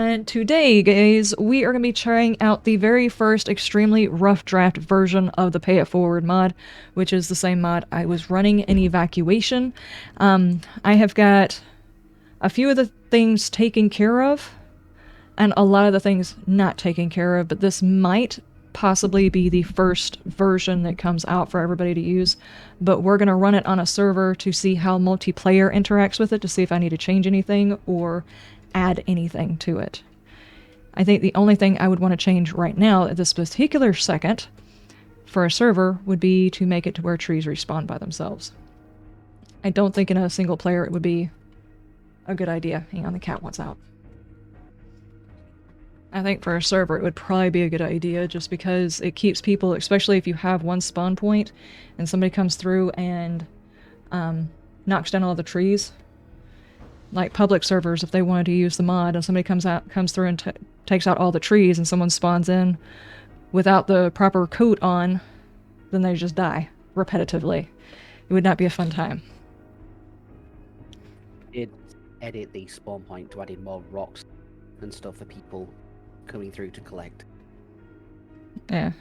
And today, guys, we are going to be trying out the very first extremely rough draft version of the Pay It Forward mod, which is the same mod I was running in Evacuation. I have got a few of the things taken care of, and a lot of the things not taken care of, but this might possibly be the first version that comes out for everybody to use. But we're going to run it on a server to see how multiplayer interacts with it, to see if I need to change anything or add anything to it. I think the only thing I would want to change right now at this particular second for a server would be to make it to where trees respawn by themselves. I don't think in a single player it would be a good idea. Hang on, the cat wants out. I think for a server it would probably be a good idea just because it keeps people, especially if you have one spawn point and somebody comes through and knocks down all the trees. Like public servers, if they wanted to use the mod and somebody comes through and takes out all the trees and someone spawns in without the proper coat on, then they just die repetitively. It would not be a fun time. Did edit the spawn point to add in more rocks and stuff for people coming through to collect. Yeah.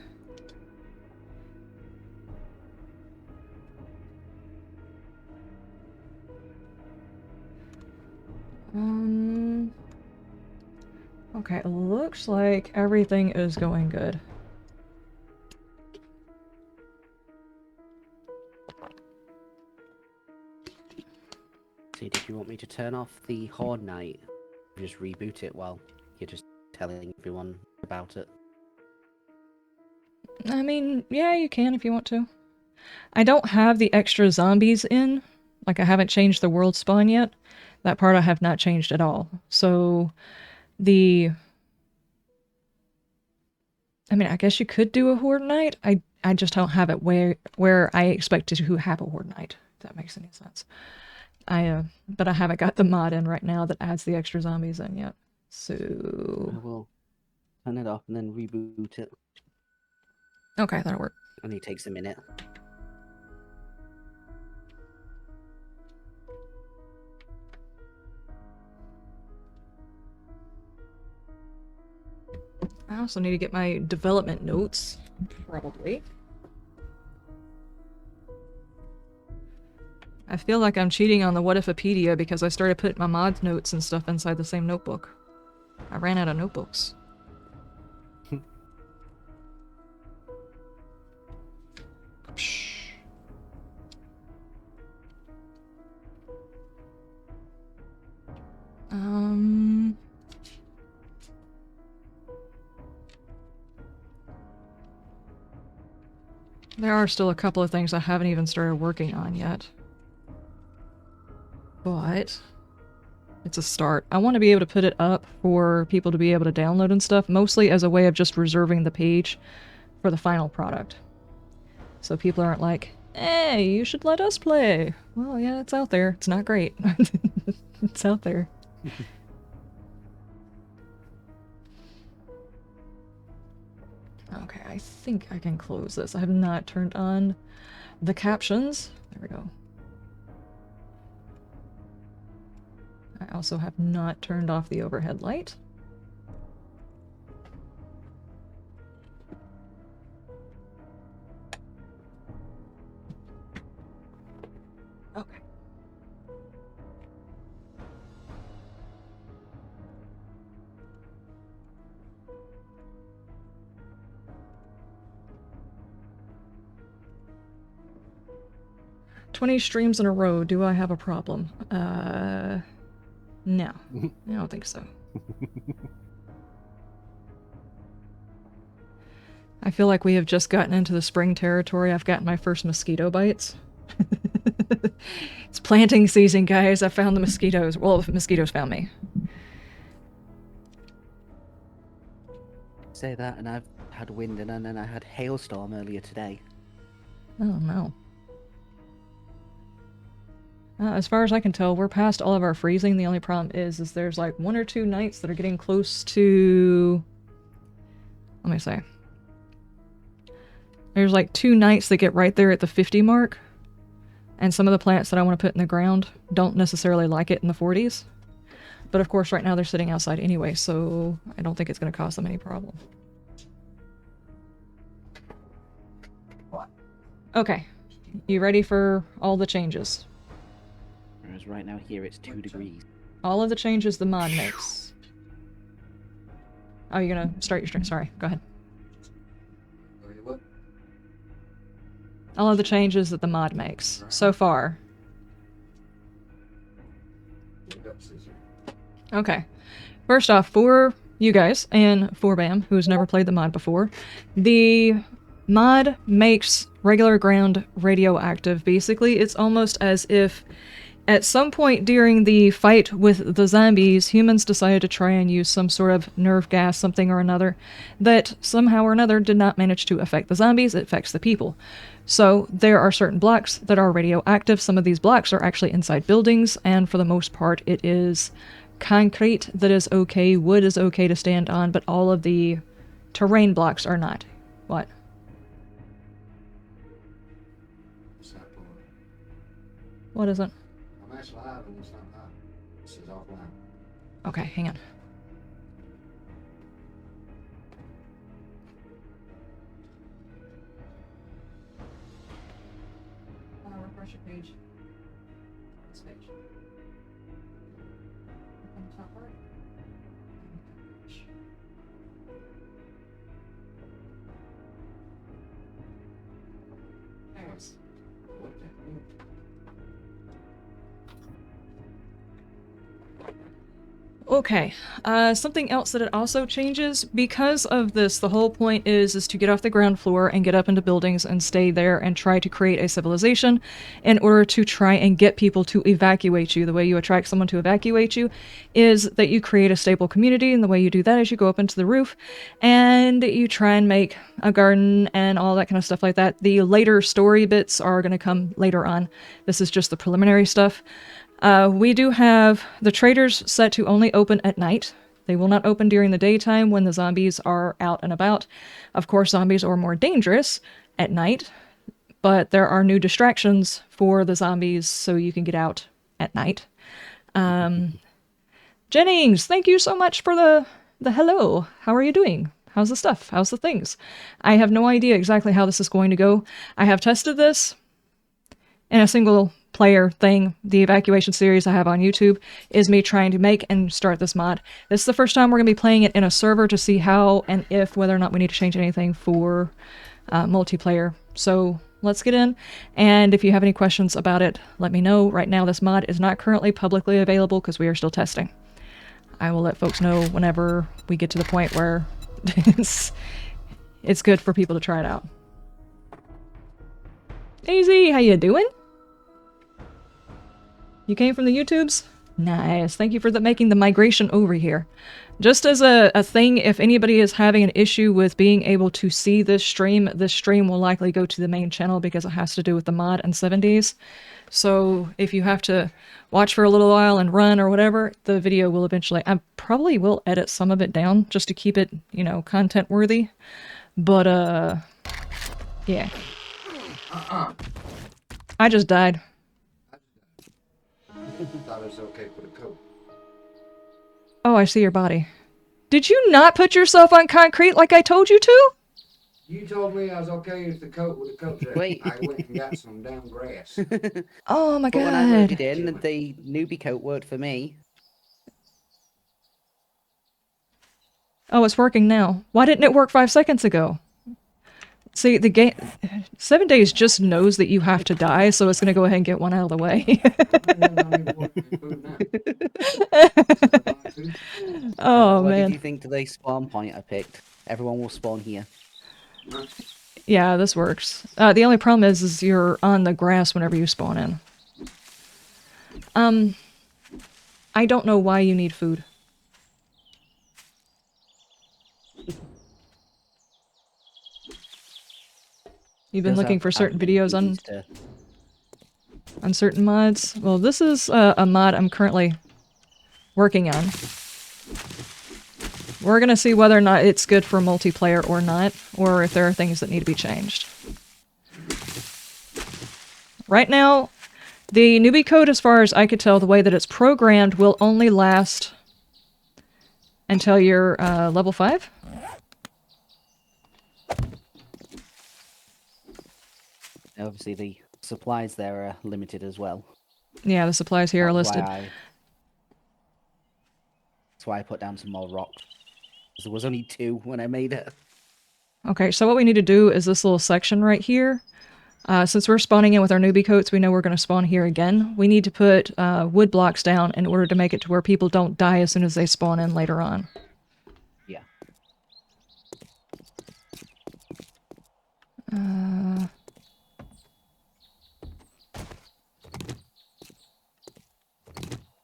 Okay, it looks like everything is going good. See, did you want me to turn off the Horde Night and just reboot it while you're just telling everyone about it? I mean, yeah, you can if you want to. I don't have the extra zombies in. Like, I haven't changed the world spawn yet. That part I have not changed at all. So, I mean, I guess you could do a Horde Night. I just don't have it where I expect to have a Horde Night, if that makes any sense. But I haven't got the mod in right now that adds the extra zombies in yet. So... I will turn it off and then reboot it. Okay, that'll work. Only takes a minute. I also need to get my development notes, probably. I feel like I'm cheating on the What Ifipedia because I started putting my mod notes and stuff inside the same notebook. I ran out of notebooks. There are still a couple of things I haven't even started working on yet. But it's a start. I want to be able to put it up for people to be able to download and stuff, mostly as a way of just reserving the page for the final product. So people aren't like, hey, you should let us play. Well, yeah, it's out there. It's not great. It's out there. Okay, I think I can close this. I have not turned on the captions. There we go. I also have not turned off the overhead light. Okay. "20 streams in a row, do I have a problem?" No. I don't think so. I feel like we have just gotten into the spring territory. I've gotten my first mosquito bites. It's planting season, guys. I found the mosquitoes. Well, the mosquitoes found me. Say that, and I've had wind, and then I had hailstorm earlier today. Oh, no. As far as I can tell, we're past all of our freezing. The only problem is there's like 1 or 2 nights that are getting close to... Let me say. There's like 2 nights that get right there at the 50 mark. And some of the plants that I want to put in the ground don't necessarily like it in the 40s. But of course, right now they're sitting outside anyway, so I don't think it's going to cause them any problem. Okay. You ready for all the changes? Whereas right now here it's 2 degrees. All of the changes the mod makes. Oh, you're gonna start your stream. Sorry, go ahead. All of the changes that the mod makes so far. Okay. First off, for you guys and for Bam, who's never played the mod before, the mod makes regular ground radioactive. Basically, it's almost as if at some point during the fight with the zombies, humans decided to try and use some sort of nerve gas, something or another, that somehow or another did not manage to affect the zombies, it affects the people. So there are certain blocks that are radioactive. Some of these blocks are actually inside buildings, and for the most part it is concrete that is okay, wood is okay to stand on, but all of the terrain blocks are not. What? What is it? I'm actually live and it's not live. This is offline. Okay, hang on. Refresh your page. This page. On the top part. There it is. Okay, something else that it also changes, because of this, the whole point is to get off the ground floor and get up into buildings and stay there and try to create a civilization in order to try and get people to evacuate you. The way you attract someone to evacuate you is that you create a stable community, and the way you do that is you go up into the roof and you try and make a garden and all that kind of stuff like that. The later story bits are going to come later on. This is just the preliminary stuff. We do have the traders set to only open at night. They will not open during the daytime when the zombies are out and about. Of course, zombies are more dangerous at night, but there are new distractions for the zombies so you can get out at night. Jennings, thank you so much for the hello. How are you doing? How's the stuff? How's the things? I have no idea exactly how this is going to go. I have tested this in a single player thing. The evacuation series I have on YouTube is me trying to make and start this mod. This is the first time we're going to be playing it in a server to see how and if whether or not we need to change anything for multiplayer. So let's get in, and if you have any questions about it, let me know. Right now this mod is not currently publicly available because we are still testing. I will let folks know whenever we get to the point where it's good for people to try it out. Daisy, how you doing? You came from the YouTubes? Nice. Thank you for making the migration over here. Just as a thing, if anybody is having an issue with being able to see this stream will likely go to the main channel because it has to do with the mod and 7Ds. So if you have to watch for a little while and run or whatever, the video will eventually... I probably will edit some of it down just to keep it, you know, content worthy. But, yeah. I just died. Thought it was okay to put a coat. Oh, I see your body. Did you not put yourself on concrete like I told you to? You told me I was okay with the coat jacket. Wait. I went and got some damn grass. Oh my But when I loaded god. in, the newbie coat worked for me. Oh, it's working now. Why didn't it work 5 seconds ago? See, the game... 7 Days just knows that you have to die, so it's gonna go ahead and get one out of the way. Oh, What man. did you think to the spawn point I picked? Everyone will spawn here. Yeah, this works. The only problem is you're on the grass whenever you spawn in. I don't know why you need food. You've been looking for certain videos on certain mods? Well, this is a mod I'm currently working on. We're gonna see whether or not it's good for multiplayer or not, or if there are things that need to be changed. Right now, the newbie code, as far as I could tell, the way that it's programmed, will only last until you're level 5. Obviously, the supplies there are limited as well. Yeah, the supplies here are listed. That's why I put down some more rocks. There was only 2 when I made it. Okay, so what we need to do is this little section right here. Since we're spawning in with our newbie coats, we know we're going to spawn here again. We need to put wood blocks down in order to make it to where people don't die as soon as they spawn in later on. Yeah.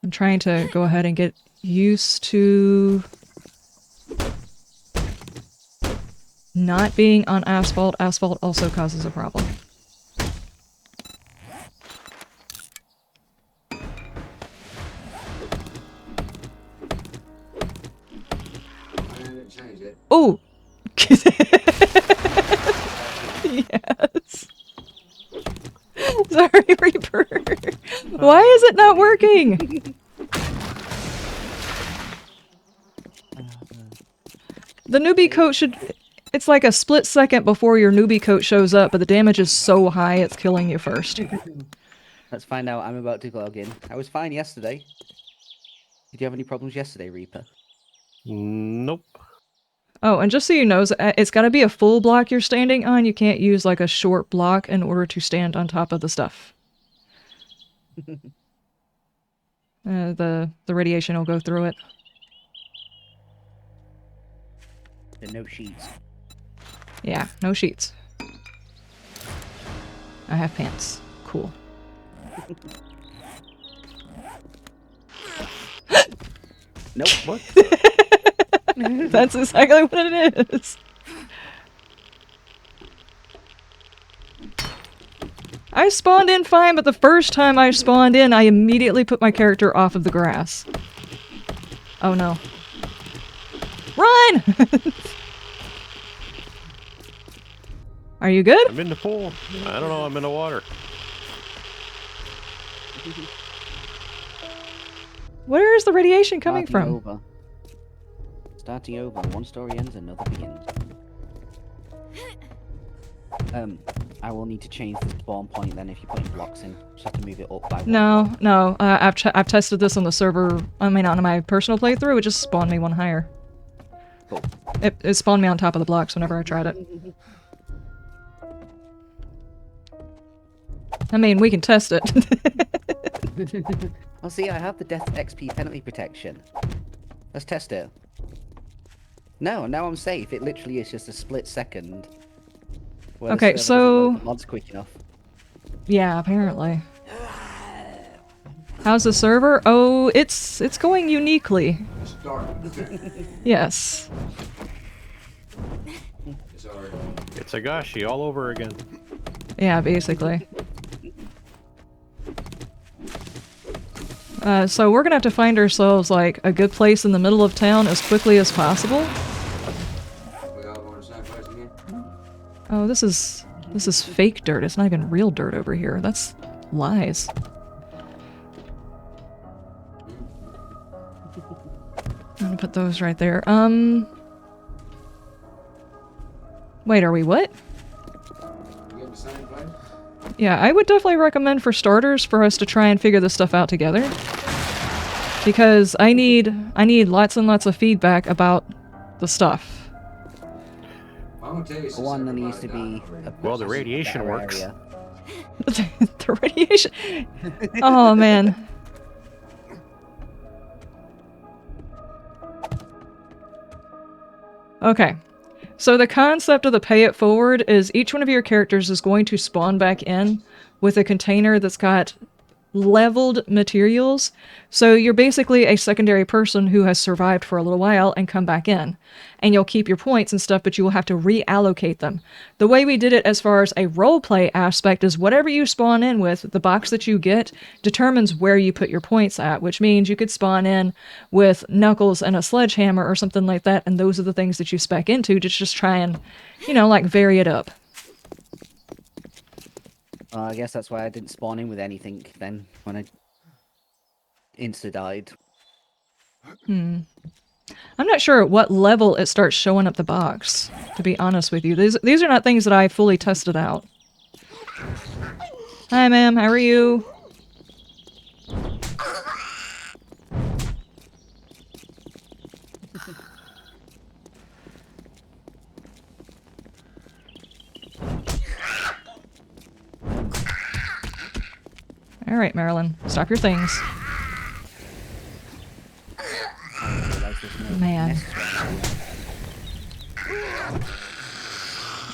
I'm trying to go ahead and get used to not being on asphalt. Asphalt also causes a problem. I didn't change it. Oh! Yes. Sorry, Reaper. Why is it not working? The newbie coat should... It's like a split second before your newbie coat shows up, but the damage is so high it's killing you first. Let's find out. I'm about to log in. I was fine yesterday. Did you have any problems yesterday, Reaper? Nope. Oh, and just so you know, it's got to be a full block you're standing on. You can't use like a short block in order to stand on top of the stuff. The radiation will go through it. There are no sheets. Yeah, no sheets. I have pants. Cool. Nope. What? That's exactly what it is. I spawned in fine, but the first time I spawned in, I immediately put my character off of the grass. Oh no. Run! Are you good? I'm in the pool. I don't know. I'm in the water. Where is the radiation coming from? Starting over. One story ends, another begins. I will need to change the spawn point then if you're putting blocks in. Just have to move it up by one. No. I've tested this on the server. I mean, on my personal playthrough, it just spawned me one higher. Cool. It spawned me on top of the blocks whenever I tried it. I mean, we can test it. Oh, see, I have the death XP penalty protection. Let's test it. No, now I'm safe. It literally is just a split second. Where the Okay, server doesn't so... load the mods quick enough. Yeah, apparently. How's the server? Oh, it's going uniquely. Start. Yes. It's already. It's a Gashi all over again. Yeah, basically. So we're gonna have to find ourselves, like, a good place in the middle of town as quickly as possible. We all going to the same place again? Oh, this is fake dirt. It's not even real dirt over here. That's lies. I'm gonna put those right there. Wait, are we what? We get the same place? Yeah, I would definitely recommend for starters for us to try and figure this stuff out together. Because I need lots and lots of feedback about the stuff. I'm gonna tell you For one, there needs to be a Well, the radiation better works. area. The radiation. Oh man. Okay. So the concept of the pay it forward is each one of your characters is going to spawn back in with a container that's got leveled materials. So you're basically a secondary person who has survived for a little while and come back in. And you'll keep your points and stuff, but you will have to reallocate them. The way we did it as far as a roleplay aspect is whatever you spawn in with, the box that you get determines where you put your points at, which means you could spawn in with knuckles and a sledgehammer or something like that, and those are the things that you spec into to just try and, you know, like vary it up. I guess that's why I didn't spawn in with anything then when I insta died. I'm not sure at what level it starts showing up the box, to be honest with you. These are not things that I fully tested out. Hi, ma'am. How are you? All right, Marilyn. Stop your things. Man.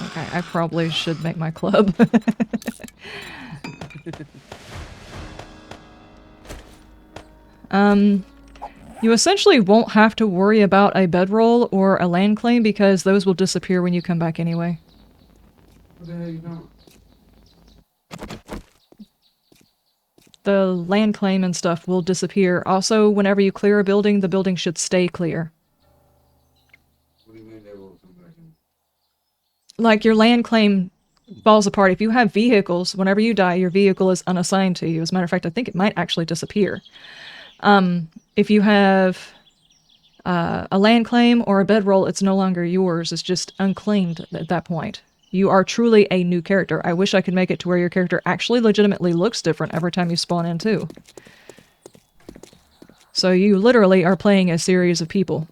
Okay, I probably should make my club. You essentially won't have to worry about a bedroll or a land claim because those will disappear when you come back anyway. What the hell you doing? The land claim and stuff will disappear. Also, whenever you clear a building, the building should stay clear. What do you mean they will come back in? Like, your land claim falls apart. If you have vehicles, whenever you die, your vehicle is unassigned to you. As a matter of fact, I think it might actually disappear. If you have a land claim or a bedroll, it's no longer yours. It's just unclaimed at that point. You are truly a new character. I wish I could make it to where your character actually legitimately looks different every time you spawn in, too. So you literally are playing a series of people.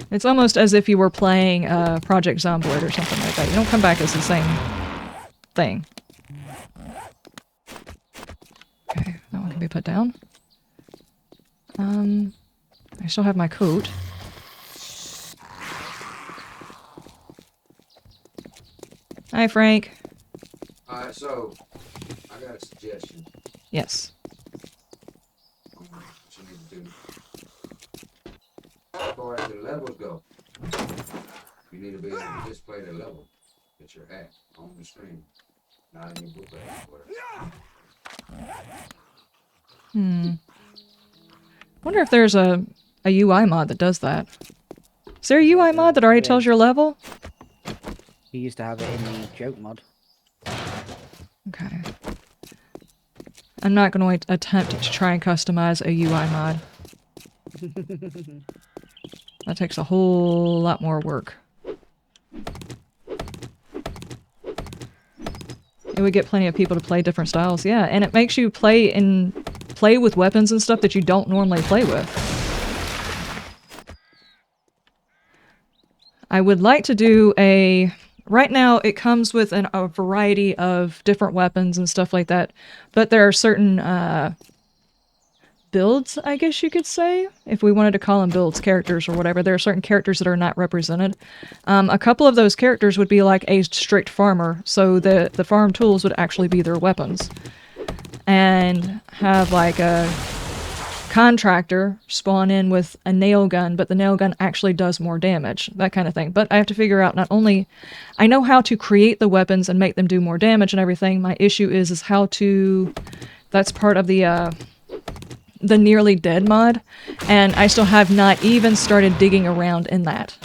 It's almost as if you were playing Project Zomboid or something like that. You don't come back as the same thing. Okay, that one can be put down. I still have my coat. Hi, Frank. Alright, so I got a suggestion. Yes. On what you need to do. As far as the levels go, you need to be able to display the level that you're at on the screen, not in your book bag or whatever. Wonder if there's a UI mod that does that. Is there a UI mod that already tells your level? You used to have it in the joke mod. Okay. I'm not going to attempt to try and customize a UI mod. That takes a whole lot more work. It would get plenty of people to play different styles, yeah, and it makes you play with weapons and stuff that you don't normally play with. I would like to do a... Right now, it comes with a variety of different weapons and stuff like that, but there are certain builds, I guess you could say, if we wanted to call them builds, characters or whatever. There are certain characters that are not represented. A couple of those characters would be like a strict farmer, so the farm tools would actually be their weapons. And have like a contractor spawn in with a nail gun, but the nail gun actually does more damage, that kind of thing. But I have to figure out, not only I know how to create the weapons and make them do more damage and everything, my issue is how to... That's part of the nearly dead mod, and I still have not even started digging around in that.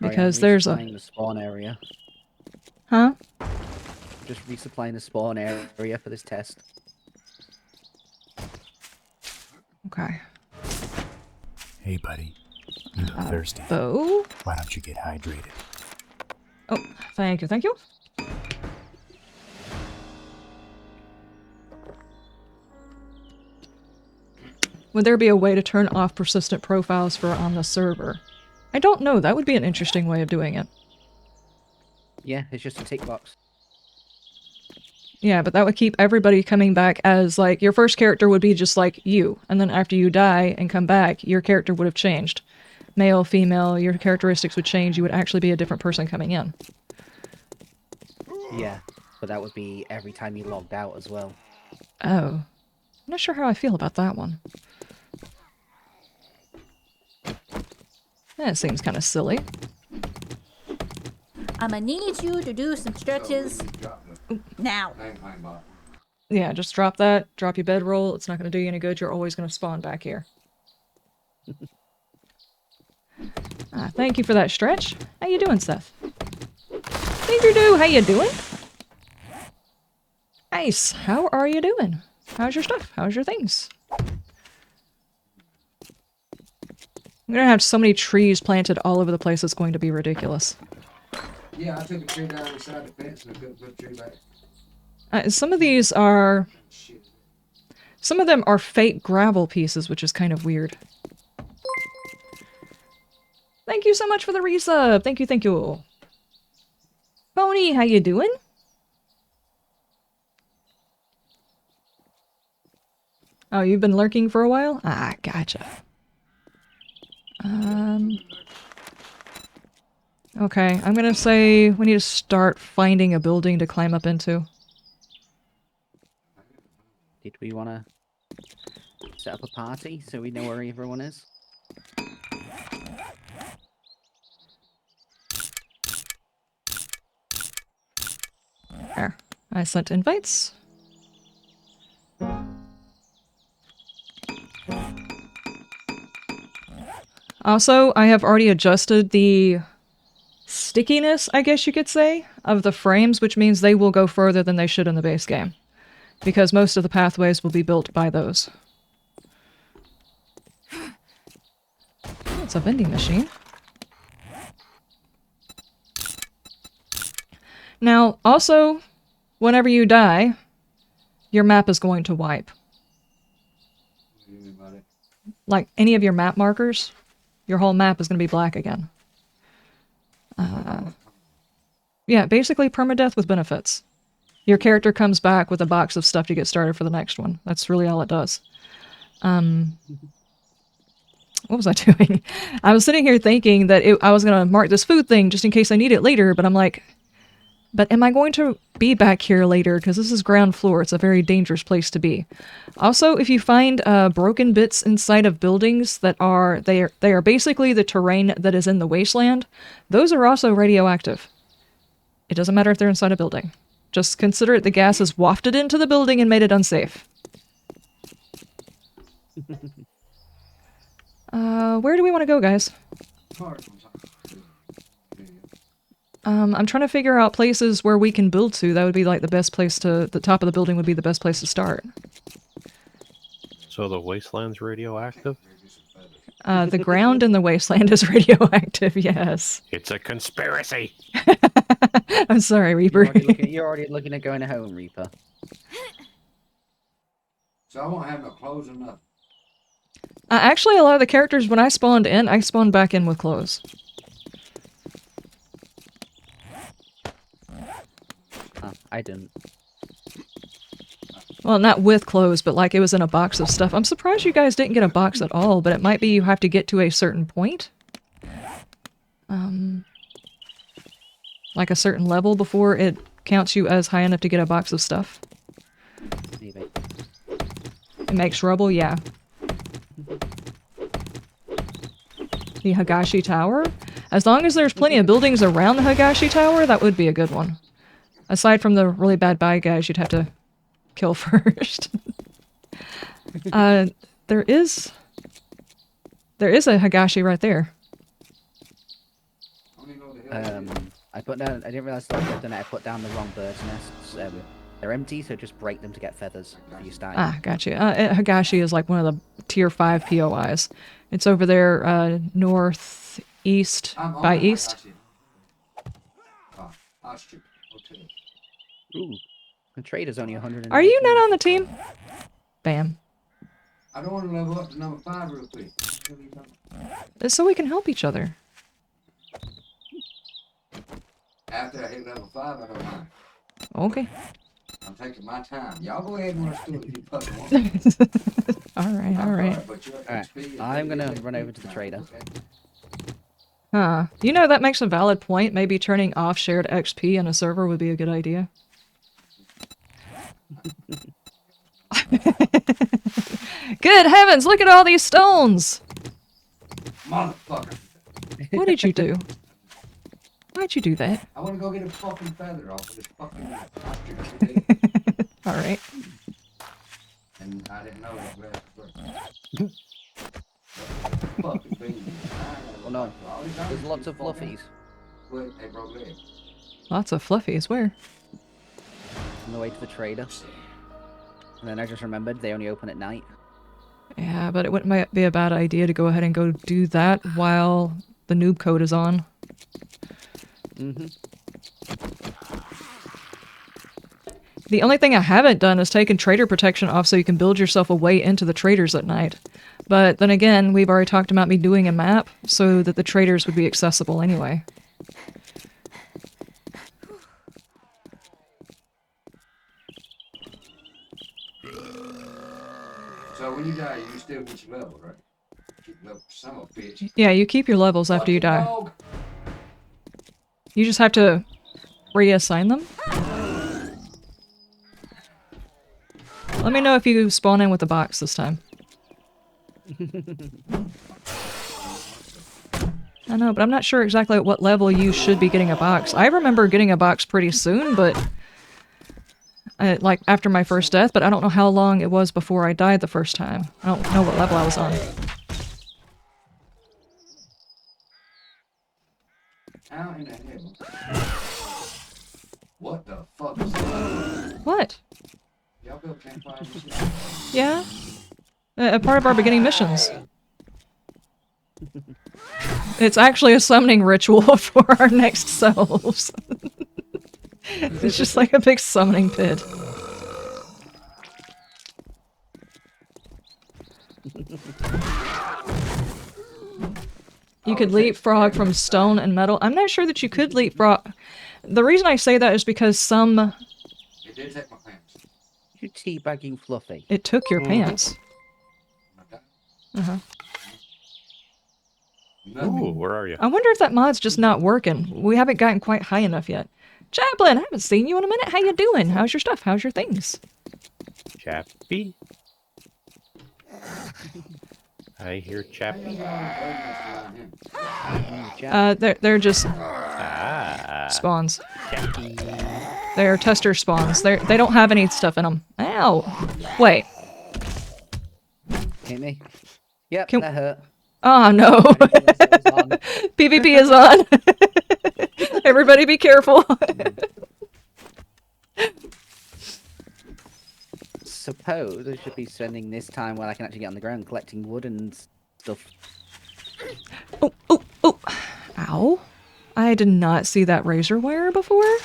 Because there's a... The spawn area. Huh? Just resupplying the spawn area for this test. Okay. Hey, buddy. You look thirsty. So... Why don't you get hydrated? Oh, thank you, thank you. Would there be a way to turn off persistent profiles for on the server? I don't know, that would be an interesting way of doing it. Yeah, it's just a tick box. Yeah, but that would keep everybody coming back as, like, your first character would be just like you, and then after you die and come back, your character would have changed. Male, female, your characteristics would change, you would actually be a different person coming in. Yeah, but that would be every time you logged out as well. Oh. I'm not sure how I feel about that one. That seems kind of silly. I'ma need you to do some stretches now. Hang bot. Yeah, just drop that, drop your bedroll, it's not going to do you any good, you're always going to spawn back here. Ah, thank you for that stretch. How you doing, Seth? How you doing? Nice. How are you doing? How's your stuff? How's your things? I'm gonna have so many trees planted all over the place, it's going to be ridiculous. Yeah, I took a tree down inside the fence and I couldn't put the tree back. Some of these are... Shit. Some of them are fake gravel pieces, which is kind of weird. Thank you so much for the resub! Thank you, thank you! Pony, how you doing? Oh, you've been lurking for a while? Ah, gotcha. Okay, I'm gonna say we need to start finding a building to climb up into. Did we want to set up a party so we know where everyone is? There. I sent invites. Also, I have already adjusted the stickiness, I guess you could say, of the frames, which means they will go further than they should in the base game. Because most of the pathways will be built by those. It's a vending machine. Now, also, whenever you die, your map is going to wipe. What do you mean about it? Like, any of your map markers, your whole map is going to be black again. Yeah, basically permadeath with benefits. Your character comes back with a box of stuff to get started for the next one. That's really all it does. What was I doing? I was sitting here thinking that I was going to mark this food thing just in case I need it later, but I'm like, but am I going to be back here later? Because this is ground floor. It's a very dangerous place to be. Also, if you find broken bits inside of buildings that are, they are basically the terrain that is in the wasteland, those are also radioactive. It doesn't matter if they're inside a building. Just consider it the gas has wafted into the building and made it unsafe. Where do we want to go, guys? I'm trying to figure out places where we can build to. That would be like the best place to... The top of the building would be the best place to start. So the wasteland's radioactive? The ground in the wasteland is radioactive, yes. It's a conspiracy! I'm sorry, Reaper. You're already looking at going home, Reaper. So I won't have no clothes or nothing. Actually, a lot of the characters, when I spawned in, I spawned back in with clothes. I didn't. Well, not with clothes, but like it was in a box of stuff. I'm surprised you guys didn't get a box at all, but it might be you have to get to a certain point. Like a certain level before it counts you as high enough to get a box of stuff. Maybe. It makes rubble, yeah. The Higashi Tower? As long as there's plenty of buildings around the Higashi Tower, that would be a good one. Aside from the really bad bad guys you'd have to kill first. There is a Higashi right there. I put down. I didn't realize that I put down the wrong bird's nests. They're empty, so just break them to get feathers for your style. Ah, gotcha. Higashi is like one of the tier 5 POIs. It's over there, northeast by east. Ooh, the trader's only 100. Are you not on the team? Bam. I don't want to level up to number 5 real quick. So we can help each other. After I hit level 5, I don't mind. Okay. I'm taking my time. Y'all go ahead and run through it if you fucking want. Alright. Alright, I'm gonna run over to the trader. Huh. You know, that makes a valid point. Maybe turning off shared XP in a server would be a good idea. Good heavens, look at all these stones! Motherfucker. What did you do? Why'd you do that? I want to go get a fucking feather off of this fucking ostrich. Alright. And I didn't know that last fucking bean. Oh no, There's lots of fluffies Well, they broke leg. Lots of fluffies. Where? on the way to the trader. And then I just remembered they only open at night. Yeah, but it might be a bad idea to go ahead and go do that while the noob code is on. Mm-hmm. The only thing I haven't done is taken trader protection off so you can build yourself a way into the traders at night. But then again, we've already talked about me doing a map so that the traders would be accessible anyway. So when you die, you still get your level, right? Keep level, son of a bitch. Yeah, you keep your levels after you die. Dog. You just have to reassign them. Let me know if you spawn in with a box this time. I know, but I'm not sure exactly at what level you should be getting a box. I remember getting a box pretty soon, but... like, after my first death, but I don't know how long it was before I died the first time. I don't know what level I was on. How in the hell? What the fuck is that? What? Y'all built campfires and shit? Yeah? A part of our beginning missions. It's actually a summoning ritual for our next selves. It's just like a big summoning pit. You could leapfrog from stone and metal. I'm not sure that you could leapfrog. The reason I say that is because some... It did take my pants. You teabagging Fluffy. It took your pants. Uh-huh. Ooh, where are you? I wonder if that mod's just not working. We haven't gotten quite high enough yet. Chaplain, I haven't seen you in a minute. How you doing? How's your stuff? How's your things? Chappy? I hear Chappy. They're just Ah. spawns. Chappy. They're tester spawns. They don't have any stuff in them. Ow! Wait. Hit me. Yep, Can- that hurt. Oh no! PvP is on. Everybody be careful. Suppose I should be spending this time when I can actually get on the ground collecting wood and stuff. Oh, oh, oh! Ow! I did not see that razor wire before.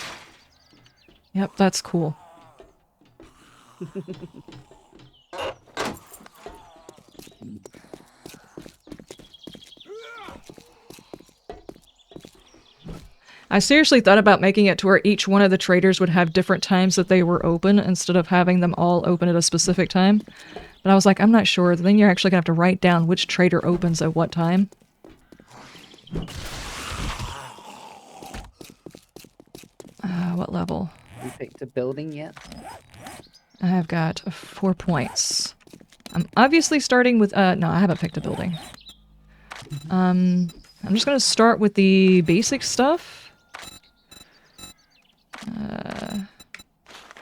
Yep, that's cool. I seriously thought about making it to where each one of the traders would have different times that they were open instead of having them all open at a specific time. But I was like, I'm not sure. Then you're actually going to have to write down which trader opens at what time. What level? You picked a building yet? I've got 4 points. I'm obviously starting with, no, I haven't picked a building. I'm just going to start with the basic stuff.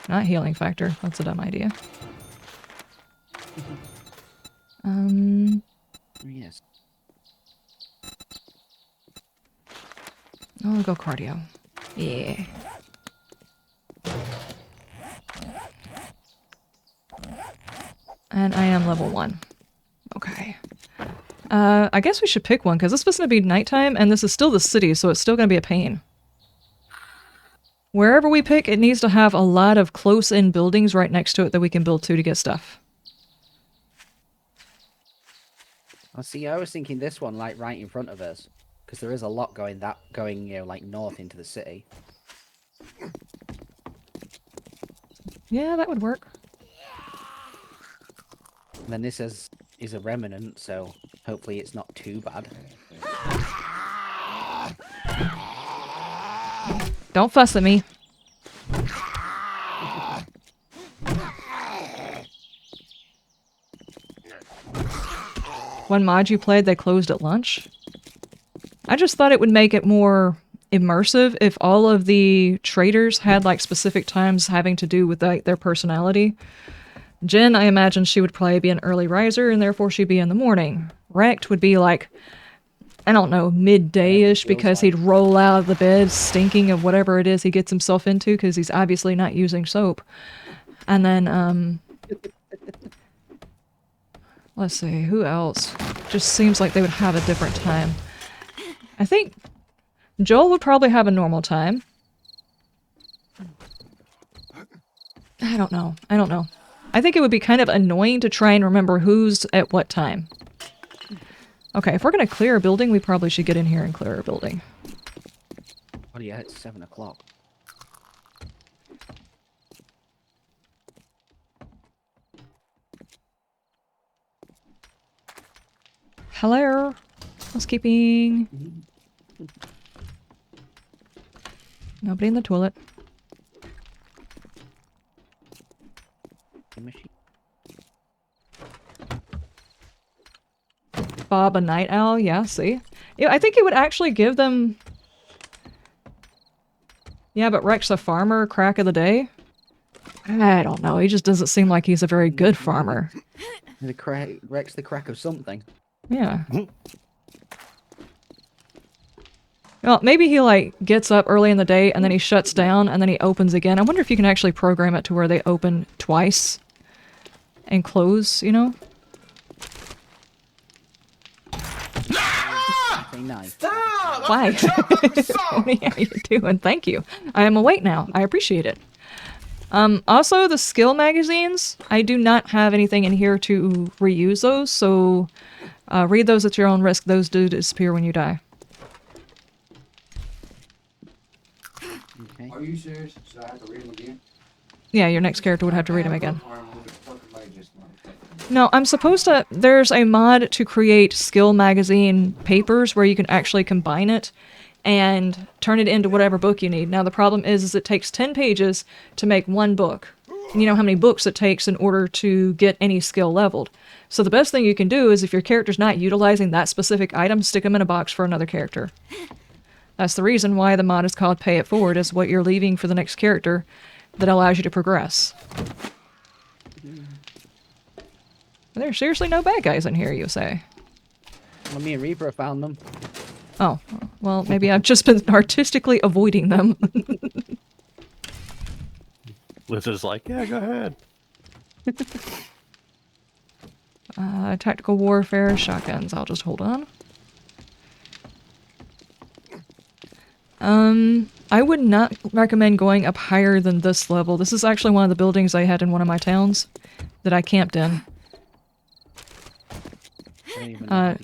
Not healing factor. That's a dumb idea. Yes. I'll go cardio. Yeah. And I am level 1. Okay. I guess we should pick one, because this is going to be nighttime, and this is still the city, so it's still going to be a pain. Wherever we pick, it needs to have a lot of close-in buildings right next to it that we can build to get stuff. I see. I was thinking this one, like right in front of us, because there is a lot going like north into the city. Yeah, that would work. And then this is a remnant, so hopefully it's not too bad. Don't fuss at me. One mod you played, they closed at lunch. I just thought it would make it more immersive if all of the traders had like specific times having to do with like their personality. Jen, I imagine she would probably be an early riser and therefore she'd be in the morning. Rect would be like I don't know, midday-ish, because he'd roll out of the bed stinking of whatever it is he gets himself into, because he's obviously not using soap. And then, let's see, who else? Just seems like they would have a different time. I think Joel would probably have a normal time. I don't know. I don't know. I think it would be kind of annoying to try and remember who's at what time. Okay, if we're gonna clear a building, we probably should get in here and clear a building. Oh yeah, it's 7 o'clock. Hello? Housekeeping. Nobody in the toilet. Machine. Bob a night owl, yeah, see? Yeah, I think it would actually give them... Yeah, but Rex a farmer, crack of the day? I don't know, he just doesn't seem like he's a very good farmer. Rex the crack of something. Yeah. Well, maybe he, like, gets up early in the day, and then he shuts down, and then he opens again. I wonder if you can actually program it to where they open twice and close, you know? Nice. Why? Tony, how you doing? Thank you. I am awake now. I appreciate it. Also, the skill magazines, I do not have anything in here to reuse those, so read those at your own risk. Those do disappear when you die. Okay. Are you serious? So I have to read them again? Yeah, your next character would have to read them again. Or am I just fucking just not taking No, I'm supposed to... There's a mod to create skill magazine papers where you can actually combine it and turn it into whatever book you need. Now, the problem is it takes 10 pages to make one book. And you know how many books it takes in order to get any skill leveled. So the best thing you can do is if your character's not utilizing that specific item, stick them in a box for another character. That's the reason why the mod is called Pay It Forward, is what you're leaving for the next character that allows you to progress. There's seriously no bad guys in here, you say? Well, me and Reaper found them. Oh, well, maybe I've just been artistically avoiding them. Liz is like, yeah, go ahead. Tactical warfare, shotguns. I'll just hold on. I would not recommend going up higher than this level. This is actually one of the buildings I had in one of my towns that I camped in.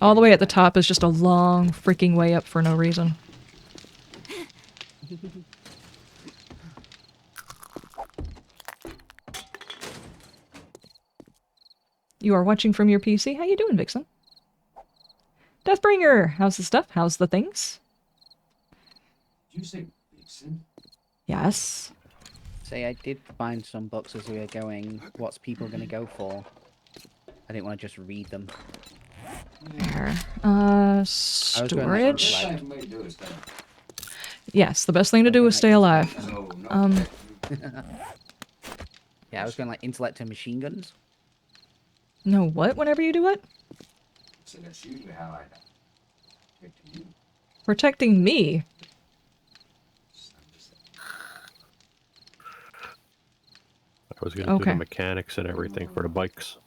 All the way at the top is just a long freaking way up for no reason. You are watching from your PC? How you doing, Vixen? Deathbringer! How's the stuff? How's the things? Did you say Vixen? Yes. Say, I did find some books as we were going. What's people gonna go for? I didn't want to just read them. There. Storage. Best thing for me to do is stay. Yes, the best thing to do is stay alive. No, Yeah, I was going like intellect and machine guns. No, what? Whenever you do it? so that's usually how I get to you. Protecting me. I was going to do Okay. the mechanics and everything for the bikes.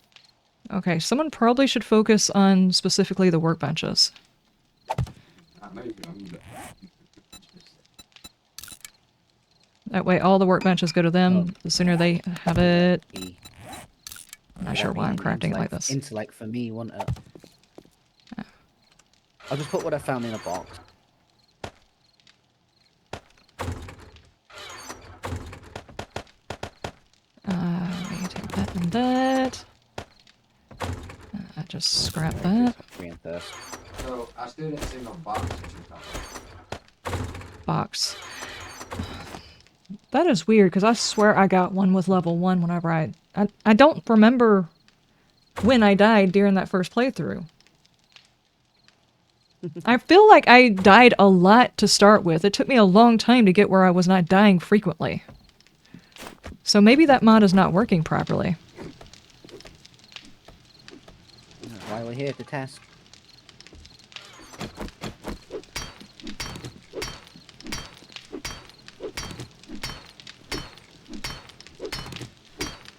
Okay, someone probably should focus on specifically the workbenches. Not maybe, I'm That way all the workbenches go to them. The sooner they have it. The- I'm not sure why I'm crafting it like this. Intellect for me, wouldn't it? I'll just put what I found in a box. Let me take that and that. Just scrap that. Free and thirst. So I still didn't see no box that you found. Box. That is weird, because I swear I got one with level 1 whenever I don't remember when I died during that first playthrough. I feel like I died a lot to start with. It took me a long time to get where I was not dying frequently. So maybe that mod is not working properly. That's why we're here to test.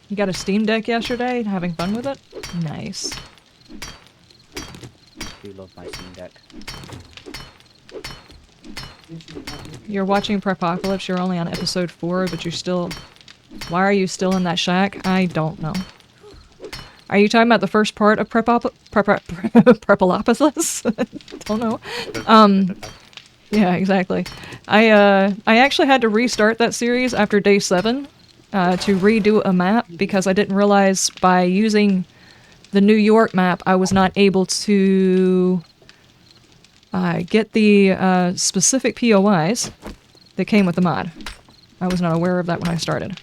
You got a Steam Deck yesterday? Having fun with it? Nice. do love my Steam Deck. You're watching Prepocalypse, you're only on episode 4, but you're still... Why are you still in that shack? I don't know. Are you talking about the first part of Prepolopolis? Don't know. Yeah, exactly. I actually had to restart that series after day 7 to redo a map because I didn't realize by using the New York map I was not able to get the specific POIs that came with the mod. I was not aware of that when I started.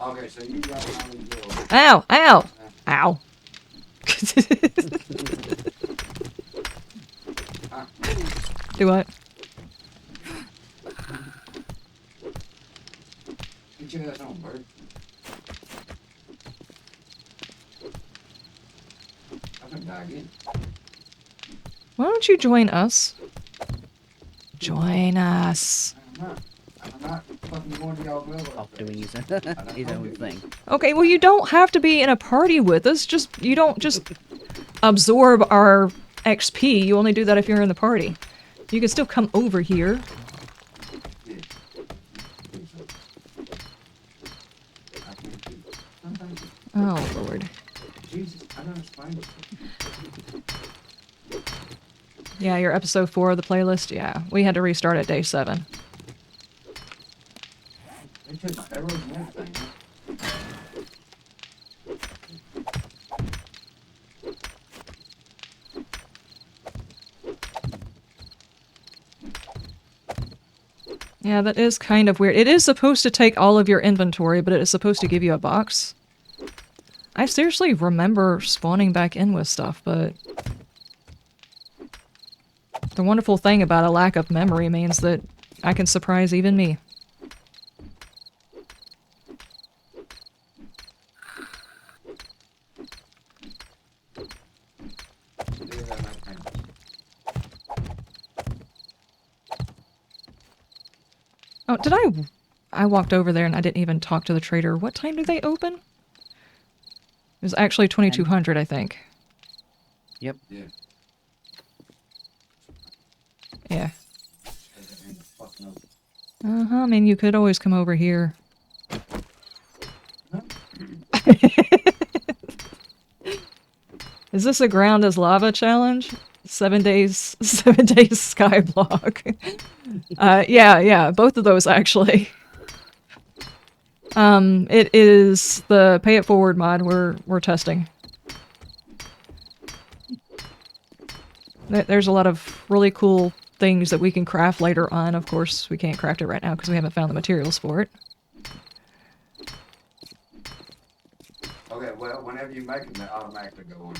Okay, so you got all these little... Ow! Ow! Ow! Do what? Get your ass on, bird. I'm gonna die again. Why don't you join us? Join us. I'm not fucking going to y'all level. Off doing his own thing. Okay, well you don't have to be in a party with us. You don't just absorb our XP. You only do that if you're in the party. You can still come over here. Yeah. I can't do it. Sometimes it's- Oh, Lord. Jesus, I don't explain it. Yeah, you're episode 4 of the playlist. Yeah, we had to restart at day 7. They took my arrows and everything. Yeah, that is kind of weird. It is supposed to take all of your inventory, but it is supposed to give you a box. I seriously remember spawning back in with stuff, but... The wonderful thing about a lack of memory means that I can surprise even me. Oh, did I walked over there and I didn't even talk to the trader. What time do they open? It was actually 2200, I think. Yep. Yeah. Yeah. Uh-huh, I mean, you could always come over here. Is this a ground as lava challenge? 7 days, 7 days skyblock. Yeah, both of those actually. It is the Pay It Forward mod we're testing. There's a lot of really cool things that we can craft later on. Of course, we can't craft it right now because we haven't found the materials for it. Okay, well, whenever you make them, they automatically go on.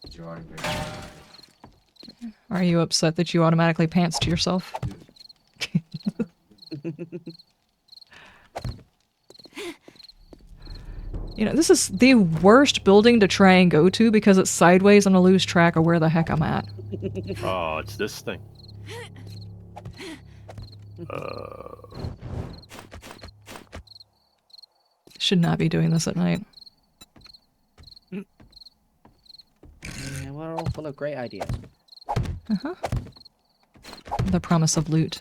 But you already picked it. Are you upset that you automatically pants to yourself? You know, this is the worst building to try and go to because it's sideways and I lose track of where the heck I'm at. Oh, it's this thing. Should not be doing this at night. Yeah, we're all full of great ideas. Uh-huh. The promise of loot.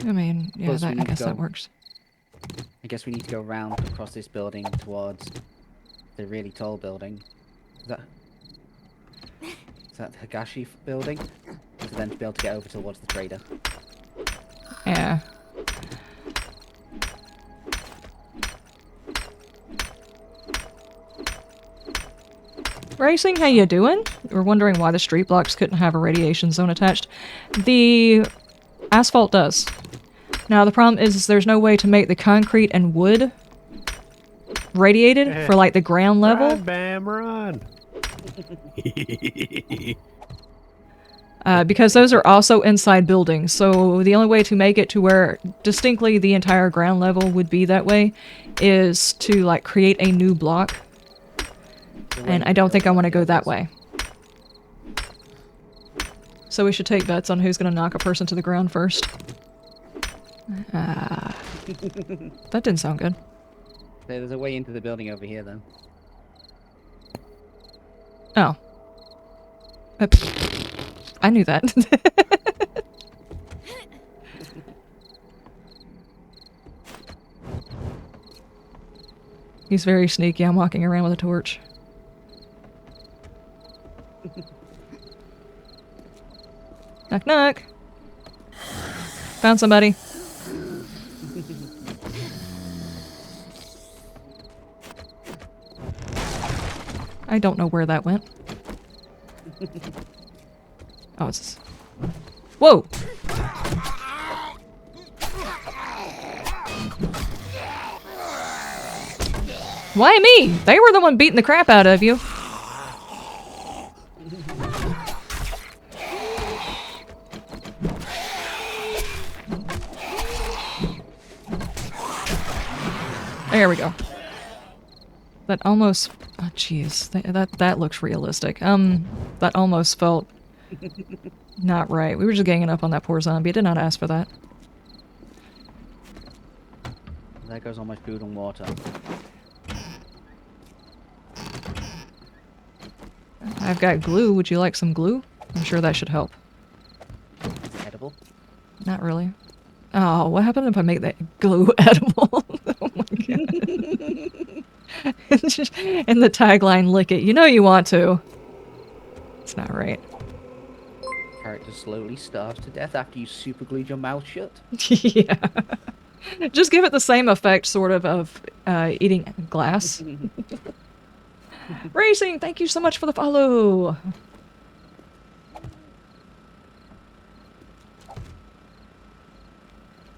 I mean, yeah, Plus, we I need to guess that go. works. I guess we need to go round across this building towards the really tall building. Is that the Higashi building? To then be able to get over towards the trader. Yeah. Racing, how you doing? We're wondering why the street blocks couldn't have a radiation zone attached. The asphalt does. Now the problem is there's no way to make the concrete and wood radiated for like the ground level. Run, Bam, run! because those are also inside buildings. So the only way to make it to where distinctly the entire ground level would be that way is to like create a new block. And I don't think I want to go that way. So we should take bets on who's going to knock a person to the ground first. That didn't sound good. There's a way into the building over here, then. Oh. I knew that. He's very sneaky. I'm walking around with a torch. Knock knock. Found somebody. I don't know where that went. Oh, it's... Whoa! Why me? They were the one beating the crap out of you. There we go. That almost... Oh, jeez. That looks realistic. That almost felt... not right. We were just ganging up on that poor zombie. I did not ask for that. There goes all my food and water. I've got glue. Would you like some glue? I'm sure that should help. Is it edible? Not really. Oh, what happened if I make that glue edible? Oh my god. And the tagline, lick it. You know you want to. It's not right. Character slowly starves to death after you superglued your mouth shut. Yeah. Just give it the same effect, sort of eating glass. Racing, thank you so much for the follow.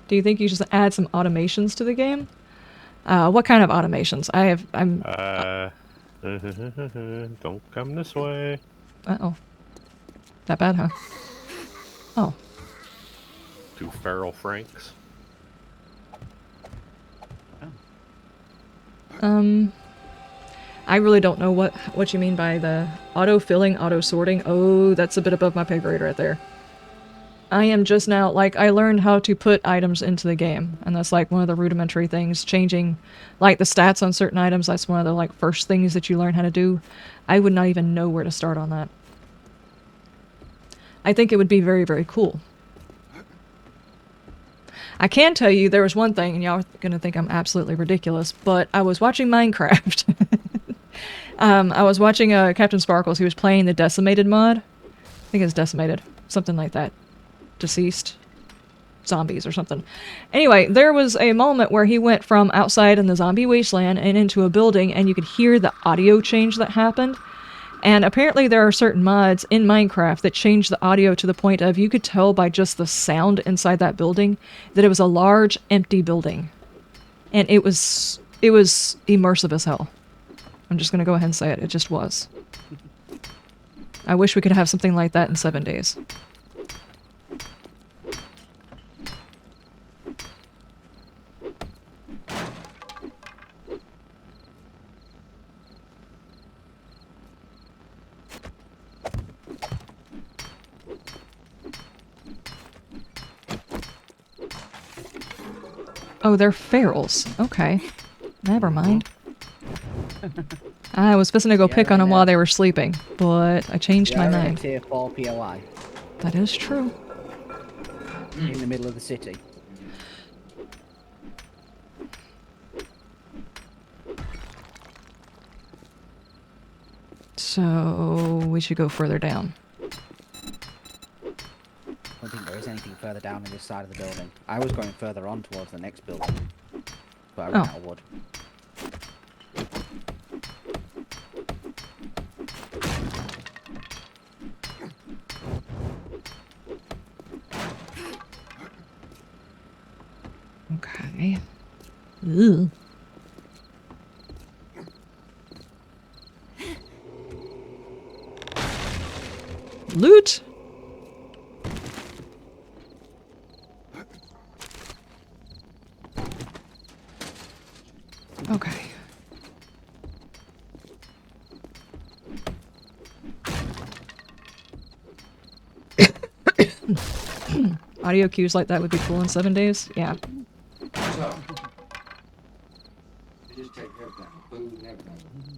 Do you think you should add some automations to the game? What kind of automations? I'm... Don't come this way. Uh-oh. That bad, huh? Oh. 2 feral franks. I really don't know what you mean by the auto-filling, auto-sorting. Oh, that's a bit above my pay grade right there. I am just now, like, I learned how to put items into the game, and that's like one of the rudimentary things. Changing, like, the stats on certain items, that's one of the, like, first things that you learn how to do. I would not even know where to start on that. I think it would be very, very cool. I can tell you there was one thing, and y'all are gonna think I'm absolutely ridiculous, but I was watching Minecraft. I was watching Captain Sparkles. He was playing the Decimated mod. I think it's Decimated. Something like that. Deceased zombies or something. Anyway, there was a moment where he went from outside in the zombie wasteland and into a building, and you could hear the audio change that happened. And apparently there are certain mods in Minecraft that change the audio to the point of you could tell by just the sound inside that building that it was a large, empty building. And it was immersive as hell. I'm just gonna go ahead and say it. It just was. I wish we could have something like that in 7 days. Oh, they're ferals. Okay. Never mind. I was supposed to go pick on them while they were sleeping, but I changed my mind. Tier 4 POI. That is true. In the middle of the city. So we should go further down. I don't think there is anything further down in this side of the building. I was going further on towards the next building, but I ran out of wood. Okay. Ugh. Loot! Okay. Audio cues like that would be cool in 7 days. Yeah. So, they just take everything, food and everything.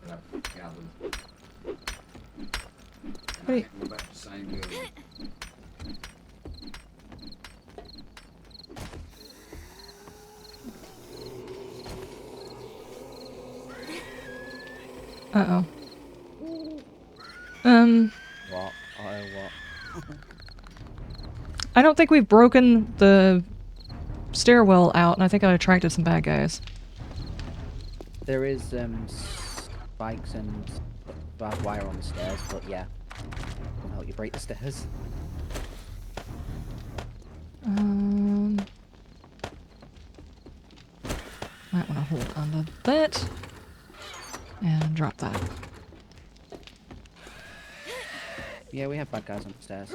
That I gathered. And I Wait. can go back to the same building. Uh-oh. What? Oh, what? I don't think we've broken the stairwell out, and I think I attracted some bad guys. There is spikes and barbed wire on the stairs, but yeah, will help you break the stairs. Might want to hold onto that and drop that. Yeah, we have bad guys on the stairs.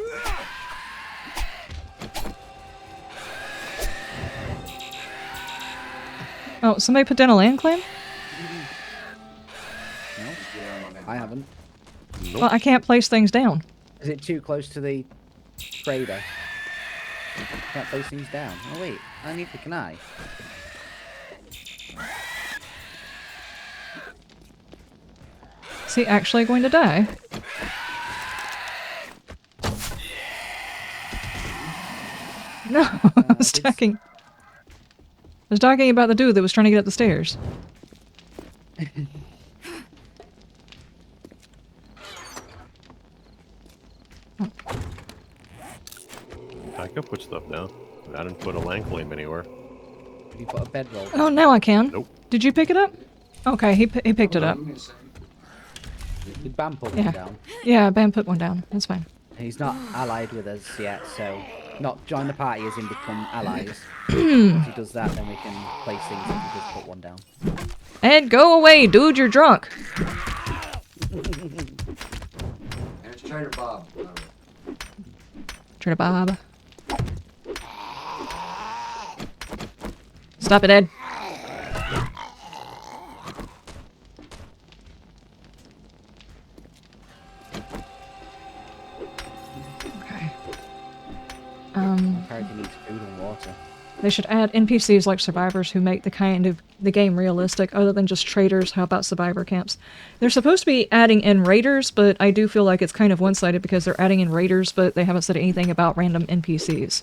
Oh, somebody put down a land claim? No, I haven't. Nope. Well, I can't place things down. Is it too close to the trader? Can't place things down. Oh wait, I need the can I? Is he actually going to die? No, I was talking. I was talking about the dude that was trying to get up the stairs. I could put stuff down. I didn't put a land claim anywhere. Have you put a bedroll? Oh, now I can. Nope. Did you pick it up? Okay, he picked it up. Give me a second. Did Bam put Yeah. one down? Yeah, Bam put one down. That's fine. He's not allied with us yet, so not join the party as in become allies. If he does that, then we can place things if he does put one down. Ed, go away, dude. You're drunk. And it's Trader Bob. Trader Bob. Stop it, Ed. Okay. Character needs food and water. They should add NPCs like survivors who make the game realistic, other than just traders. How about survivor camps? They're supposed to be adding in raiders, but I do feel like it's kind of one-sided because they're adding in raiders, but they haven't said anything about random NPCs.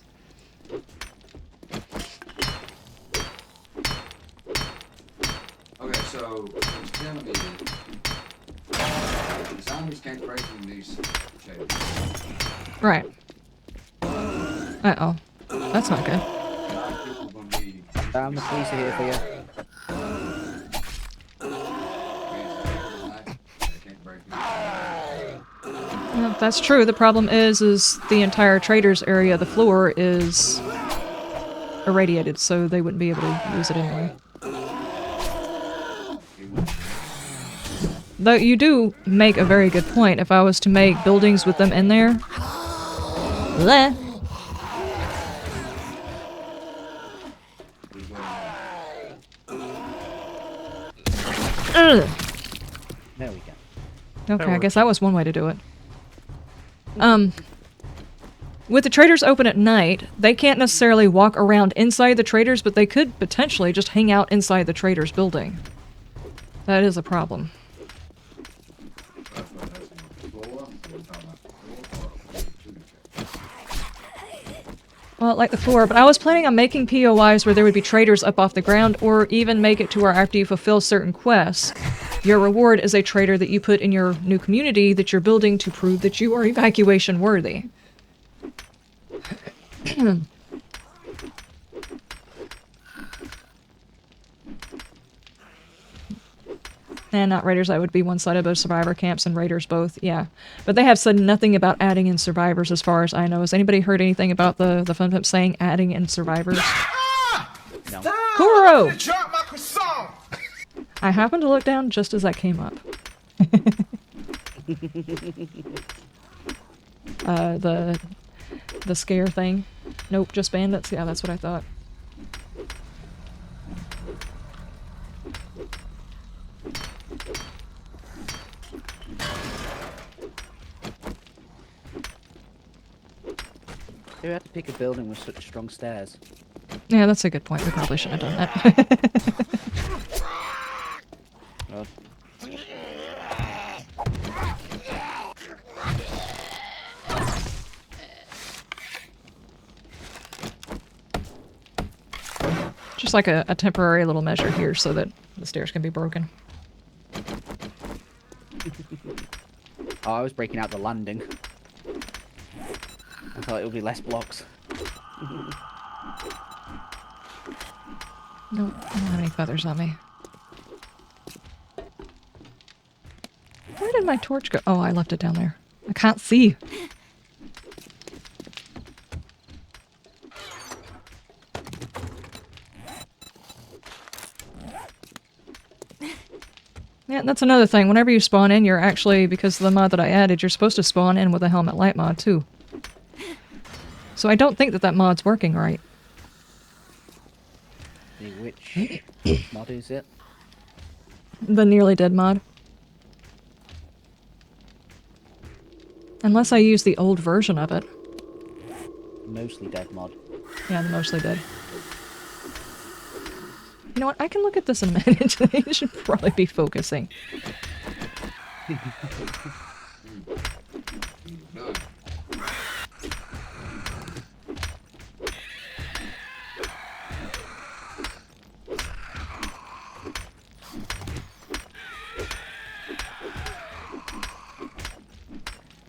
Okay, so it's telling me the zombies can't break in these shades. Right. Uh-oh. That's not good. People gonna be The police are here for you. they can't break in. Well, that's true. The problem is the entire traders area, the floor is irradiated, so they wouldn't be able to use it anyway. Though you do make a very good point. If I was to make buildings with them in there... Bleh. Ugh. There we go. Okay, I guess that was one way to do it. With the traders open at night, they can't necessarily walk around inside the traders, but they could potentially just hang out inside the traders building. That is a problem. Well, like the floor, but I was planning on making POIs where there would be traders up off the ground, or even make it to where after you fulfill certain quests, your reward is a trader that you put in your new community that you're building to prove that you are evacuation worthy. And not raiders, that would be one-sided, both survivor camps and raiders both, yeah. But they have said nothing about adding in survivors as far as I know. Has anybody heard anything about the Fun Pimp saying adding in survivors? No. Kuro! I happened to look down just as that came up. The scare thing. Nope, just bandits. Yeah, that's what I thought. Who had to pick a building with such strong stairs? Yeah, that's a good point. We probably shouldn't have done that. Oh, Just like a temporary little measure here so that the stairs can be broken. oh, I was breaking out the landing. I thought it would be less blocks. Nope, I don't have any feathers on me. Where did my torch go? Oh, I left it down there. I can't see. Yeah, that's another thing. Whenever you spawn in, you're actually, because of the mod that I added, you're supposed to spawn in with a helmet light mod too. So I don't think that that mod's working right. Which mod is it? The nearly dead mod. Unless I use the old version of it. Mostly dead mod. Yeah, the mostly dead. You know what? I can look at this in a minute. You should probably be focusing. Done.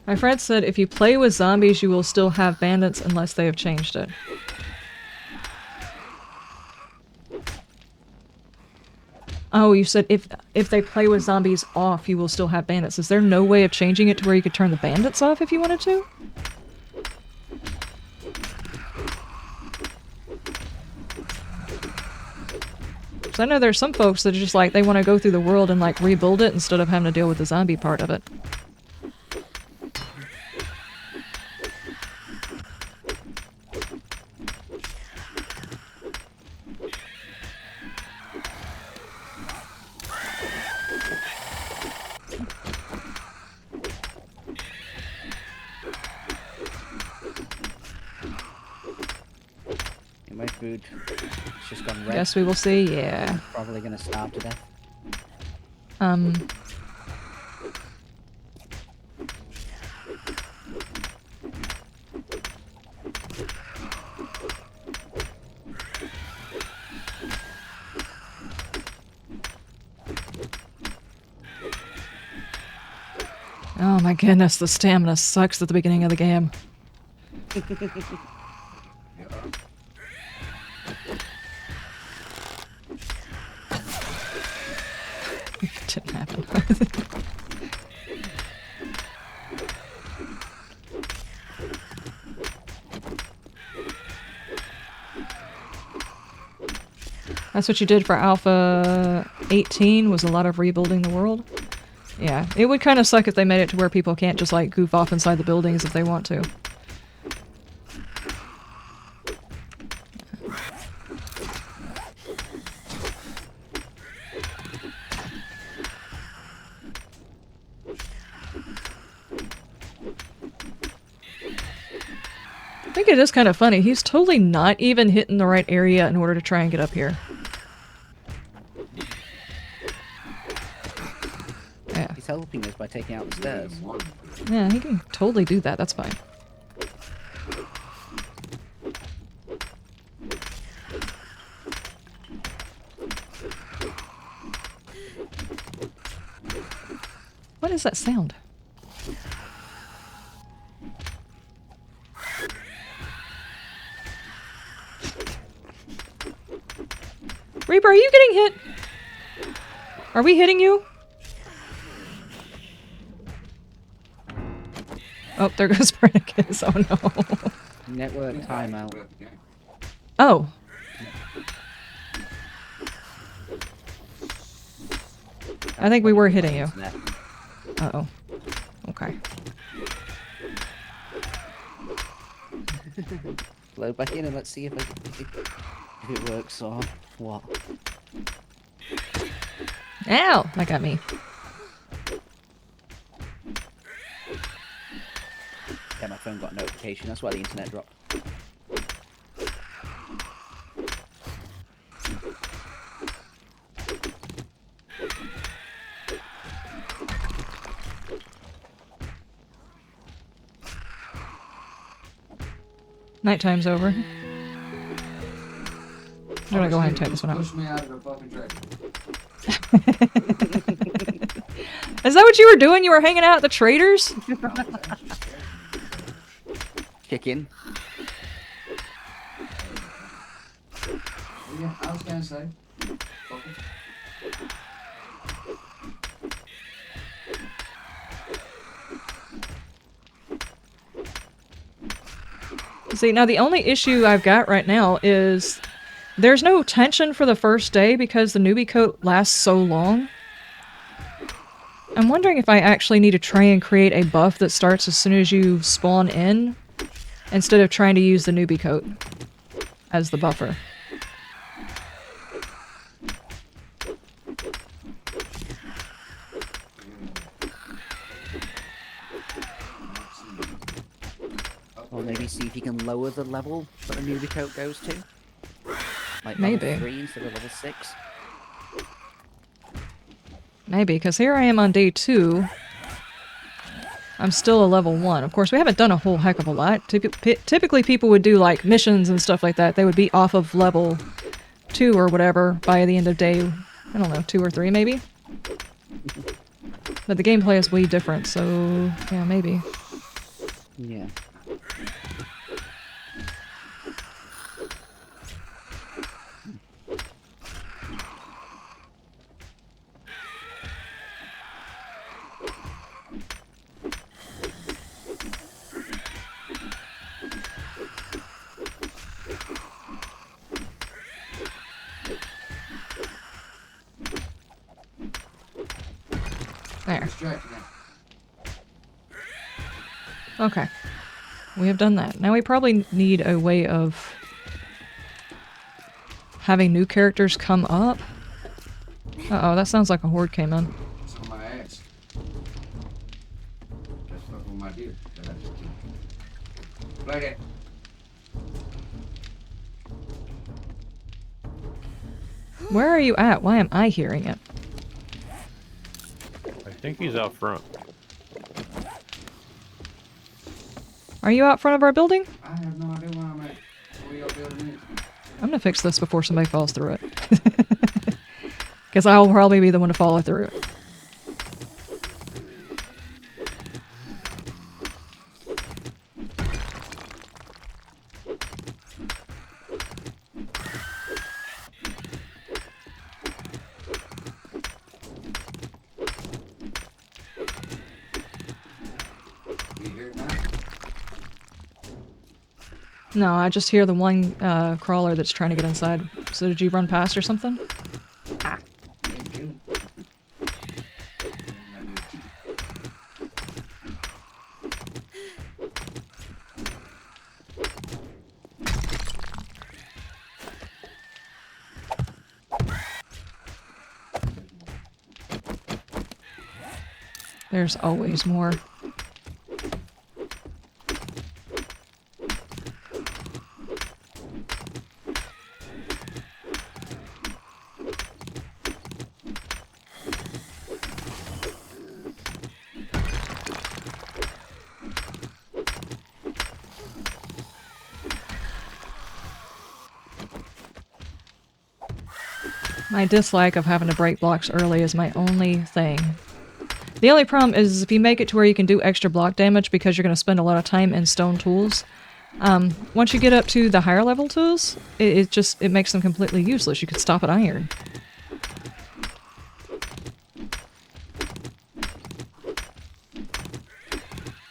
My friend said if you play with zombies, you will still have bandits unless they have changed it. Oh, you said if they play with zombies off, you will still have bandits. Is there no way of changing it to where you could turn the bandits off if you wanted to? Because I know there's some folks that are just like, they want to go through the world and like rebuild it instead of having to deal with the zombie part of it. My food, it's just gone red. Guess we will see, yeah. Probably gonna starve to death. Oh my goodness, the stamina sucks at the beginning of the game. It didn't happen. That's what you did for Alpha 18, was a lot of rebuilding the world. Yeah, it would kind of suck if they made it to where people can't just like goof off inside the buildings if they want to. I think it is kind of funny. He's totally not even hitting the right area in order to try and get up here. Yeah. He's helping us by taking out the stairs. Yeah, he can totally do that. That's fine. What is that sound? Reaper, are you getting hit? Are we hitting you? Oh, there goes Spartacus. Oh no. Network timeout. Oh. I think we were hitting you. Uh-oh. Okay. Load back in and let's see if it works or what. Ow! That got me. Get my phone got a notification. That's why the internet dropped. Nighttime's over. I'm gonna go ahead and take this one out. Push me out of the fucking tractor. Is that what you were doing? You were hanging out at the traders? Kick in. Yeah, I was gonna say. Fucker. See, now the only issue I've got right now is there's no tension for the first day because the newbie coat lasts so long. I'm wondering if I actually need to try and create a buff that starts as soon as you spawn in, instead of trying to use the newbie coat as the buffer. Or maybe see if you can lower the level that a newbie coat goes to. Like Maybe. level 3 instead of level 6. Maybe, because here I am on day 2. I'm still a level 1. Of course, we haven't done a whole heck of a lot. Typically people would do like missions and stuff like that. They would be off of level 2 or whatever by the end of day, I don't know, 2 or 3 maybe? But the gameplay is way different, so yeah, maybe. Yeah. There. Distracted now. Okay. We have done that. Now we probably need a way of having new characters come up. Uh-oh, that sounds like a horde came in. It's on my ass. That's fucking with my deer. That I just killed. Like that. Where are you at? Why am I hearing it? I think he's out front. Are you out front of our building? I have no idea where I'm at. Where y'all building is. I'm gonna fix this before somebody falls through it. Because I'll probably be the one to follow through it. You hear it now? No, I just hear the one crawler that's trying to get inside. So did you run past or something? Thank you. There's always more. My dislike of having to break blocks early is my only thing. The only problem is if you make it to where you can do extra block damage because you're going to spend a lot of time in stone tools. Once you get up to the higher level tools, it makes them completely useless. You could stop at iron.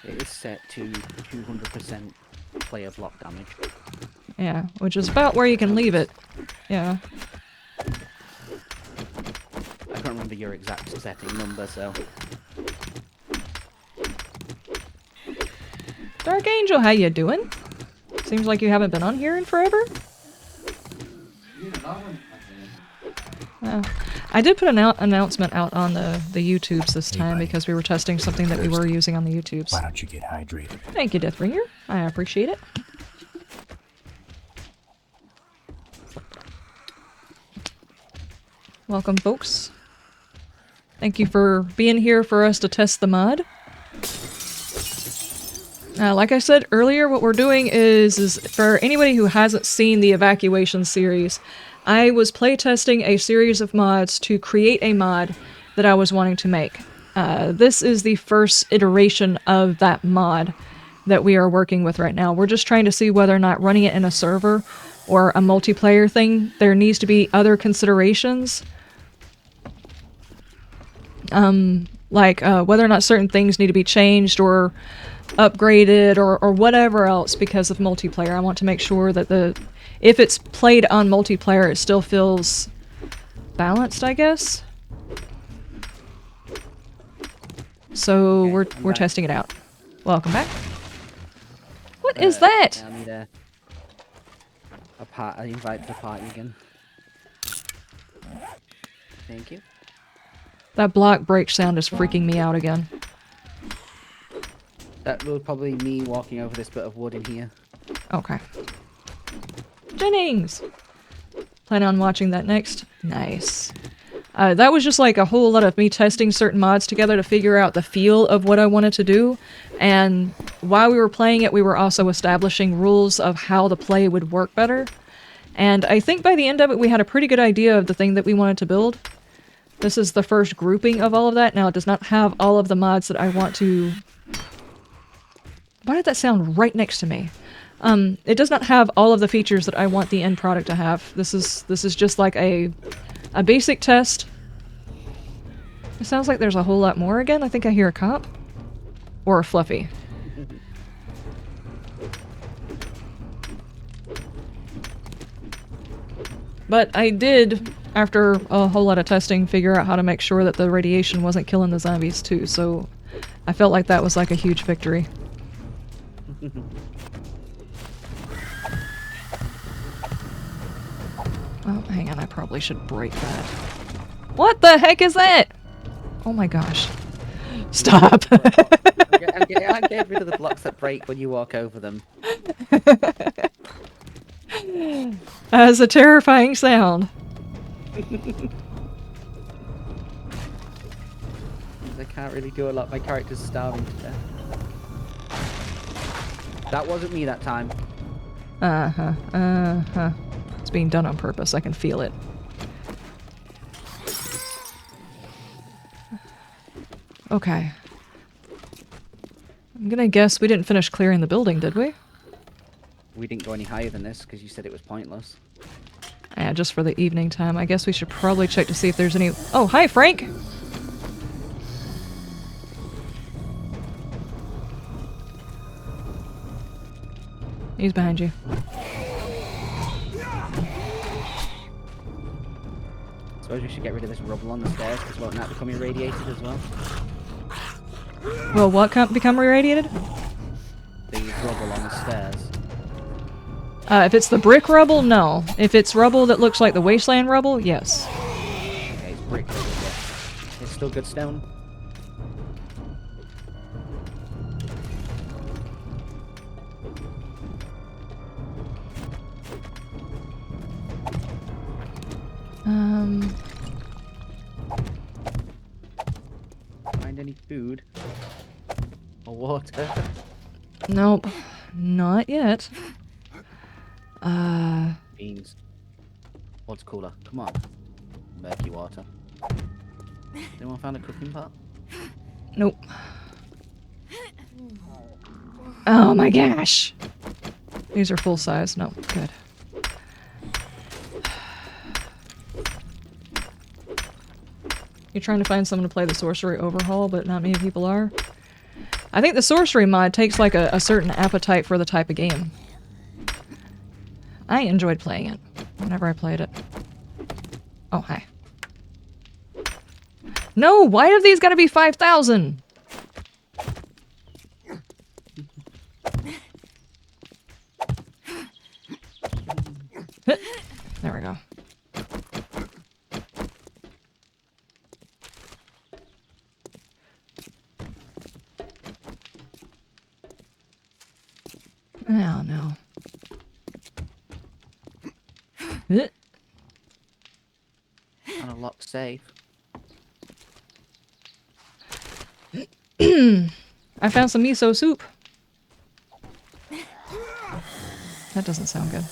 It is set to 200% player block damage. Yeah, which is about where you can leave it. Yeah. I can't remember your exact setting number, so... Dark Angel, how you doing? Seems like you haven't been on here in forever. I did put an announcement out on the YouTubes this time buddy. because we were testing something that we were using on the YouTubes. Why don't you get hydrated? Thank you, Deathbringer. I appreciate it. Welcome, folks. Thank you for being here for us to test the mod. Like I said earlier, what we're doing is for anybody who hasn't seen the Evacuation series, I was playtesting a series of mods to create a mod that I was wanting to make. This is the first iteration of that mod that we are working with right now. We're just trying to see whether or not running it in a server or a multiplayer thing, there needs to be other considerations. Like whether or not certain things need to be changed or upgraded or whatever else because of multiplayer. I want to make sure that if it's played on multiplayer, it still feels balanced, I guess. So Okay, we're back. testing it out. Welcome back. What is that? Yeah, I need a invite to the party again. Thank you. That block break sound is freaking me out again. That will probably me walking over this bit of wood in here. Okay. Jennings! Plan on watching that next? Nice. That was just like a whole lot of me testing certain mods together to figure out the feel of what I wanted to do. And while we were playing it, we were also establishing rules of how the play would work better. And I think by the end of it, we had a pretty good idea of the thing that we wanted to build. This is the first grouping of all of that. Now, it does not have all of the mods that I want to... Why did that sound right next to me? It does not have all of the features that I want the end product to have. This is just like a basic test. It sounds like there's a whole lot more again. I think I hear a cop. Or a Fluffy. But I did, after a whole lot of testing, figure out how to make sure that the radiation wasn't killing the zombies too, so I felt like that was like a huge victory. Oh, hang on, I probably should break that. What the heck is that? Oh my gosh. Stop. I'm getting rid of the blocks that break when you walk over them. As a terrifying sound. I can't really do a lot. My character's starving to death. That wasn't me that time. It's being done on purpose. I can feel it. Okay. I'm gonna guess we didn't finish clearing the building, did we? We didn't go any higher than this because you said it was pointless. Yeah, just for the evening time. I guess we should probably check to see if there's any... Oh, hi, Frank! He's behind you. Suppose we should get rid of this rubble on the stairs because won't that become irradiated as well? Well, what can't become irradiated? The rubble on the stairs. If it's the brick rubble, no. If it's rubble that looks like the wasteland rubble, yes. Okay, it's brick rubble, yeah. It's still good stone. Find any food? Or water? Nope. Not yet. Beans. What's cooler? Come on. Murky water. Anyone found a cooking pot? Nope. Oh my gosh! These are full size. No, good. You're trying to find someone to play the sorcery overhaul, but not many people are. I think the sorcery mod takes like a certain appetite for the type of game. I enjoyed playing it whenever I played it. Oh, hi. No, why have these got to be 5,000? There we go. Eh. Unlocked safe. I found some miso soup. That doesn't sound good.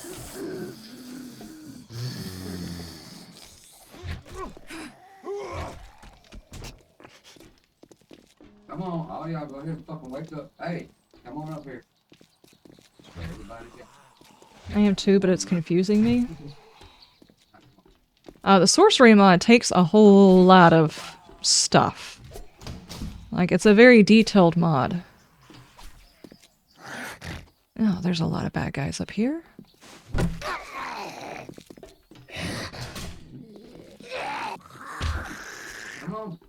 Come on, all y'all go ahead and fucking wake up. Hey, come on up here. Everybody get... I am too, but it's confusing me. The sorcery mod takes a whole lot of stuff. Like, it's a very detailed mod. Oh, there's a lot of bad guys up here. Come on.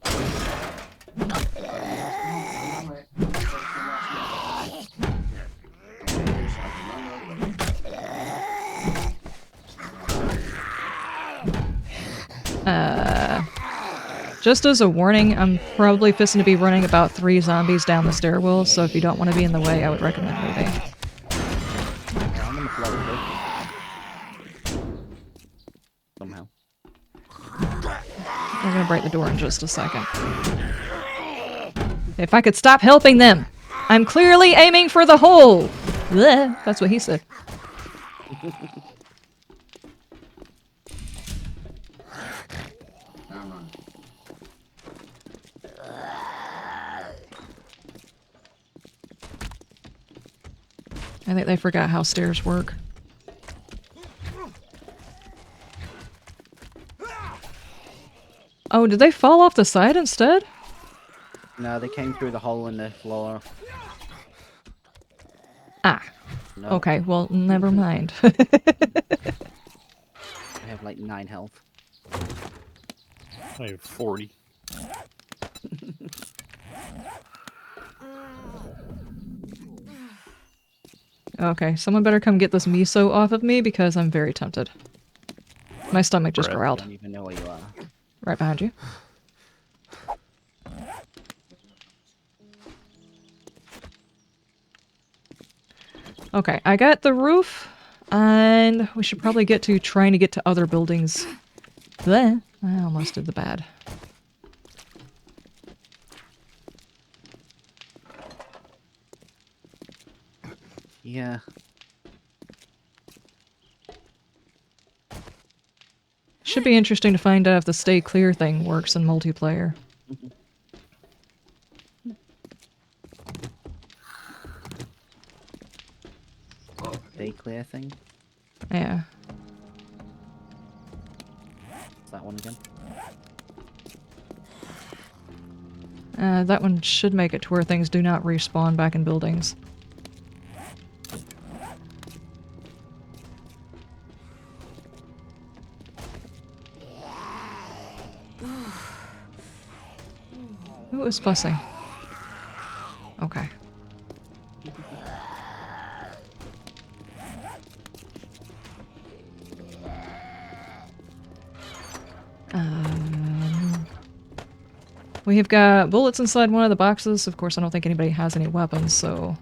Just as a warning, I'm probably fisting to be running about 3 zombies down the stairwell, so if you don't want to be in the way, I would recommend moving. Yeah, I'm gonna blow it. Somehow. We're gonna break the door in just a second. If I could stop helping them! I'm clearly aiming for the hole! Blech, that's what he said. I think they forgot how stairs work. Oh, did they fall off the side instead? No, they came through the hole in the floor. Ah. No. Okay, well, never mind. I have like 9 health. I have 40. Okay, someone better come get this miso off of me because I'm very tempted. My stomach just Brett. I growled. don't even know where you are. Right behind you. Okay, I got the roof, and we should probably get to trying to get to other buildings. Bleh, I almost did the bad. Yeah. Should be interesting to find out if the stay clear thing works in multiplayer. Stay clear thing. Yeah. What's that one again? That one should make it to where things do not respawn back in buildings. Who is fussing? Okay. We have got bullets inside one of the boxes. Of course, I don't think anybody has any weapons, so...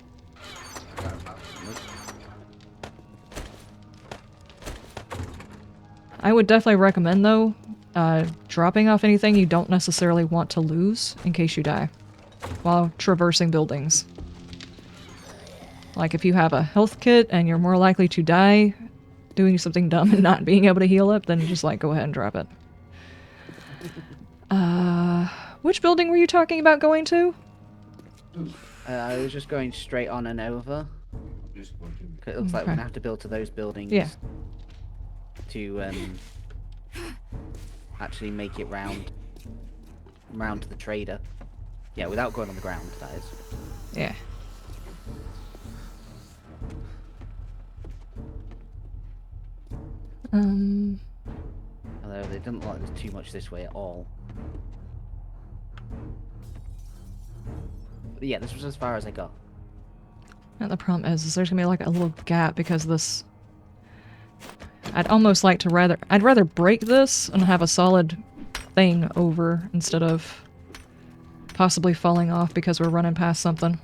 I would definitely recommend, though, dropping off anything you don't necessarily want to lose in case you die while traversing buildings. Like, if you have a health kit and you're more likely to die doing something dumb and not being able to heal up, then just, like, go ahead and drop it. Which building were you talking about going to? I was just going straight on and over. Just go to 'Cause it looks like we're Okay. gonna have to build to those buildings. Yeah. To actually make it round to the trader. Yeah, without going on the ground, that is. Yeah. Although they didn't like there's too much this way at all. But yeah, this was as far as I got. And the problem is there's gonna be like a little gap because this... I'd almost like to I'd rather break this and have a solid thing over instead of possibly falling off because we're running past something.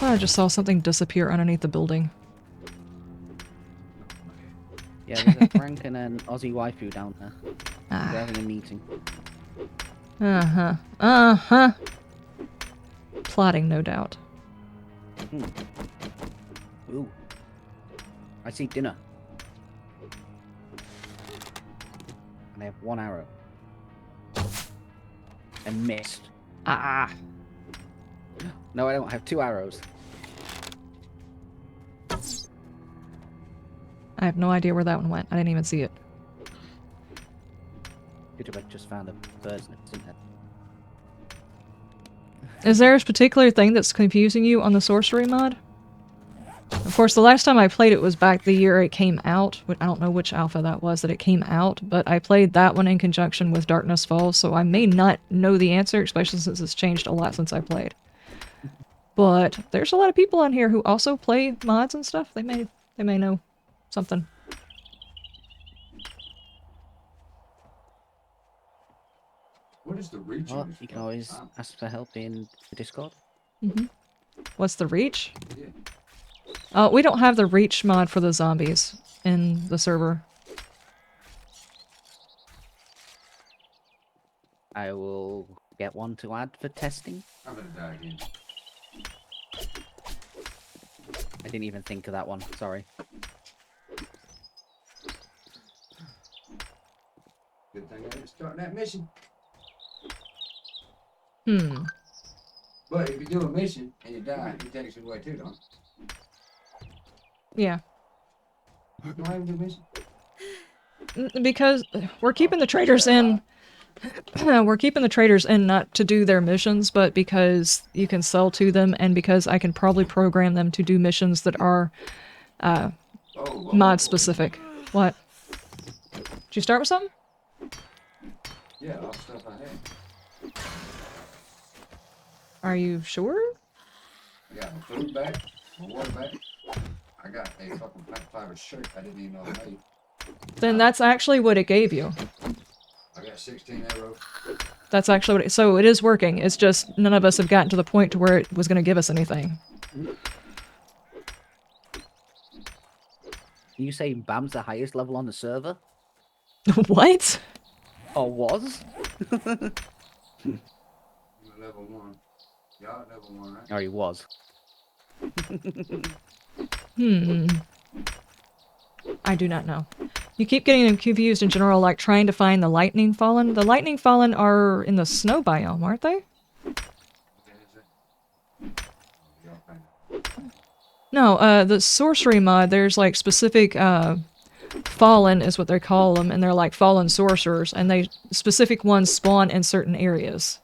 thought I just saw something disappear underneath the building. Yeah, there's a Frank and an Aussie waifu down there. They're Ah. having a meeting. Uh-huh. Uh-huh. Plotting, no doubt. Ooh. I see dinner. And I have 1 arrow. And missed. Ah. No, I don't have 2 arrows. I have no idea where that one went. I didn't even see it. Could have just found a bird's nest, isn't it? Is there a particular thing that's confusing you on the sorcery mod? Of course, the last time I played it was back the year it came out. I don't know which alpha that was that it came out, but I played that one in conjunction with Darkness Falls, so I may not know the answer, especially since it's changed a lot since I played. But there's a lot of people on here who also play mods and stuff. They may know something. What is the reach Well, on this you can fucking always time? ask for help in the Discord. What's the reach? Yeah. We don't have the reach mod for the zombies in the server. I will get one to add for testing. I'm gonna die again. I didn't even think of that one, sorry. Good thing I didn't start that mission. Hmm. But if you do a mission and you die, it takes you away too, don't Yeah. it? Don't I even do mission? Because we're keeping the traders in. We're keeping the traders in not to do their missions, but because you can sell to them and because I can probably program them to do missions that are mod specific. What? Did you start with something? Yeah, all the stuff I had. Are you sure? I got my food back, my water back. I got a fucking plant fiber shirt I didn't even know I made. Then that's actually what it gave you. I got 16 arrows. That's actually what so it is working. It's just none of us have gotten to the point to where it was going to give us anything. You say Bam's the highest level on the server? What? Or was? You were level 1. Y'all at level 1, right? Or he was. I do not know. You keep getting them confused in general, like trying to find the lightning fallen. The lightning fallen are in the snow biome, aren't they? Okay, is it? Y'all find it. No, the sorcery mod, there's like specific, fallen is what they call them, and they're like fallen sorcerers, and they specific ones spawn in certain areas.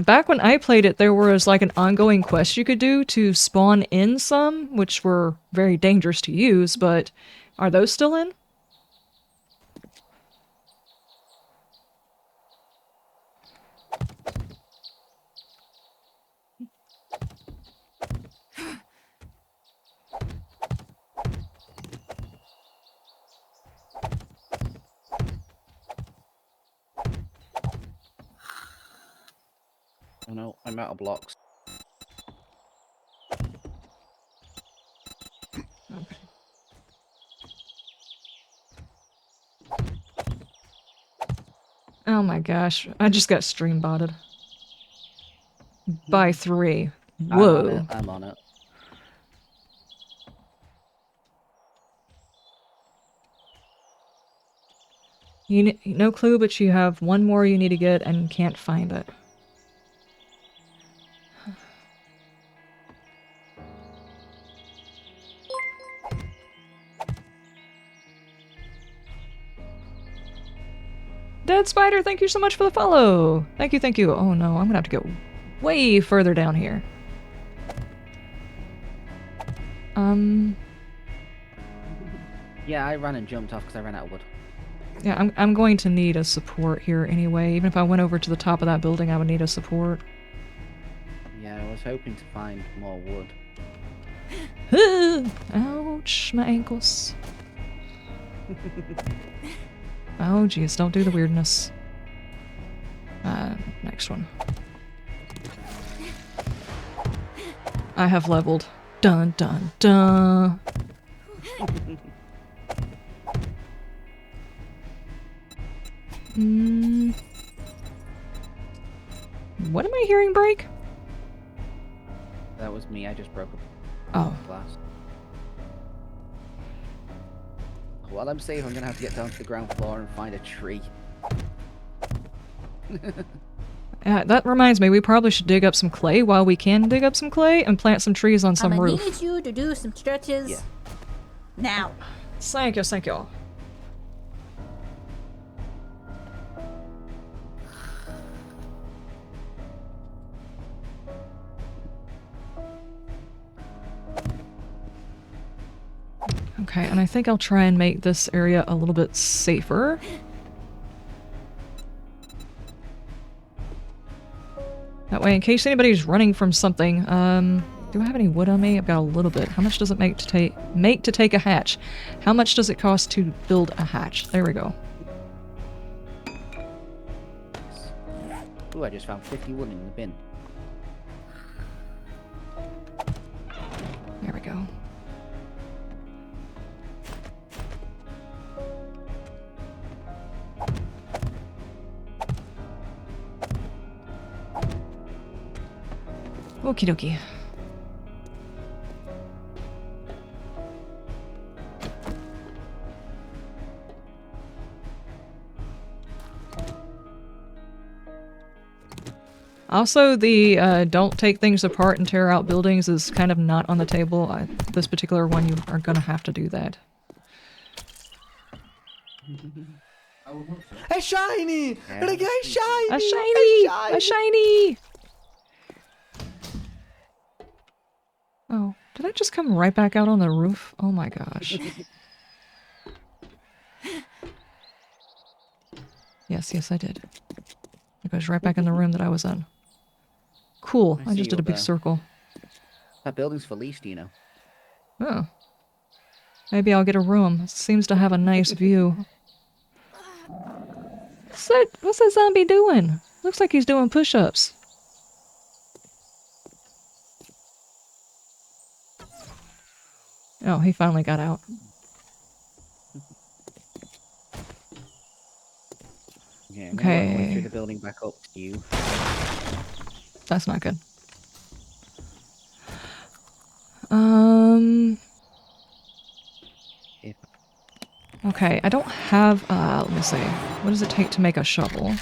Back when I played it, there was like an ongoing quest you could do to spawn in some, which were very dangerous to use, but are those still in? Oh no, I'm out of blocks. Okay. Oh my gosh, I just got stream botted. By 3. Whoa. I'm on it. No clue, but you have one more you need to get and can't find it. Dead Spider, thank you so much for the follow! Thank you, thank you. Oh no, I'm gonna have to go way further down here. Yeah, I ran and jumped off because I ran out of wood. Yeah, I'm going to need a support here anyway. Even if I went over to the top of that building, I would need a support. Yeah, I was hoping to find more wood. Ouch, my ankles. Oh jeez, don't do the weirdness. Next one. I have leveled. Dun dun dun. What am I hearing break? That was me. I just broke a Oh. glass. While I'm safe, I'm gonna have to get down to the ground floor and find a tree. That reminds me, we probably should dig up some clay while we can dig up some clay and plant some trees on some I'ma roof. need you to do some stretches. Yeah. Now. Thank you, thank you. Okay, and I think I'll try and make this area a little bit safer. That way, in case anybody's running from something, do I have any wood on me? I've got a little bit. How much does it make to take a hatch? How much does it cost to build a hatch? There we go. Ooh, I just found 50 wood in the bin. There we go. Okie dokie. Also, the don't take things apart and tear out buildings is kind of not on the table. This particular one, you are gonna have to do that. A shiny! Yeah. Look, a shiny! A shiny! A shiny! Oh, did I just come right back out on the roof? Oh my gosh. Yes, I did. It goes right back in the room that I was in. Cool, I see just did you a big there. circle. That building's for lease, do you know? Oh. Maybe I'll get a room. It seems to have a nice view. What's that zombie doing? Looks like he's doing push-ups. Oh, he finally got out. Yeah, I'm gonna work my way Okay. through the building back up to you. That's not good. Um... If Okay, I don't have, let me see. What does it take to make a shovel?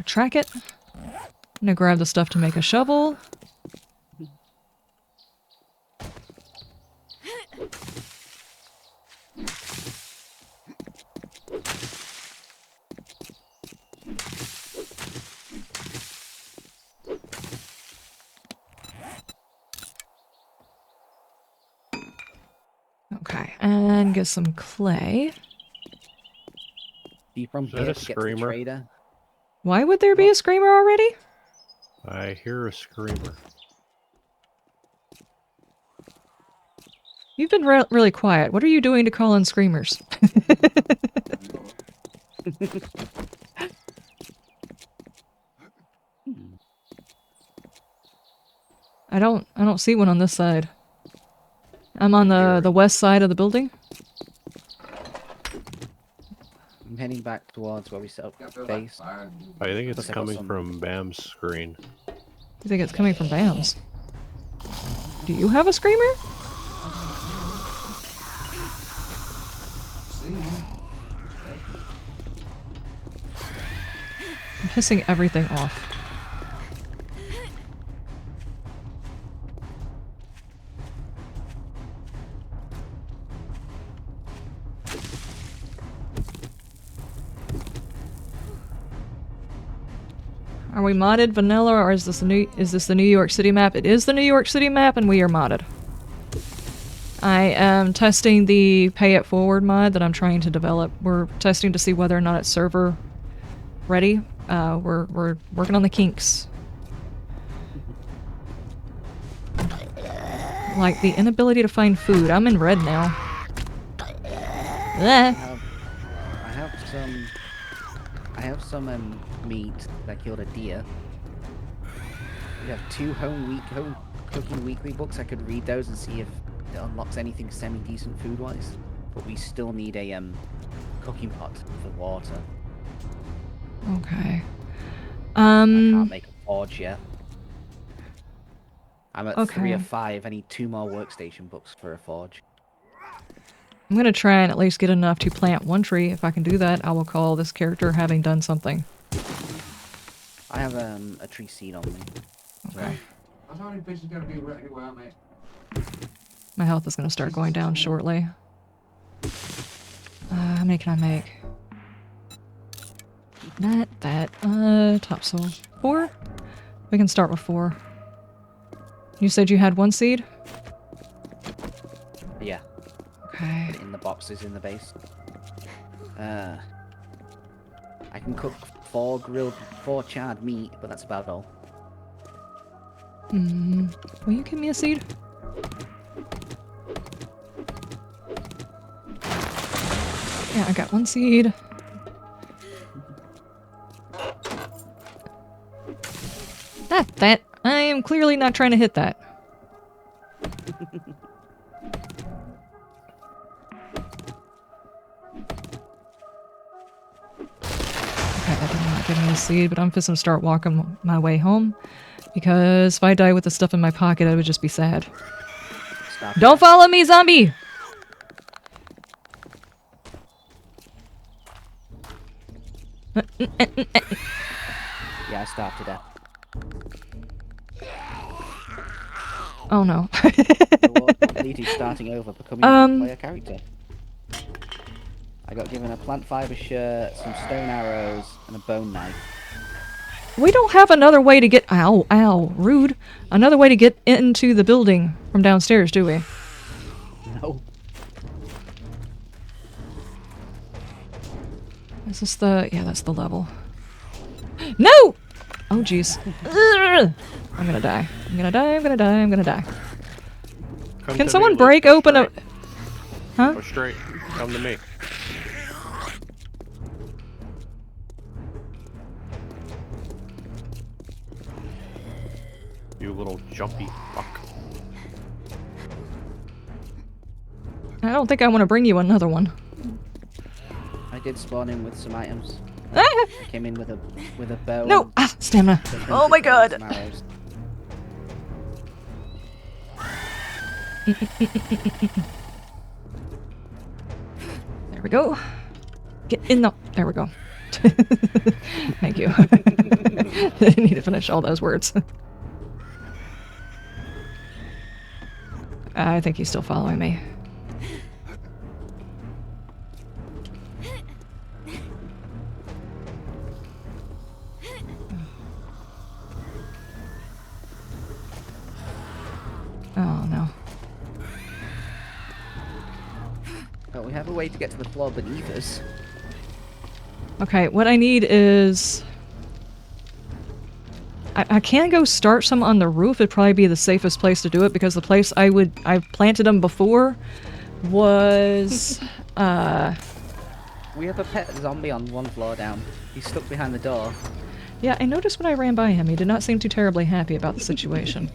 Track it. I'm gonna grab the stuff to make a shovel. Okay, and get some clay. you from Is that here a to get to the screamer? trader? Why would there be a screamer already? I hear a screamer. You've been really quiet. What are you doing to call in screamers? I don't see one on this side. I'm on the west side of the building. I'm heading back towards where we set up I feel like base. fire. I think it's Plus I got coming some- from Bam's screen. You think it's coming from Bams? Do you have a screamer? I'm pissing everything off. Are we modded vanilla or is this the New York City map? It is the New York City map and we are modded. I am testing the pay it forward mod that I'm trying to develop. We're testing to see whether or not it's server ready. We're working on the kinks. Like the inability to find food. I'm in red now. I have some. I have some meat that killed a deer. We have 2 home cooking weekly books. I could read those and see if it unlocks anything semi-decent food-wise. But we still need a cooking pot for water. Okay. I can't make a forge yet. I'm at 3 Okay. of 5. I need 2 more workstation books for a forge. I'm gonna try and at least get enough to plant 1 tree. If I can do that, I will call this character having done something. I have a tree seed on me. Okay. How many fish is gonna be ready well, mate? My health is gonna start going down shortly. How many can I make? Not that. Topsoil. 4? We can start with 4. You said you had 1 seed? Yeah. Okay. Put it in the boxes in the base. I can cook 4 charred meat, but that's about all. Will you give me a seed? Yeah, I got 1 seed. That. I am clearly not trying to hit that. Okay, that did not give me a seed, but I'm fixing to start walking my way home. Because if I die with the stuff in my pocket, I would just be sad. Stop. Don't follow me, zombie! Yeah, I starved to death. Oh no. Completed starting over, becoming a player character. I got given a plant fiber shirt, some stone arrows, and a bone knife. We don't have another way to get— ow, ow, rude. Another way to get into the building from downstairs, do we? No. Is this the— yeah, that's the level. No! Oh, jeez. I'm gonna die. I'm gonna die, I'm gonna die, I'm gonna die. Come Can to someone me, break Luke. open a— huh? Go straight. Come to me. You little jumpy fuck. I don't think I want to bring you another one. I did spawn in with some items. Ah! I came in with a bow. No! Ah, stamina. some Oh my printed god! some arrows. There we go. Get in the— there we go. Thank you. I need to finish all those words. I think he's still following me. Oh no. But we have a way to get to the floor beneath us. Okay, what I need is— I can go start some on the roof. It'd probably be the safest place to do it because the place I've planted them before was We have a pet zombie on 1 floor down. He's stuck behind the door. yeah, I noticed when I ran by him, he did not seem too terribly happy about the situation.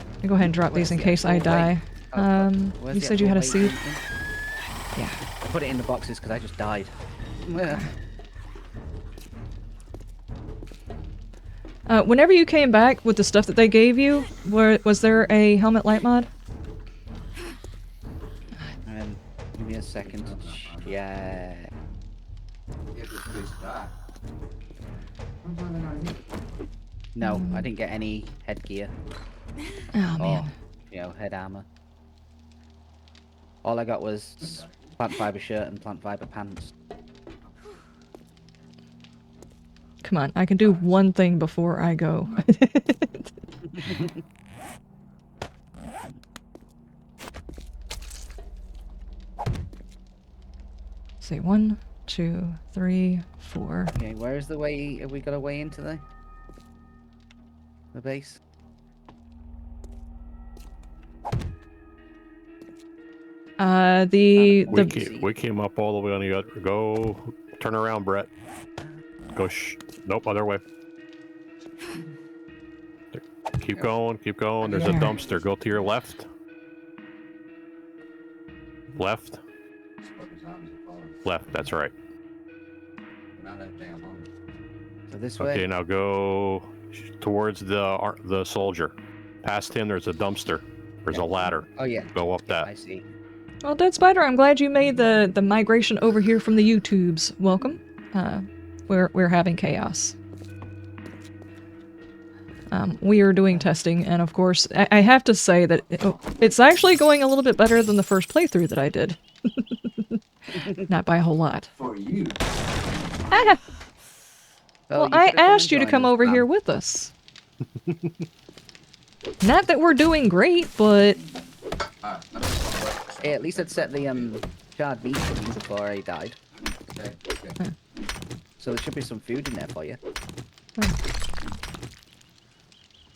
Let me go ahead and drop these in case I die. Where's You the said you had a actual seed? weight? Yeah. I put it in the boxes because I just died. Whenever you came back with the stuff that they gave you, was there a helmet light mod? Give me a second to check. If this fish die. Why are they not here? No, I didn't get any headgear. Oh Or, man. head armor. All I got was plant fiber shirt and plant fiber pants. Come on, I can do one thing before I go. Say 1, 2, 3, 4. Okay, where is the way? Have we got a way into the base? The We came up all the way on the other. Go turn around, Brett. Go nope, other way. Keep going, keep going. There's a dumpster. Go to your left. Left. Left, that's right. Not that damn hungry. So this way. Okay, now go towards the soldier. Past him, there's a dumpster. There's a ladder. Oh yeah. Go up that. I see. Well, Dead Spider, I'm glad you made the migration over here from the YouTubes. Welcome. We're having chaos. We are doing testing, and of course, I have to say that it's actually going a little bit better than the first playthrough that I did. Not by a whole lot. For you. Ah! Well, you I could've come asked you and to joined come us, over man. here with us. Not that we're doing great, but Hey, at least I'd set the charred meat for me before I died. Okay, okay. So there should be some food in there for you.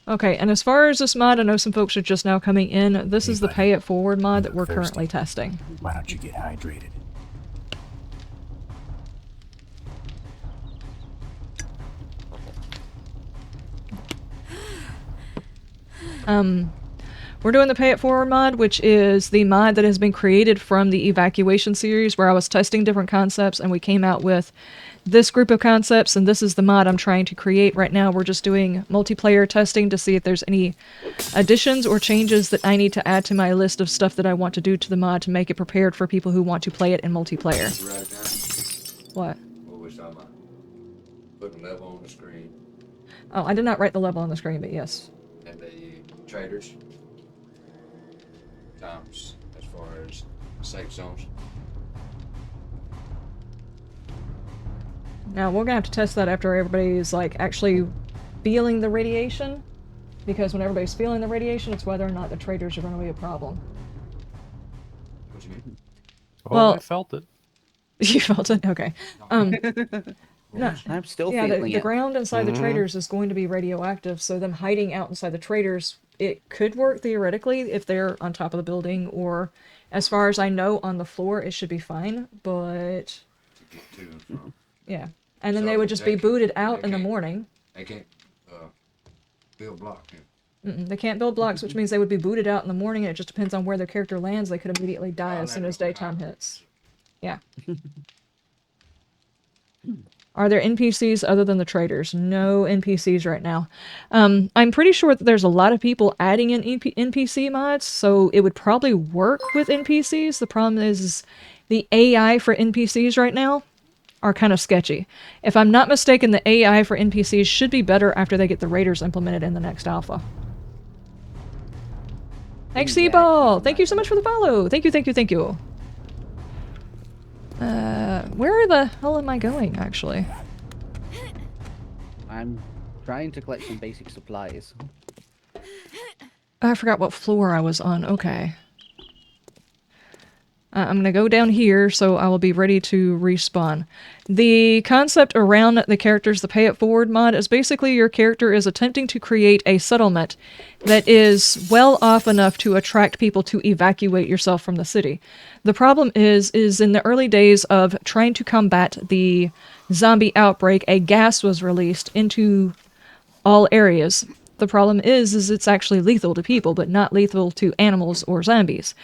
okay. And as far as this mod, I know some folks are just now coming in. This is the buddy. Pay It Forward mod that You we're look thirsty. currently testing. Why don't you get hydrated? We're doing the Pay It Forward mod, which is the mod that has been created from the Evacuation series, where I was testing different concepts, and we came out with this group of concepts, and this is the mod I'm trying to create right now. We're just doing multiplayer testing to see if there's any additions or changes that I need to add to my list of stuff that I want to do to the mod to make it prepared for people who want to play it in multiplayer. Right now, What? what was talking about? Putting level on the screen Oh, I did not write the level on the screen, but yes. and the traders. Times as far as safe zones. Now, we're gonna have to test that after everybody's, like, actually feeling the radiation. Because when everybody's feeling the radiation, it's whether or not the traders are gonna be a problem. What you mean? Oh, Well- I felt it. You felt it? Okay. No. I'm still Yeah, feeling the it. ground inside the traders is going to be radioactive, so them hiding out inside the traders, it could work theoretically if they're on top of the building, or as far as I know, on the floor, it should be fine, but To get to and from. yeah. And then they So would just be they booted can't- out they in the can't- morning. They can't build block him. They can't build blocks, which means they would be booted out in the morning, and it just depends on where their character lands. They could immediately die as soon as daytime hits. Yeah. Are there NPCs other than the traders? No NPCs right now. I'm pretty sure that there's a lot of people adding in NPC mods, so it would probably work with NPCs. The problem is the AI for NPCs right now are kind of sketchy. If I'm not mistaken, the AI for NPCs should be better after they get the raiders implemented in the next alpha. Thanks, Yeah, Seaball! Thank you so much for the follow! Thank you, thank you, thank you. Where the hell am I going, actually? I'm trying to collect some basic supplies. I forgot what floor I was on. Okay. I'm gonna go down here, so I will be ready to respawn. The concept around the characters, the Pay It Forward mod, is basically your character is attempting to create a settlement that is well off enough to attract people to evacuate yourself from the city. The problem is in the early days of trying to combat the zombie outbreak, a gas was released into all areas. The problem is it's actually lethal to people, but not lethal to animals or zombies.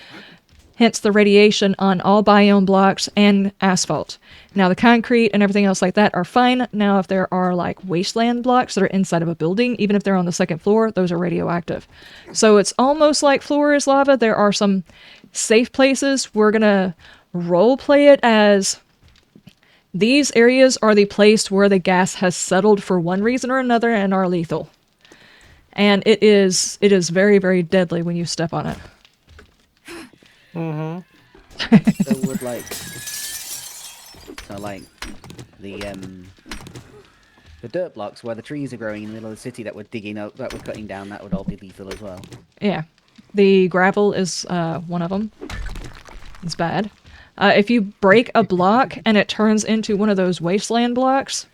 Hence the radiation on all biome blocks and asphalt. Now the concrete and everything else like that are fine. Now if there are like wasteland blocks that are inside of a building, even if they're on the second floor, those are radioactive. So it's almost like floor is lava. There are some safe places. We're gonna role play it as these areas are the place where the gas has settled for one reason or another and are lethal. And it is very, very deadly when you step on it. So would like the dirt blocks where the trees are growing in the middle of the city that we're digging up, that we're cutting down, that would all be lethal as well. Yeah. The gravel is one of them. It's bad. If you break a block and it turns into one of those wasteland blocks,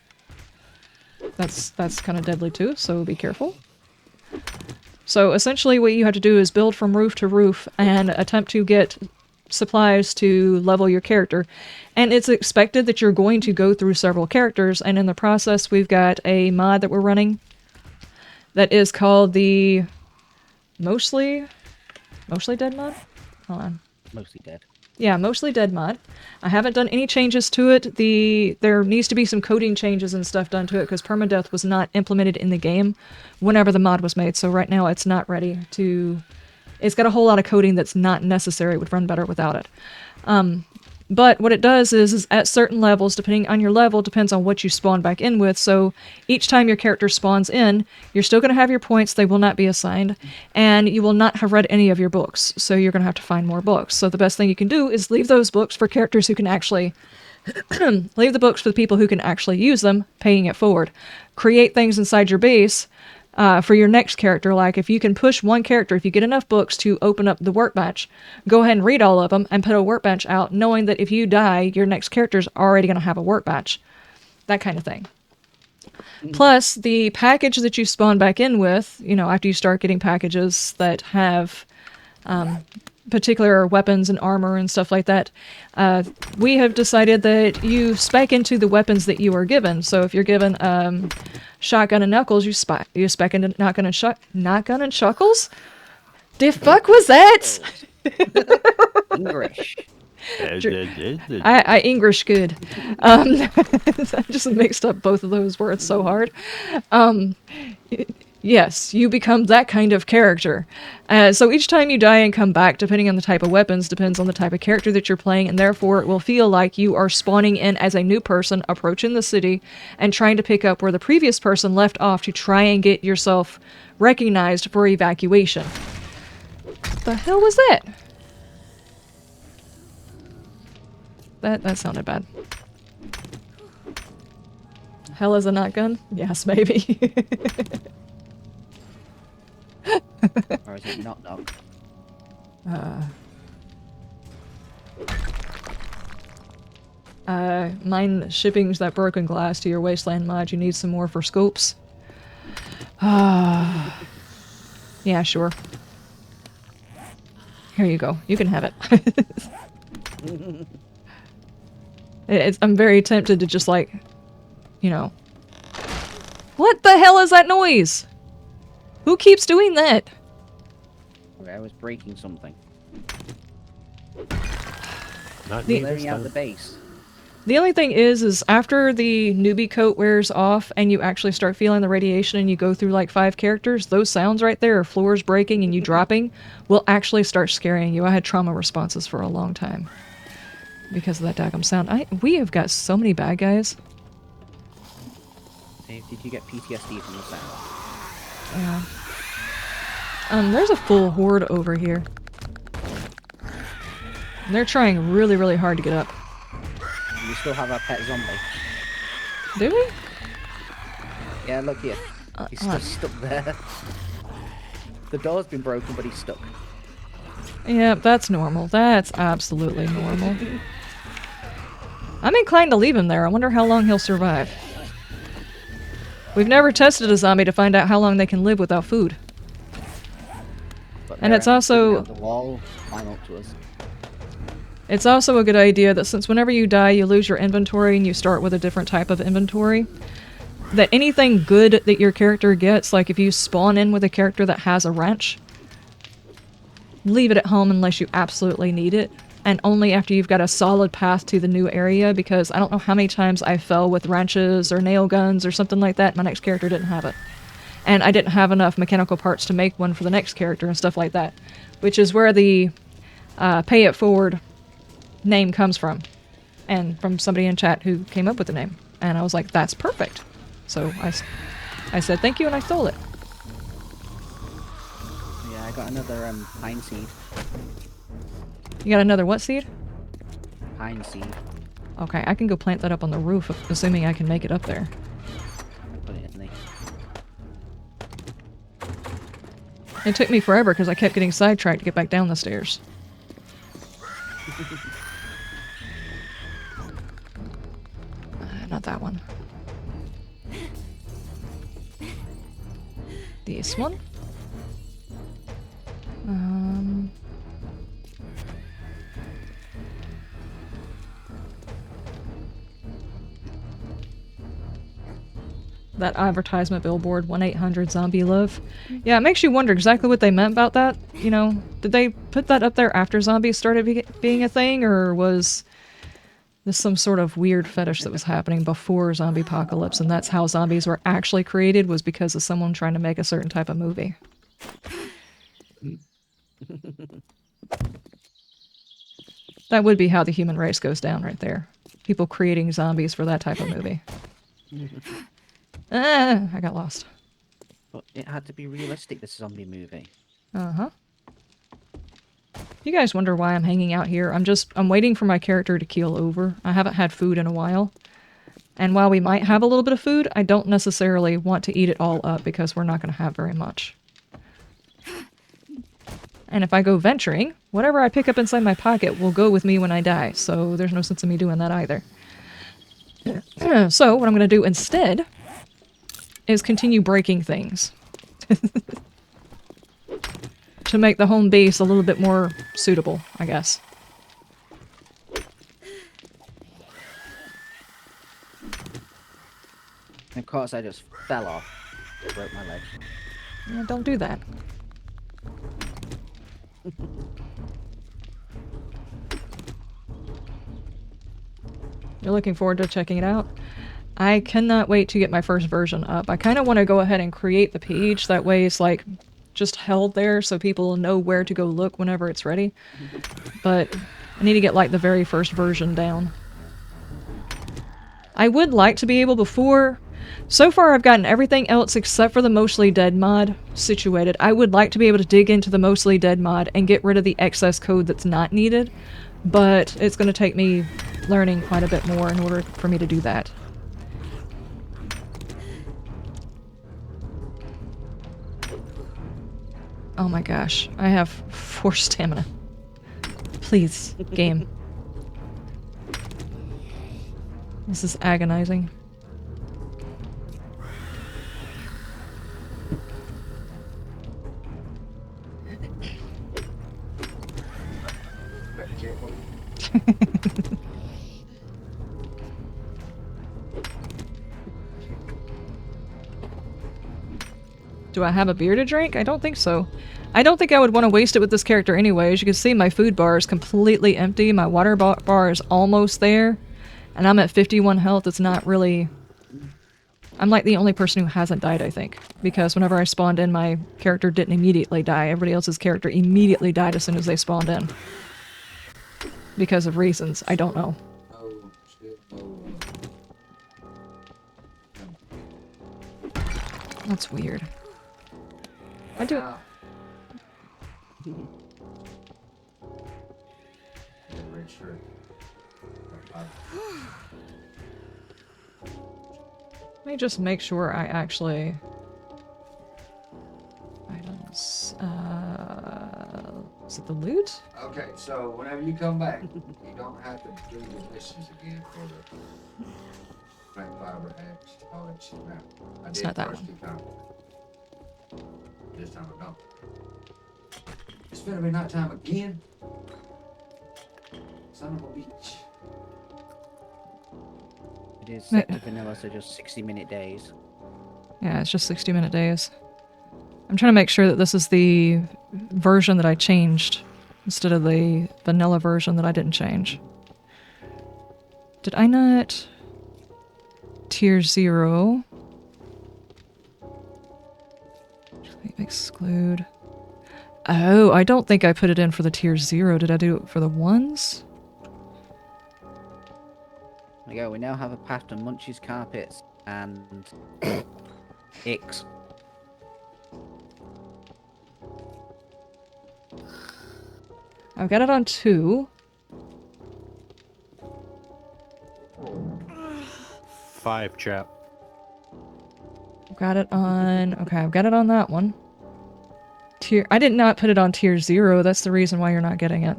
that's kind of deadly too, so be careful. So essentially what you have to do is build from roof to roof and attempt to get supplies to level your character. And it's expected that you're going to go through several characters, and in the process we've got a mod that we're running that is called the Mostly Dead mod? Hold on. Mostly dead. Yeah, Mostly Dead mod. I haven't done any changes to it. There needs to be some coding changes and stuff done to it because permadeath was not implemented in the game whenever the mod was made, so right now it's not ready to... It's got a whole lot of coding that's not necessary. It would run better without it. But what it does is at certain levels, depending on your level, depends on what you spawn back in with. So each time your character spawns in, you're still going to have your points. They will not be assigned. And you will not have read any of your books. So you're going to have to find more books. So the best thing you can do is leave those books for characters who can actually... leave the books for the people who can actually use them, paying it forward. Create things inside your base... for your next character, like if you can push one character, if you get enough books to open up the workbench, go ahead and read all of them and put a workbench out, knowing that if you die, your next character's already going to have a workbench. That kind of thing. Plus, the package that you spawn back in with, you know, after you start getting packages that have particular weapons and armor and stuff like that, we have decided that you spec into the weapons that you are given. So if you're given shotgun and knuckles, you spec into shotgun and shuckles? The fuck was that? English. I English good. I just mixed up both of those words so hard. Yes, you become that kind of character. So each time you die and come back, depending on the type of weapons, depends on the type of character that you're playing, and therefore it will feel like you are spawning in as a new person, approaching the city, and trying to pick up where the previous person left off to try and get yourself recognized for evacuation. What the hell was that? That sounded bad. Hell is a nutgun? Yes, maybe. Or is it knock knock? Mine shipping's that broken glass to your wasteland mod. You need some more for scopes. Yeah, sure. Here you go. You can have it. I'm very tempted to just like, you know. What the hell is that noise? Who keeps doing that? Okay, I was breaking something. Not me this Clearing out time. the base. The only thing is after the newbie coat wears off and you actually start feeling the radiation and you go through like 5 characters, those sounds right there, floors breaking and you dropping, will actually start scaring you. I had trauma responses for a long time because of that daggum sound. We have got so many bad guys. Dave, did you get PTSD from the sound? Yeah. There's a full horde over here. They're trying really, really hard to get up. We still have our pet zombie. Do we? Yeah, look here. He's still stuck there. The door's been broken, but he's stuck. Yeah, that's normal. That's absolutely normal. I'm inclined to leave him there. I wonder how long he'll survive. We've never tested a zombie to find out how long they can live without food. But And they're it's also- out the wall, climb up to us. It's also a good idea that since whenever you die, you lose your inventory and you start with a different type of inventory, that anything good that your character gets, like if you spawn in with a character that has a wrench, leave it at home unless you absolutely need it, and only after you've got a solid path to the new area, because I don't know how many times I fell with wrenches or nail guns or something like that. My next character didn't have it. And I didn't have enough mechanical parts to make one for the next character and stuff like that, which is where the pay it forward name comes from, and from somebody in chat who came up with the name. And I was like, that's perfect. So I said thank you and I stole it. Yeah, I got another pine seed. You got another what seed? Pine seed. Okay, I can go plant that up on the roof, assuming I can make it up there. Put it in the... It took me forever because I kept getting sidetracked to get back down the stairs. Not that one. This one? that advertisement billboard, 1-800-ZOMBIE-LOVE. Yeah, it makes you wonder exactly what they meant about that. You know, did they put that up there after zombies started being a thing, or was this some sort of weird fetish that was happening before zombie apocalypse, and that's how zombies were actually created, was because of someone trying to make a certain type of movie? That would be how the human race goes down right there. People creating zombies for that type of movie. I got lost. But it had to be realistic, this zombie movie. Uh-huh. You guys wonder why I'm hanging out here. I'm waiting for my character to keel over. I haven't had food in a while. And while we might have a little bit of food, I don't necessarily want to eat it all up because we're not going to have very much. And if I go venturing, whatever I pick up inside my pocket will go with me when I die, so there's no sense in me doing that either. So, what I'm going to do instead is continue breaking things. To make the home base a little bit more suitable, I guess. And of course, I just fell off. Broke my leg. Yeah, don't do that. You're looking forward to checking it out? I cannot wait to get my first version up. I kind of want to go ahead and create the page. That way it's like just held there so people know where to go look whenever it's ready. But I need to get like the very first version down. I would like to be able before... So far I've gotten everything else except for the Mostly Dead mod situated. I would like to be able to dig into the Mostly Dead mod and get rid of the excess code that's not needed. But it's going to take me learning quite a bit more in order for me to do that. Oh my gosh, I have 4 stamina. Please, game. This is agonizing. Do I have a beer to drink? I don't think so. I don't think I would want to waste it with this character anyway. As you can see, my food bar is completely empty. My water bar is almost there. And I'm at 51 health. It's not really... I'm like the only person who hasn't died, I think. Because whenever I spawned in, my character didn't immediately die. Everybody else's character immediately died as soon as they spawned in. Because of reasons. I don't know. That's weird. I do... Let me just make sure I actually... Items... Is it the loot? Okay, so whenever you come back, you don't have to do the missions again for the plant fiber axe, all that shit. Now, I It's did not that first one. 2 times. This time I don't. It's gonna be nighttime again. Son of a bitch. It is set to vanilla, so just 60-minute days. Yeah, it's just 60-minute days. I'm trying to make sure that this is the version that I changed instead of the vanilla version that I didn't change. Did I not... Tier 0... Exclude... Oh, I don't think I put it in for the tier 0. Did I do it for the ones? There we go, we now have a path to Munch's carpets and... Ix. I've got it on 2. 5, chap. I've got it on... Okay, I've got it on that one. I did not put it on tier 0. That's the reason why you're not getting it.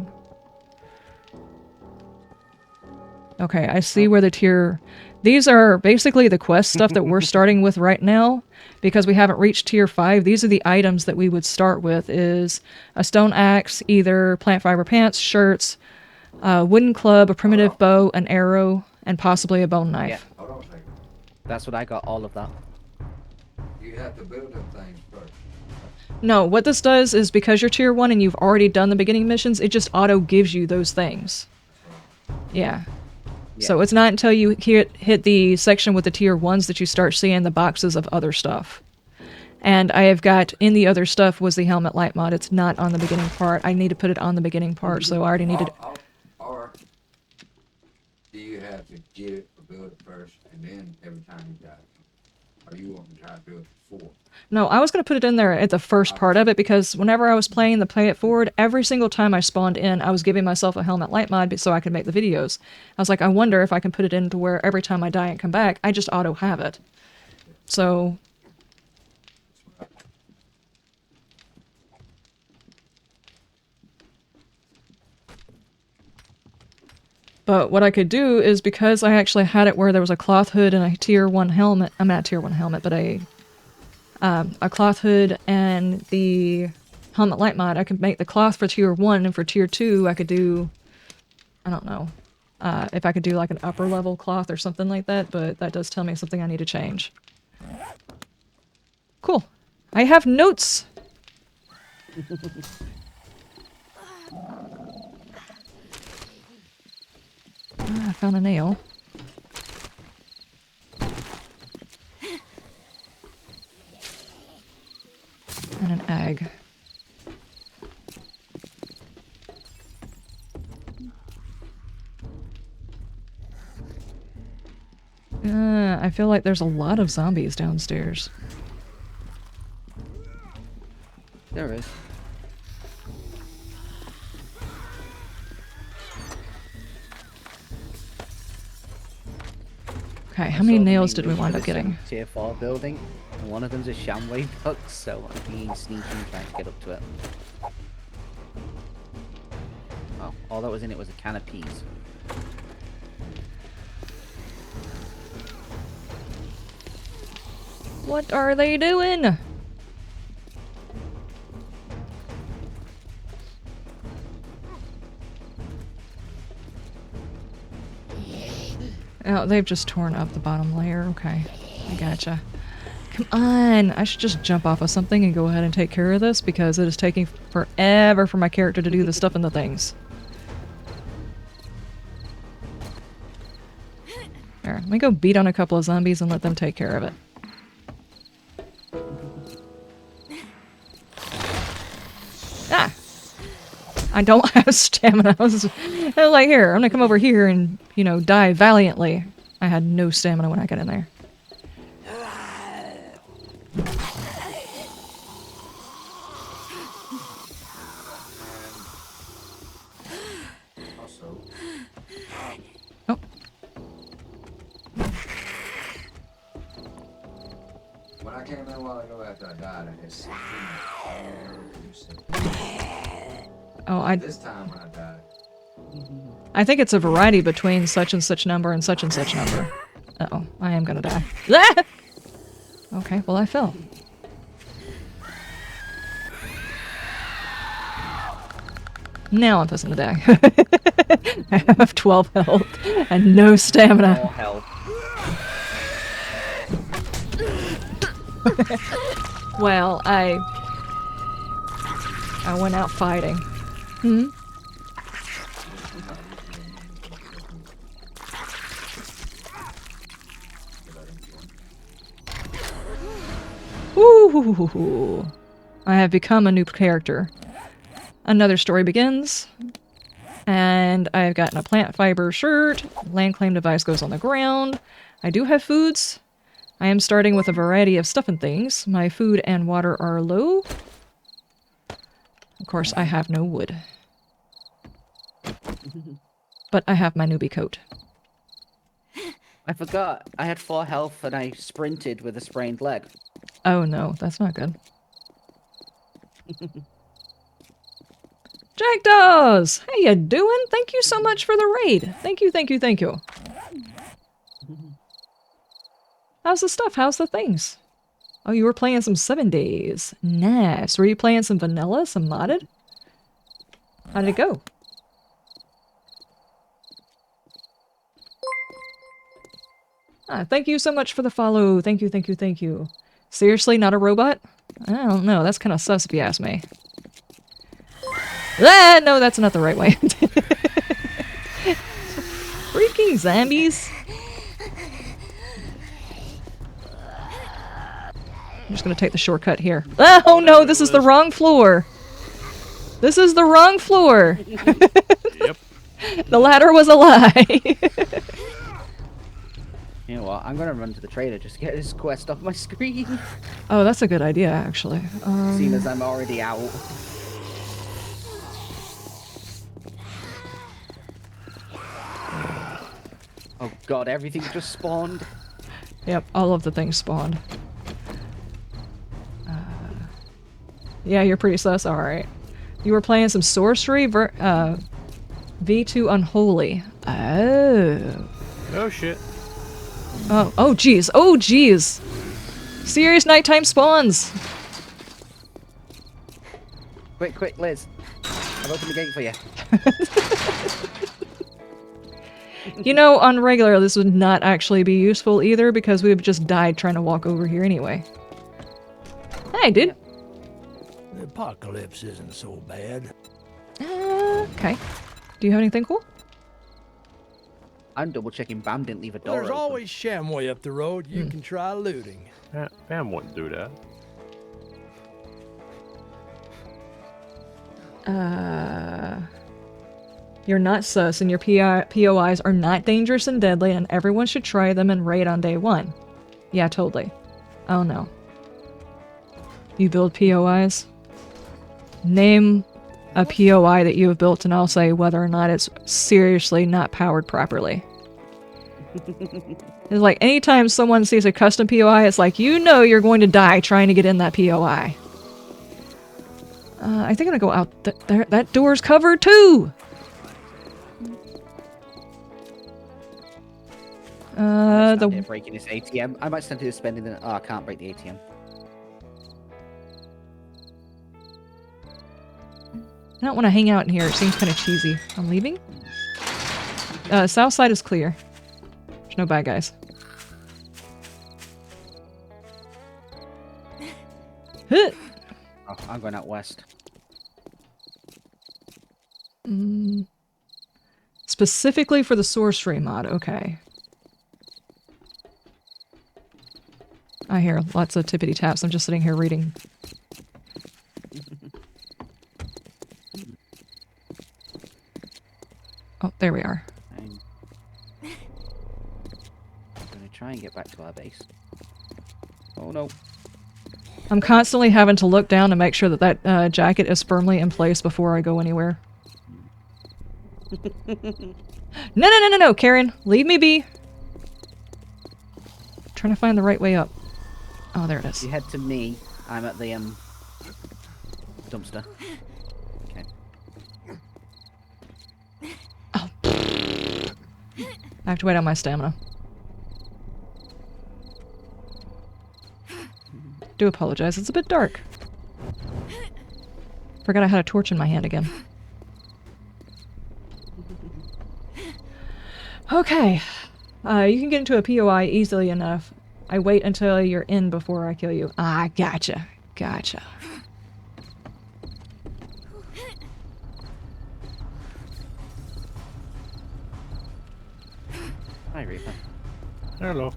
Okay, I see where the tier... These are basically the quest stuff that we're starting with right now. Because we haven't reached tier 5. These are the items that we would start with. Is a stone axe, either plant fiber pants, shirts, a wooden club, a primitive bow, an arrow, and possibly a bone knife. Yeah. That's what I got, all of that. You have to build them things first. No, what this does is because you're tier 1 and you've already done the beginning missions, it just auto gives you those things. Yeah. So it's not until you hit the section with the tier 1s that you start seeing the boxes of other stuff. And I have got, in the other stuff was the helmet light mod. It's not on the beginning part. I need to put it on the beginning part, so I already needed... Or do you have to get it or build it first, and then every time you die? Or you want to try to build it before? No, I was going to put it in there at the first part of it, because whenever I was playing the Play It Forward, every single time I spawned in, I was giving myself a helmet light mod so I could make the videos. I was like, I wonder if I can put it into where every time I die and come back, I just auto have it. So... But what I could do is, because I actually had it where there was a cloth hood and a tier 1 helmet, I'm not a tier 1 helmet, but a cloth hood and the helmet light mod, I could make the cloth for tier 1, and for tier 2 I could do, I don't know, if I could do like an upper level cloth or something like that, but that does tell me something I need to change. Cool. I have notes! I found a nail. And an egg. I feel like there's a lot of zombies downstairs. There is. Okay, how many nails did we wind up getting? Tier 4 building, and one of them's a shamway box, so I'm being sneaky and trying to get up to it. Oh, all that was in it was a can of peas. What are they doing? Oh, they've just torn up the bottom layer. Okay, I gotcha. Come on! I should just jump off of something and go ahead and take care of this, because it is taking forever for my character to do the stuff in the things. There, let me go beat on a couple of zombies and let them take care of it. Ah! I don't have stamina. I was like, here, I'm gonna come over here and, you know, die valiantly. I had no stamina when I got in there. Also, Oh. when I came in a while ago after I died, I had 16. Oh, This time when I died, I think it's a variety between such and such number and such number. Uh-oh, I am gonna die. Ah! Okay, well I fell. Now I'm supposed to die. I have 12 health and no stamina. More health. Well, I went out fighting. Hmm? Ooh, I have become a new character. Another story begins, and I've gotten a plant fiber shirt. Land claim device goes on the ground. I do have foods. I am starting with a variety of stuff and things. My food and water are low. Of course, I have no wood. But I have my newbie coat. I forgot. I had 4 health and I sprinted with a sprained leg. Oh no, that's not good. Jackdaws! How you doing? Thank you so much for the raid. Thank you, thank you, thank you. How's the stuff? How's the things? Oh, you were playing some 7 Days. Nice. Were you playing some vanilla, some modded? How did it go? Ah, thank you so much for the follow. Thank you, thank you, thank you. Seriously, not a robot? I don't know. That's kind of sus if you ask me. Ah, no, that's not the right way. Freaking zombies. I'm just gonna take the shortcut here. Oh no, this is the wrong floor. This is the wrong floor. Yep. The ladder was a lie. You know what? I'm gonna run to the trader just to get this quest off my screen. Oh, that's a good idea, actually. Seeing as I'm already out. Oh god, everything just spawned. Yep, all of the things spawned. Yeah, you're pretty sus. Alright. You were playing some sorcery, V2 Unholy. Oh. Oh shit. Oh jeez. Oh jeez. Serious nighttime spawns. Quick, Liz. I've opened the gate for you. You know, on regular, this would not actually be useful either because we would have just died trying to walk over here anyway. Hey, dude. The apocalypse isn't so bad. Okay. Do you have anything cool? I'm double checking Bam didn't leave a door There's open. always Shamway up the road. You can try looting. Bam wouldn't do that. You're not sus and your POIs are not dangerous and deadly and everyone should try them and raid on day 1. Yeah, totally. Oh no. You build POIs? Name a POI that you have built and I'll say whether or not it's seriously not powered properly. It's like anytime someone sees a custom POI, it's like, you know you're going to die trying to get in that POI. I think I'm gonna go out there. That door's covered too! The breaking this ATM. I might stand here spending the. Oh, I can't break the ATM. I don't want to hang out in here. It seems kind of cheesy. I'm leaving? South side is clear. There's no bad guys. Huh. Oh, I'm going out west. Specifically for the sorcery mod, okay. I hear lots of tippity taps. I'm just sitting here reading. Oh, there we are. I'm going to try and get back to our base. Oh no. I'm constantly having to look down to make sure that that jacket is firmly in place before I go anywhere. No, Karen. Leave me be. Trying to find the right way up. Oh, there it is. You head to me. I'm at the dumpster. Okay. Oh. I have to wait on my stamina. Do apologize. It's a bit dark. Forgot I had a torch in my hand again. Okay. You can get into a POI easily enough. I wait until you're in before I kill you. Ah, gotcha. Gotcha. Hi, Reaper. Hello.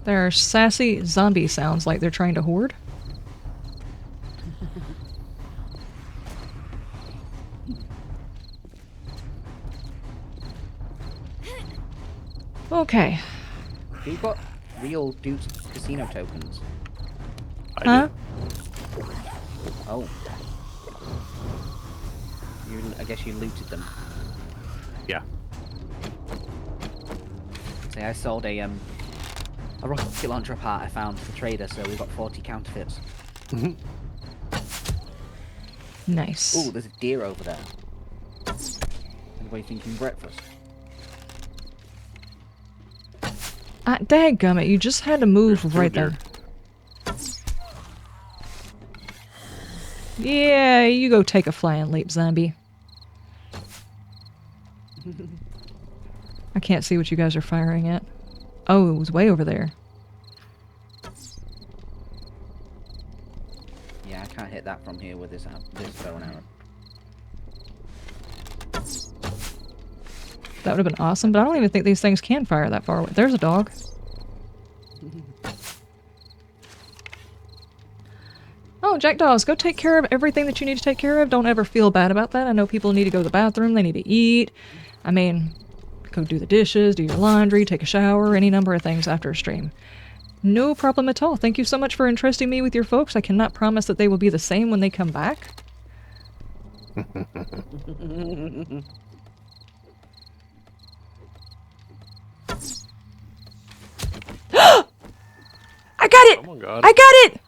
There are sassy zombie sounds like they're trying to hoard. Okay. You've got real Duke's casino tokens. Huh? Oh. I guess you looted them. Yeah. See, I sold a rocket launcher part I found for the trader, so we've got 40 counterfeits. Nice. Ooh, there's a deer over there. Anybody thinking breakfast? Dadgummit, you just had to move right there. Yeah, you go take a flying leap, zombie. I can't see what you guys are firing at. Oh, it was way over there. hit that from here with this bow and arrow. That would have been awesome, but I don't even think these things can fire that far away. There's a dog. Oh, Jackdaws, go take care of everything that you need to take care of. Don't ever feel bad about that. I know people need to go to the bathroom, they need to eat. I mean, go do the dishes, do your laundry, take a shower, any number of things after a stream. No problem at all. Thank you so much for entrusting me with your folks. I cannot promise that they will be the same when they come back. I got it! Oh my god. I got it!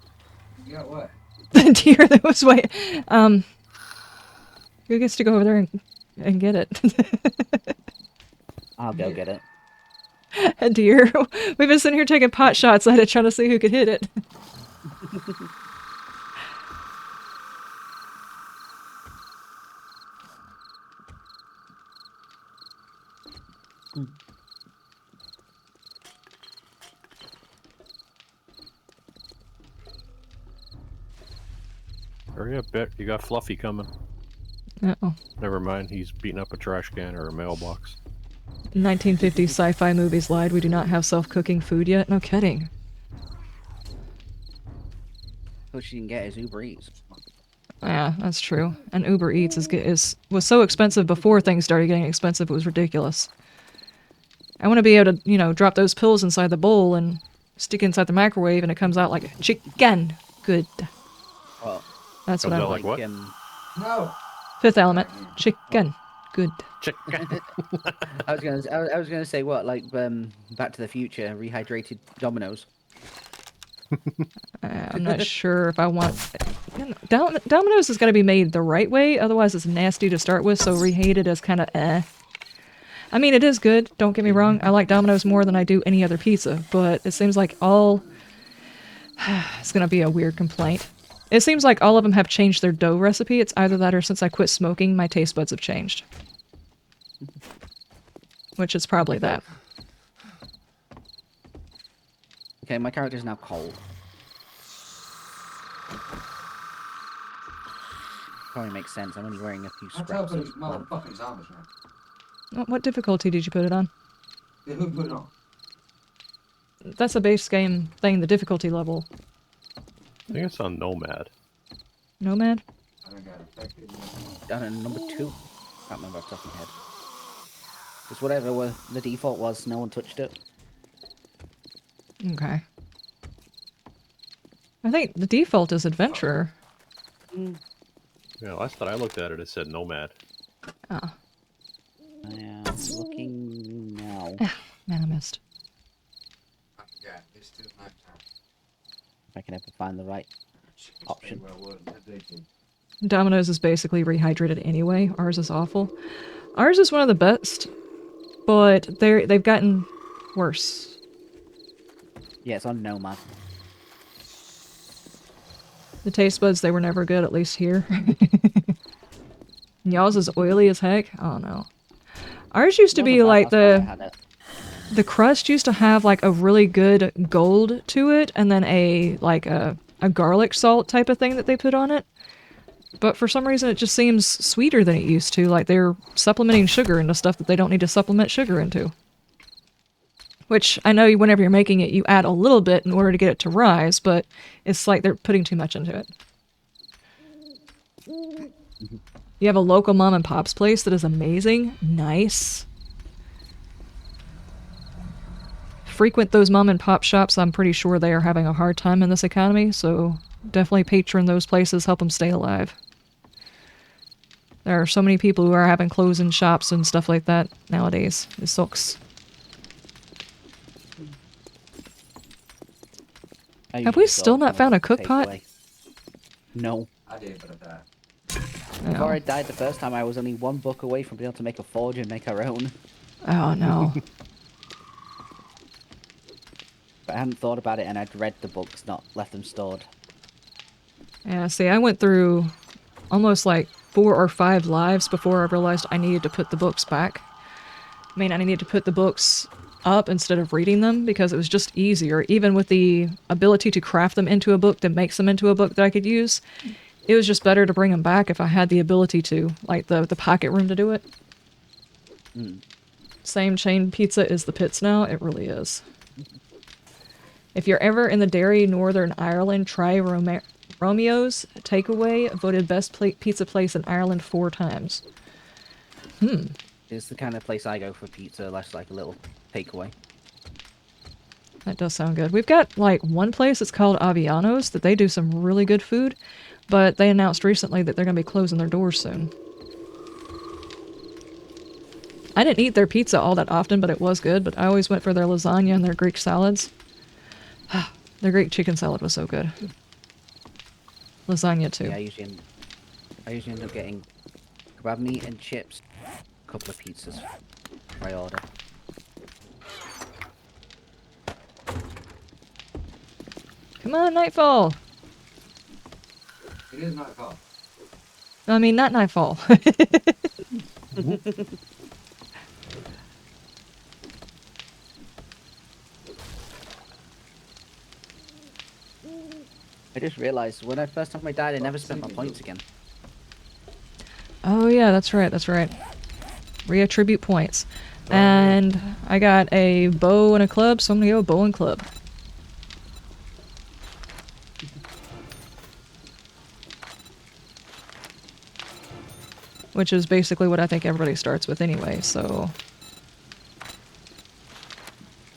You got what? The deer that was waiting. Who gets to go over there and get it? I'll go get it. A deer. We've been sitting here taking pot shots at it, trying to see who could hit it. Hurry up, Bet. You got Fluffy coming. Uh-oh. Never mind, he's beating up a trash can or a mailbox. 1950s sci-fi movies lied. We do not have self-cooking food yet. No kidding. What you can get is Uber Eats. Yeah, that's true. And Uber Eats was so expensive before things started getting expensive. It was ridiculous. I want to be able to, you know, drop those pills inside the bowl and stick inside the microwave, and it comes out like chicken. Good. Well, That's what Comes I out like. like what? No. Fifth element. Chicken. Good. Chicken. I was gonna say what, like Back to the Future, rehydrated Dominoes. I'm not sure if I want... You know, Domino's has got to be made the right way, otherwise it's nasty to start with, so reheated is kind of eh. I mean, it is good, don't get me wrong. I like Domino's more than I do any other pizza, but it seems like all... It's gonna be a weird complaint. It seems like all of them have changed their dough recipe. It's either that or since I quit smoking, my taste buds have changed. Which is probably that. Okay, my character's now cold. Probably makes sense. I'm only wearing a few I tell scraps those of lamb. motherfucking zombies, man. What difficulty did you put it on? Yeah, who put it on? That's a base game thing, the difficulty level. I think it's on Nomad. Nomad? I think I got affected. Down at number 2. Can't remember off the top of my head. Just whatever the default was, no one touched it. Okay. I think the default is adventurer. Yeah, last time I looked at it, it said Nomad. Oh. I am looking now. Man, I missed. I forgot. It's still nighttime. If I can ever find the right option. Where I was addicted. Domino's is basically rehydrated anyway. Ours is awful. Ours is one of the best, but they've gotten worse. Yeah, it's on Nomad. The taste buds, they were never good, at least here. Y'all's is oily as heck? Oh no. Ours used to be like the crust used to have like a really good gold to it, and then a garlic salt type of thing that they put on it. But for some reason it just seems sweeter than it used to, like they're supplementing sugar into stuff that they don't need to supplement sugar into. Which, I know whenever you're making it, you add a little bit in order to get it to rise, but it's like they're putting too much into it. You have a local mom and pop's place that is amazing. Nice. Frequent those mom and pop shops. I'm pretty sure they are having a hard time in this economy, so definitely patron those places, help them stay alive. There are so many people who are having closing shops and stuff like that nowadays. It sucks. Have we still not found a cook pot? No. I did, but I died. Before I died the first time, I was only one book away from being able to make a forge and make our own. Oh no. But I hadn't thought about it, and I'd read the books, not left them stored. Yeah, see, I went through almost like 4 or 5 lives before I realized I needed to put the books back. I mean, I needed to put the books up instead of reading them because it was just easier. Even with the ability to craft them into a book that makes them into a book that I could use, It was just better to bring them back if I had the ability to, like the pocket room to do it. Mm. Same chain pizza as the Pits now. It really is. If you're ever in the Derry, Northern Ireland, try Romeo's Takeaway, voted best pizza place in Ireland 4 times. It's the kind of place I go for pizza. That's like a little takeaway. That does sound good. We've got like one place that's called Aviano's that they do some really good food, but they announced recently that they're going to be closing their doors soon. I didn't eat their pizza all that often, but it was good. But I always went for their lasagna and their Greek salads. Their Greek chicken salad was so good. Lasagna too. Yeah, I usually end up getting kebab meat and chips, a couple of pizzas by order. Come on, Nightfall! It is nightfall. I mean, not Nightfall. I just realized when first time I died, I never spent my points again. Oh yeah, that's right, that's right. Reattribute points. And I got a bow and a club, so I'm gonna go bow and club. Which is basically what I think everybody starts with anyway, so...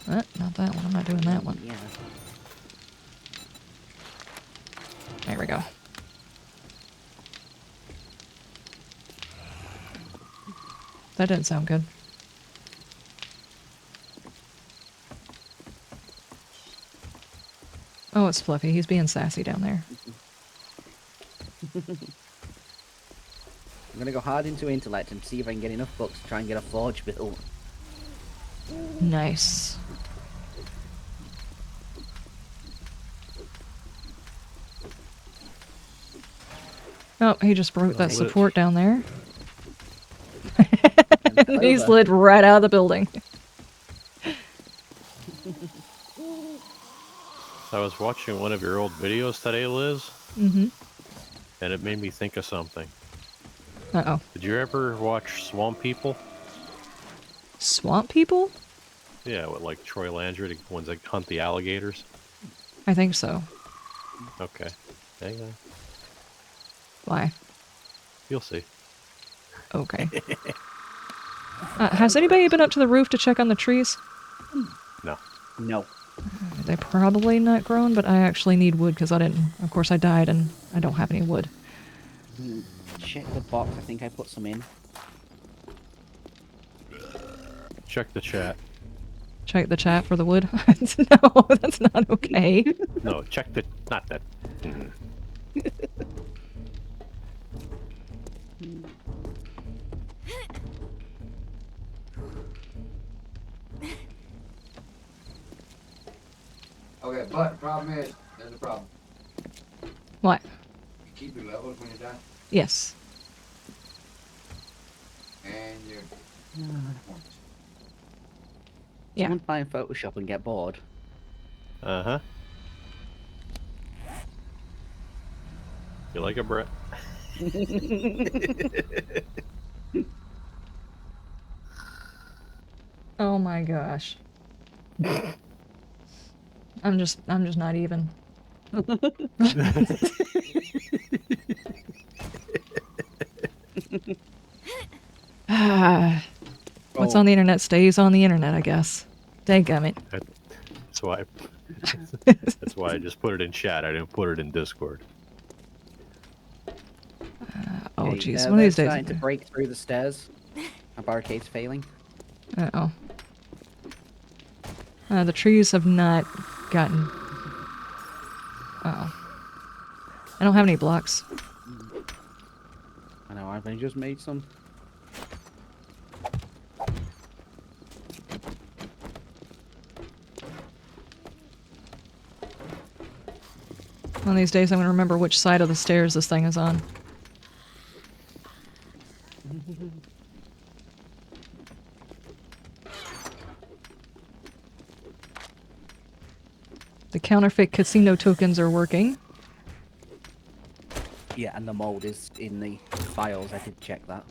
Not that one, I'm not doing that one. Yeah. There we go. That didn't sound good. Oh, it's Fluffy. He's being sassy down there. I'm gonna go hard into intellect and see if I can get enough books to try and get a forge built. Nice. Oh, he just broke that support down there. He slid right out of the building. I was watching one of your old videos today, Liz, Mm-hmm. and it made me think of something. Uh-oh. Did you ever watch Swamp People? Swamp people? Yeah, with like Troy Landry, the ones that hunt the alligators. I think so. Okay, hang on, Why? you'll see. Okay. Has anybody been up to the roof to check on the trees? No. No. They're probably not grown, but I actually need wood because I didn't... Of course I died and I don't have any wood. Check the box. I think I put some in. Check the chat. Check the chat for the wood. No, that's not okay. No, check the... not that. Okay, but problem is, there's a problem. What? You keep your levels when you die, Yes. and your points. Yeah. Someone find Photoshop and get bored. Uh-huh. You like it, Brett? Oh my gosh. I'm just not even. What's on the internet stays on the internet, I guess. Dadgummit. That's why. That's why I just put it in chat. I didn't put it in Discord. Oh Okay, jeez, they're one of these days. starting to break through the stairs. Our barricade's failing. Uh-oh. The trees have not gotten... Uh-oh. I don't have any blocks. I know, I've only just made some. One of these days I'm going to remember which side of the stairs this thing is on. The counterfeit casino tokens are working. Yeah, and the mold is in the files. I did check that.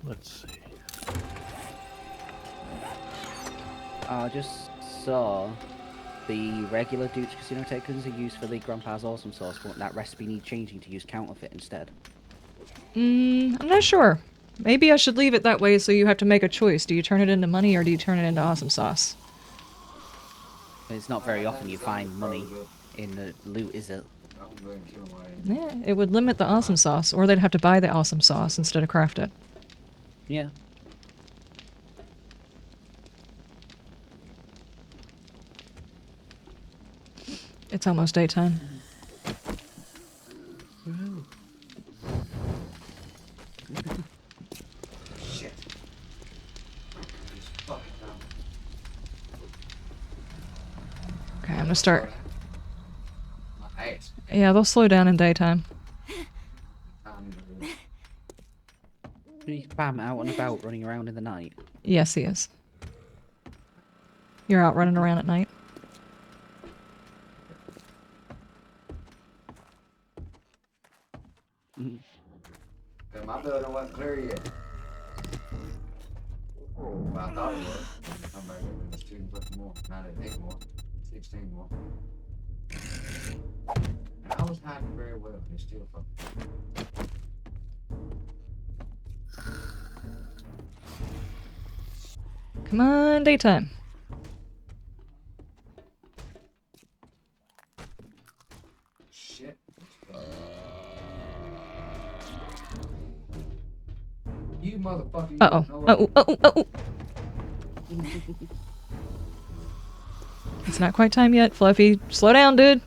Let's see. I just saw the regular Duke's Casino tokens are used for the Grandpa's Awesome Sauce, but that recipe needs changing to use counterfeit instead. I'm not sure. Maybe I should leave it that way so you have to make a choice. Do you turn it into money or do you turn it into awesome sauce? It's not very often you find money in the loot, is it? Yeah, it would limit the awesome sauce, or they'd have to buy the awesome sauce instead of craft it. Yeah. It's almost daytime. Shit. Just fucking dumb. Okay, I'm gonna start. My ass. Yeah, they'll slow down in daytime. He's bam out and about running around in the night. Yes, he is. You're out running around at night. Yeah, my building wasn't clear yet. Well, I thought it was. I'm back there, it was 2 fucking more. Now there's 8 more. 16 more. And I was hiding very well. It's still fucking. Come on, daytime. Shit. You motherfucker. You Uh-oh. don't know Uh-oh. Uh-oh. Uh-oh. It's not quite time yet, Fluffy. Slow down, dude.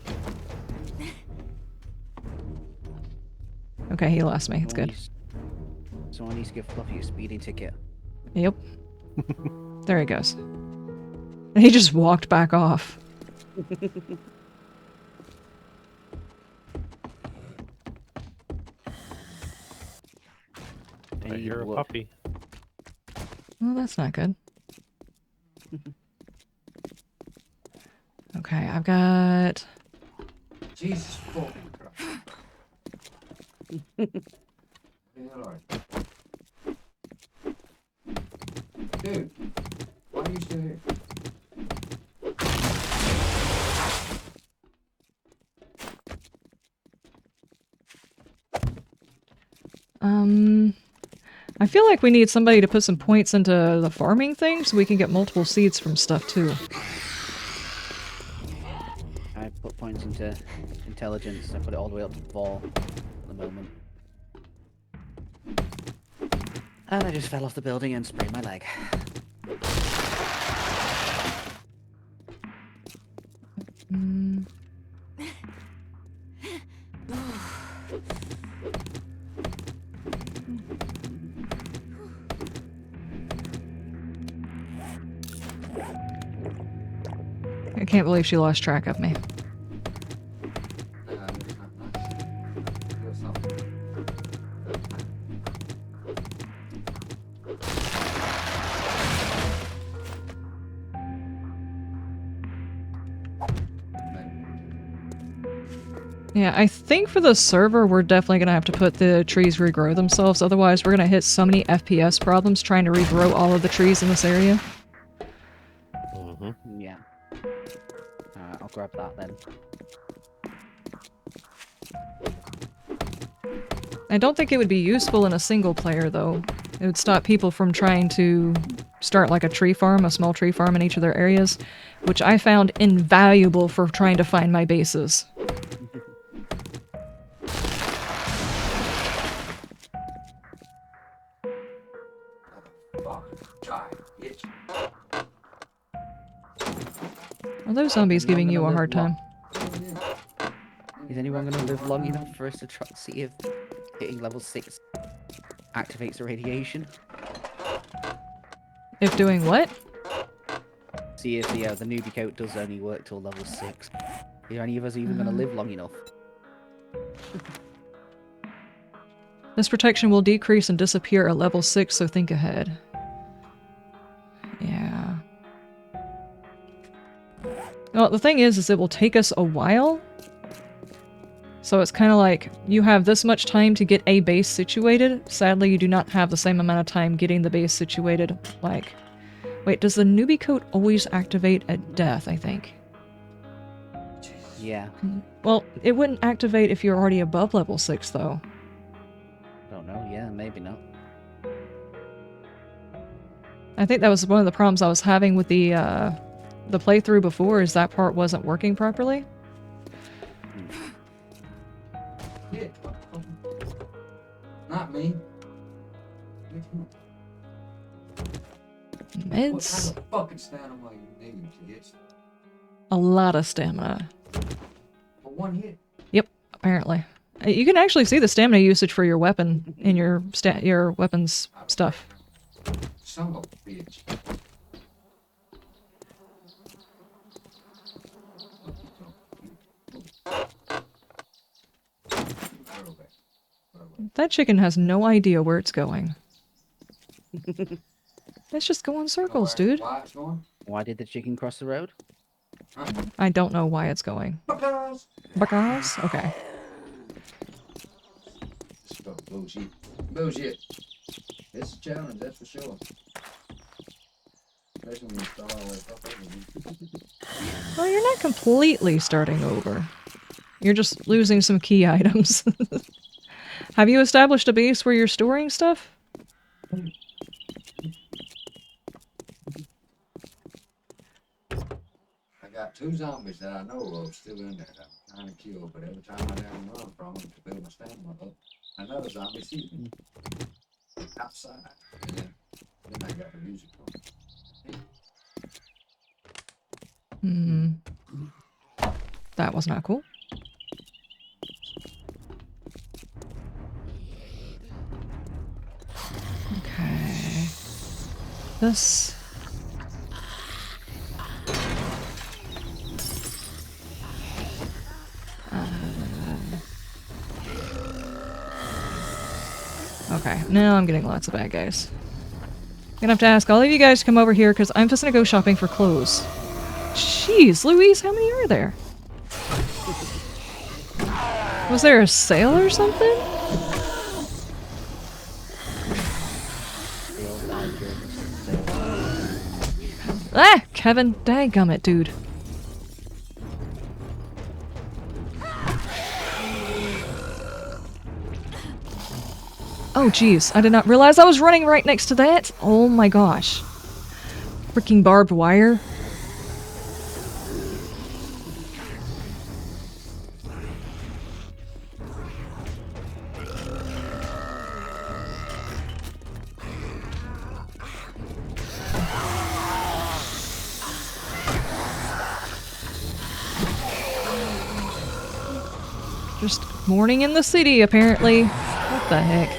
Okay, he lost me. It's good. Someone needs to give Fluffy a speeding ticket. Yep. There he goes. And he just walked back off. But you're a puppy. Well, that's not good. Okay, I've got... Jesus fucking Christ. Hell, alright. Dude, why are you still here? I feel like we need somebody to put some points into the farming thing so we can get multiple seeds from stuff too. I put points into intelligence. I put it all the way up to 4 at the moment. And I just fell off the building and sprained my leg. I can't believe she lost track of me. Yeah, I think for the server, we're definitely going to have to put the trees regrow themselves. Otherwise, we're going to hit so many FPS problems trying to regrow all of the trees in this area. Yeah. I'll grab that then. I don't think it would be useful in a single player, though. It would stop people from trying to start like a tree farm, a small tree farm in each of their areas, which I found invaluable for trying to find my bases. Are those zombies giving you a hard time? Is anyone going to live long enough for us to try to see if hitting level 6 activates the radiation? If doing what? See if the newbie coat does only work till level 6. Are any of us even going to live long enough? This protection will decrease and disappear at level 6, so think ahead. Yeah, Well, the thing is it will take us a while. So it's kind of like, you have this much time to get a base situated. Sadly, you do not have the same amount of time getting the base situated. Like, wait, does the newbie coat always activate at death, I think? Yeah. Well, it wouldn't activate if you're already above level 6, though. Don't know. Yeah, maybe not. I think that was one of the problems I was having with the playthrough before, is that part wasn't working properly. Yeah. Not me. What kind Meds. of fucking stamina you need, kids? A lot of stamina. For one hit. Yep, apparently. You can actually see the stamina usage for your weapon in your weapons stuff. Son of a bitch. That chicken has no idea where it's going. Let's just go in circles, dude. Why it's going? Why did the chicken cross the road? I don't know why it's going. Because. Because? Okay. This is bullshit. Bullshit. It's a challenge, that's for sure. Especially when you start all the way fuck over. Well, you're not completely starting over. You're just losing some key items. Have you established a base where you're storing stuff? I got 2 zombies that I know of still in there that I'm trying to kill, but every time I down run from them to build my stamina up, another zombie sees me outside. And then I got the music on. That was not cool. Okay. This. Okay, now I'm getting lots of bad guys. I'm gonna have to ask all of you guys to come over here because I'm just gonna go shopping for clothes. Jeez, Louise, how many are there? Was there a sale or something? Ah, Kevin, dadgummit, dude. Oh, jeez, I did not realize I was running right next to that. Oh my gosh. Freaking barbed wire. Just morning in the city, apparently. What the heck?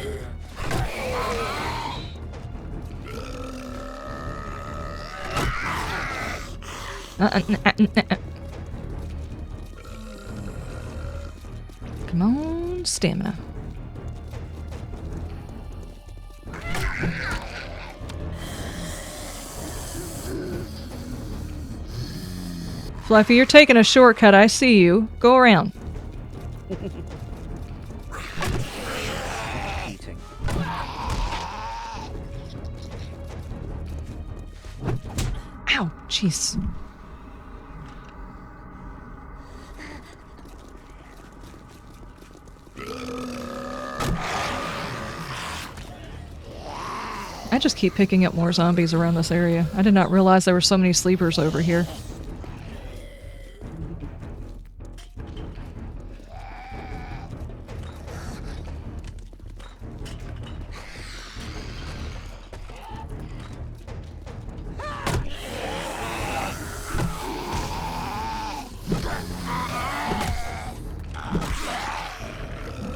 Come on, stamina. Fluffy, you're taking a shortcut. I see you. Go around. Eating. Ow, jeez. I just keep picking up more zombies around this area. I did not realize there were so many sleepers over here.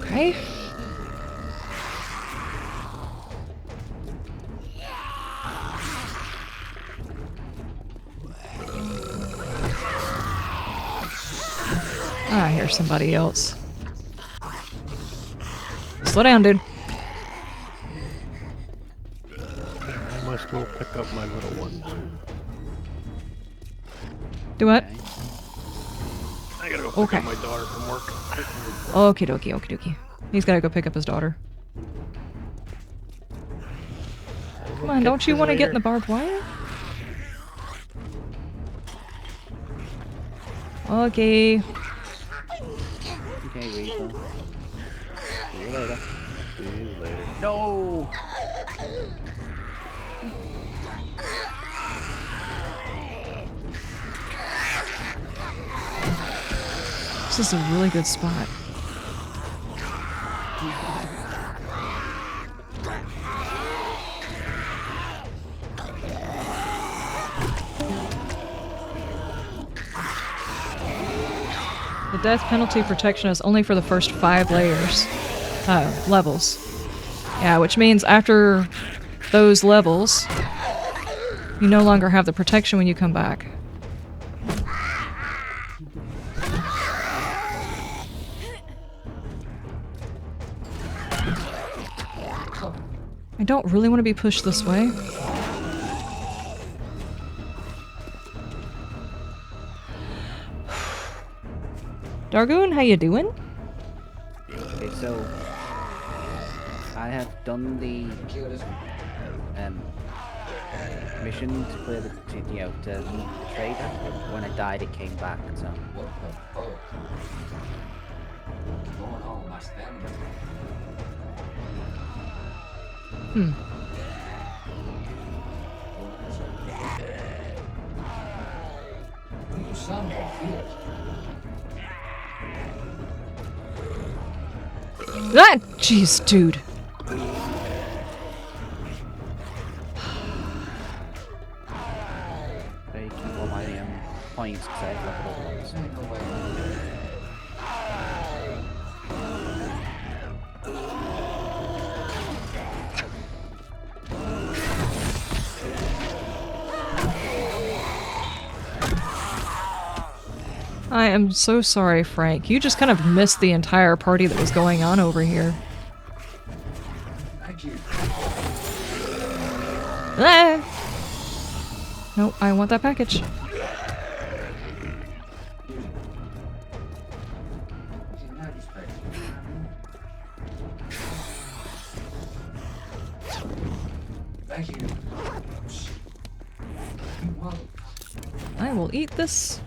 Okay. I hear somebody else. Slow down, dude. I must go pick up my little ones. Do what? Okay. I gotta go pick Okay. up my daughter from work. Okie dokie, okie dokie. He's gotta go pick up his daughter. Come on, don't you want to get in the barbed wire? Okay. Okay, Reaper. See you later. See you later. No! This is a really good spot. The death penalty protection is only for the first 5 layers. Levels. Yeah, which means after those levels, you no longer have the protection when you come back. I don't really want to be pushed this way. Dargoon, how you doing? Okay, so I have done the mission to clear the, to meet the trader. When I died, it came back. So What the fuck? What's going on with my stamina? You son of a bitch. Ah, jeez, dude. I keep all my points because I have leveled up ones. Ain't no way. I am so sorry, Frank. You just kind of missed the entire party that was going on over here. Thank you. Ah! Nope, I want that package. Thank you. I will eat this.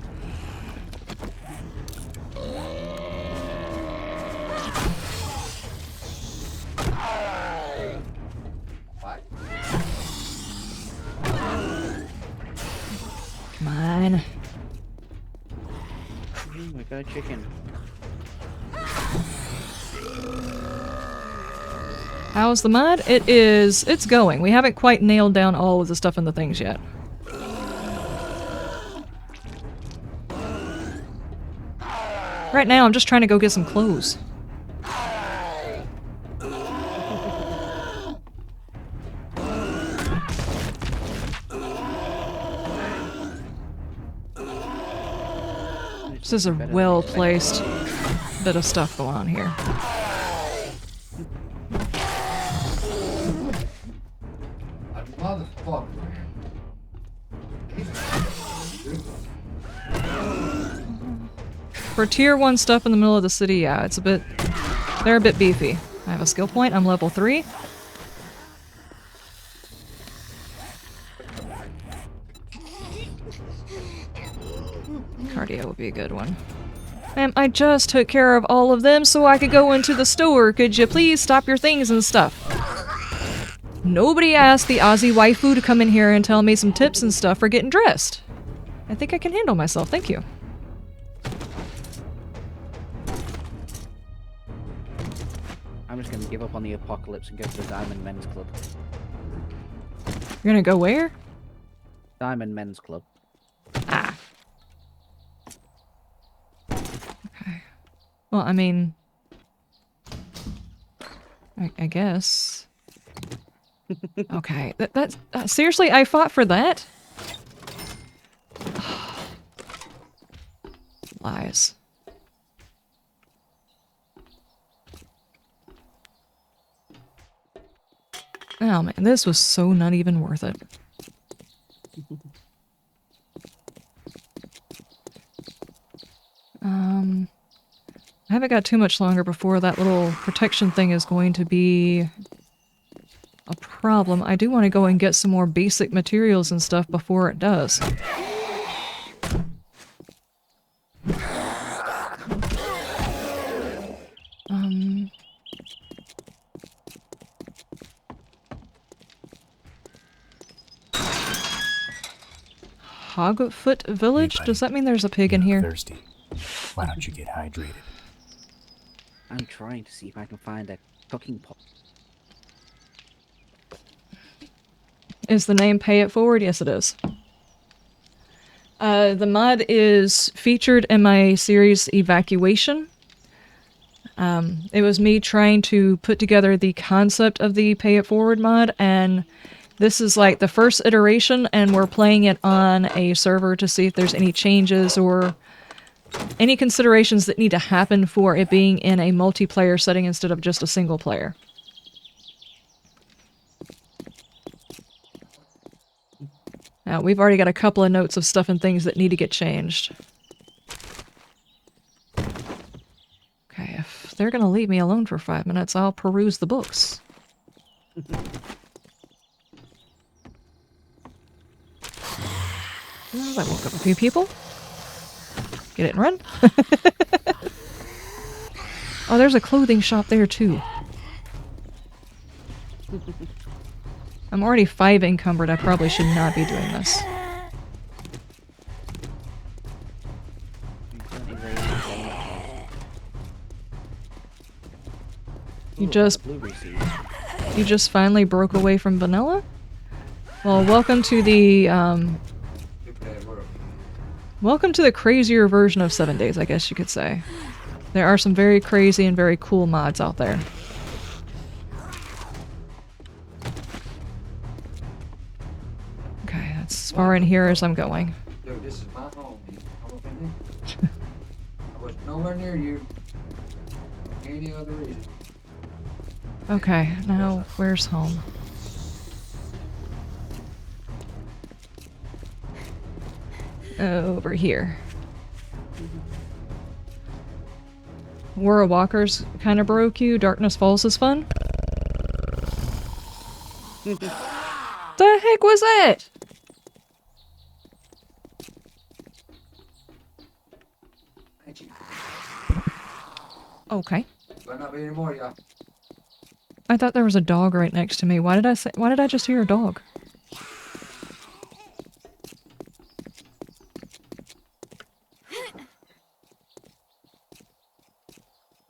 What? Come on. I got a chicken. How's the mud? It's going. We haven't quite nailed down all of the stuff in the things yet. Right now, I'm just trying to go get some clothes. This is a well-placed bit of stuff going on here. A motherfucker, man. For tier 1 stuff in the middle of the city, yeah, it's a bit... they're a bit beefy. I have a skill point, I'm level 3. Cardio would be a good one. I just took care of all of them so I could go into the store. Could you please stop your things and stuff? Nobody asked the Aussie waifu to come in here and tell me some tips and stuff for getting dressed. I think I can handle myself, thank you. I'm just gonna give up on the apocalypse and go to the Diamond Men's Club. You're gonna go where? Diamond Men's Club. Ah. Okay. Well, I mean... I guess... Okay, that's... seriously, I fought for that? Lies. Oh man, this was so not even worth it. I haven't got too much longer before that little protection thing is going to be a problem. I do want to go and get some more basic materials and stuff before it does. Hogfoot Village? Hey, buddy. Does that mean there's a pig in You here? look thirsty. Why don't you get hydrated? I'm trying to see if I can find a cooking pot. Is the name Pay It Forward? Yes, it is. The mod is featured in my series Evacuation. It was me trying to put together the concept of the Pay It Forward mod, and this is like the first iteration, and we're playing it on a server to see if there's any changes or any considerations that need to happen for it being in a multiplayer setting instead of just a single player. Now, we've already got a couple of notes of stuff and things that need to get changed. Okay, if they're gonna leave me alone for 5 minutes, I'll peruse the books. Well, that woke up a few people. Get it and run. Oh, there's a clothing shop there too. I'm already 5 encumbered. I probably should not be doing this. You just finally broke away from vanilla? Well, welcome to the crazier version of 7 Days, I guess you could say. There are some very crazy and very cool mods out there. Okay, that's as far in here as I'm going. Dude, this is my home. I'm up in there. I was nowhere near you. Any other reason. Okay, now where's home? Over here. War of Walkers kind of broke you. Darkness Falls is fun. The heck was that? Thank you. Okay. Better not be any more, y'all. I thought there was a dog right next to me. Why did I just hear a dog?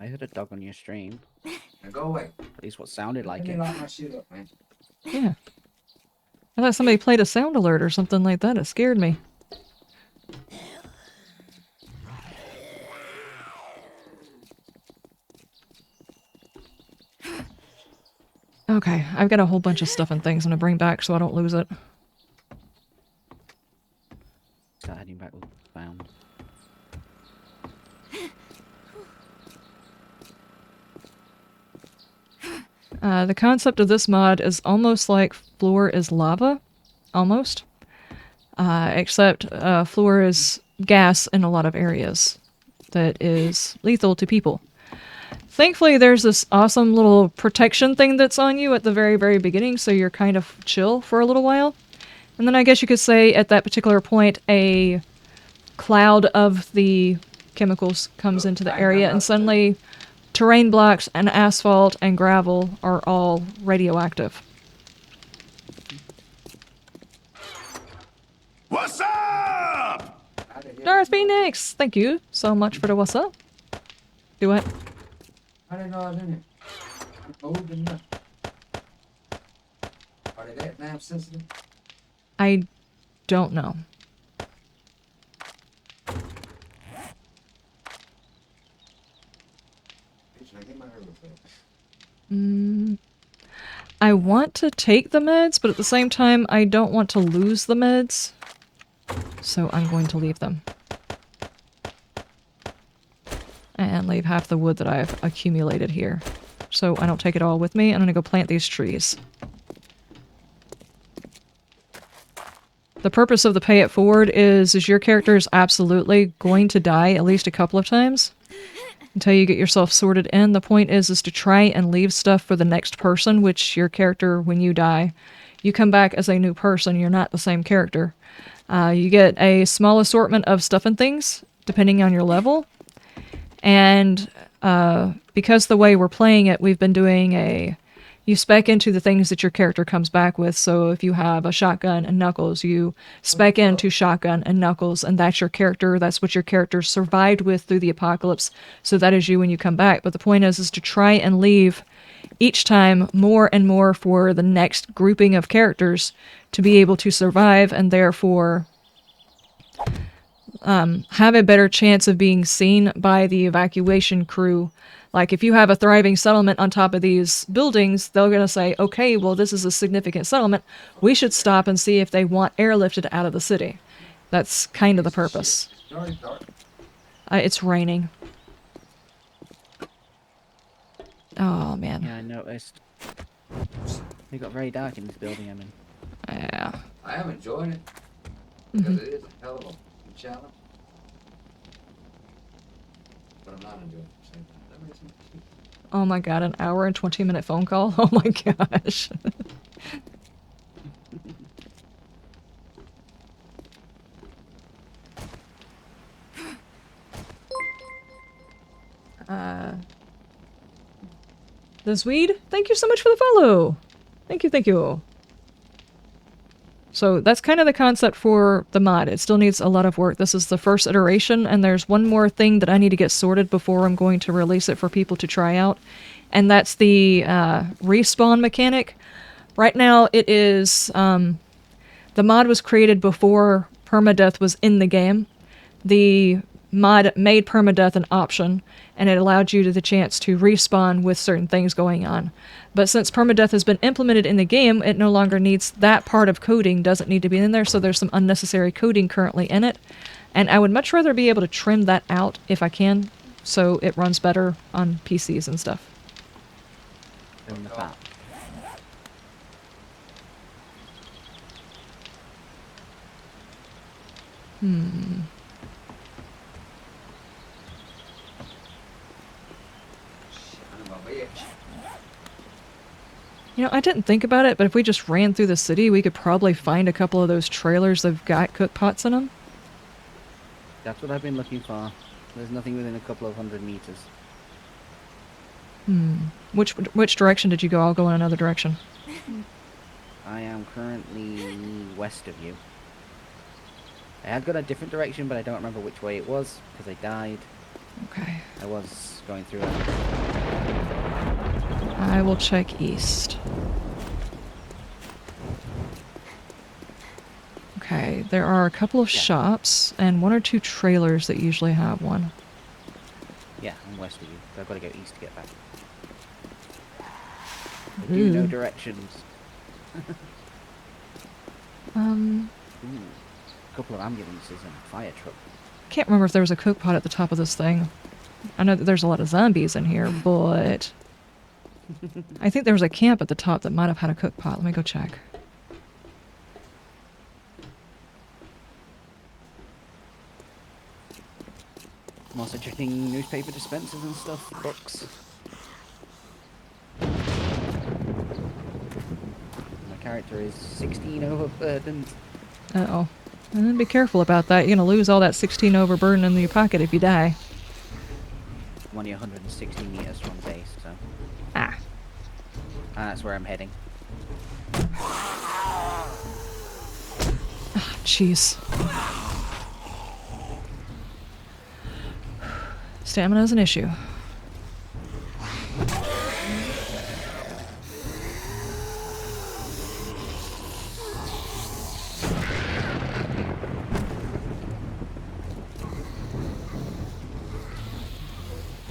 I heard a dog on your stream. Now go away. At least what sounded like Let me it. lock my shit up, man. Yeah. I thought somebody played a sound alert or something like that. It scared me. Okay, I've got a whole bunch of stuff and things I'm gonna bring back so I don't lose it. Start heading back with found. The concept of this mod is almost like Floor is lava. Almost. Except Floor is gas in a lot of areas that is lethal to people. Thankfully, there's this awesome little protection thing that's on you at the very, very beginning, so you're kind of chill for a little while. And then I guess you could say at that particular point, a cloud of the chemicals comes into the area, and suddenly terrain blocks and asphalt and gravel are all radioactive. What's up? Darth Phoenix! Thank you so much for the what's up. Do what? I didn't know I was in it. I moved and nothing. Are they that damn sensitive? I don't know. Bitch, I get my hair with that. I want to take the meds, but at the same time, I don't want to lose the meds. So I'm going to leave them. And leave half the wood that I've accumulated here. So I don't take it all with me. I'm going to go plant these trees. The purpose of the Pay It Forward is your character is absolutely going to die at least a couple of times. until you get yourself sorted in. The point is to try and leave stuff for the next person, which your character, when you die, you come back as a new person. You're not the same character. You get a small assortment of stuff and things, depending on your level. And because the way we're playing it, we've been doing you spec into the things that your character comes back with. So if you have a shotgun and knuckles, you spec into shotgun and knuckles, and that's your character. That's what your character survived with through the apocalypse. So that is you when you come back. But the point is to try and leave each time more and more for the next grouping of characters to be able to survive, and therefore have a better chance of being seen by the evacuation crew. Like, if you have a thriving settlement on top of these buildings, they're going to say, okay, well, this is a significant settlement. We should stop and see if they want airlifted out of the city. That's kind of the purpose. It's raining. Oh, man. Yeah, I noticed. It got very dark in this building I'm in. Yeah. I am enjoying it because it is a hell of a challenge, but I'm not enjoying it. That makes sense. Oh my god, an hour and 20-minute phone call? Oh my gosh. The Swede, thank you so much for the follow. Thank you, thank you. So that's kind of the concept for the mod. It still needs a lot of work. This is the first iteration, and there's one more thing that I need to get sorted before I'm going to release it for people to try out, and that's the respawn mechanic. Right now, it is... the mod was created before permadeath was in the game. The mod made permadeath an option, and it allowed you the chance to respawn with certain things going on. But since permadeath has been implemented in the game, it no longer needs that part of coding, doesn't need to be in there, so there's some unnecessary coding currently in it. And I would much rather be able to trim that out if I can, so it runs better on PCs and stuff. In the fat. You know, I didn't think about it, but if we just ran through the city, we could probably find a couple of those trailers that've got cook pots in them. That's what I've been looking for. There's nothing within a couple of 100 meters. Which direction did you go? I'll go in another direction. I am currently west of you. I had gone a different direction, but I don't remember which way it was, because I died. Okay. I was going through it. I will check east. Okay, there are a couple of shops and one or two trailers that usually have one. Yeah, I'm west of you. So I've got to go east to get back. I do know directions. Ooh, a couple of ambulances and a fire truck. Can't remember if there was a cook pot at the top of this thing. I know that there's a lot of zombies in here, but I think there was a camp at the top that might have had a cook pot. Let me go check. I'm also checking newspaper dispensers and stuff, books. My character is 16 overburdened. Uh-oh. Be careful about that. You're gonna lose all that 16 overburden in your pocket if you die. I'm only 160 meters from base, so... Ah. That's where I'm heading. Jeez. Stamina's an issue.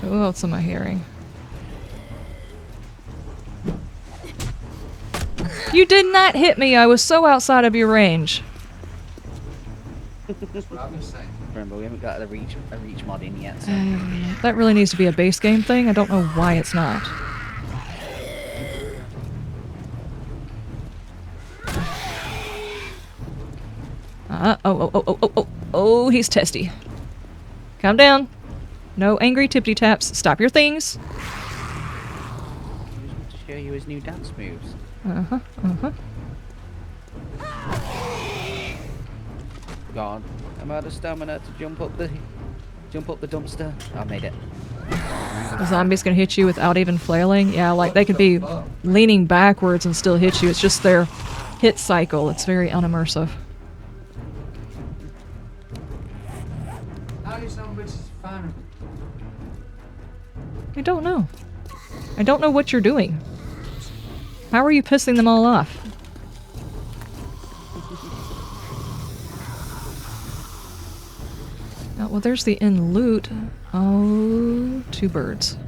Who else am I hearing? You did not hit me! I was so outside of your range. That's what I've been saying. Remember, we haven't got a reach mod in yet, so... That really needs to be a base game thing. I don't know why it's not. Oh, he's testy. Calm down. No angry tippity taps. Stop your things. He just wants to show you his new dance moves. Uh-huh, uh-huh. God, I'm out of stamina to jump up the dumpster. I made it. The zombie's gonna hit you without even flailing. Yeah, like they could be leaning backwards and still hit you. It's just their hit cycle. It's very unimmersive. How do some bitches find them? I don't know. I don't know what you're doing. How are you pissing them all off? Oh, well, there's the inn loot. Oh, 2 birds.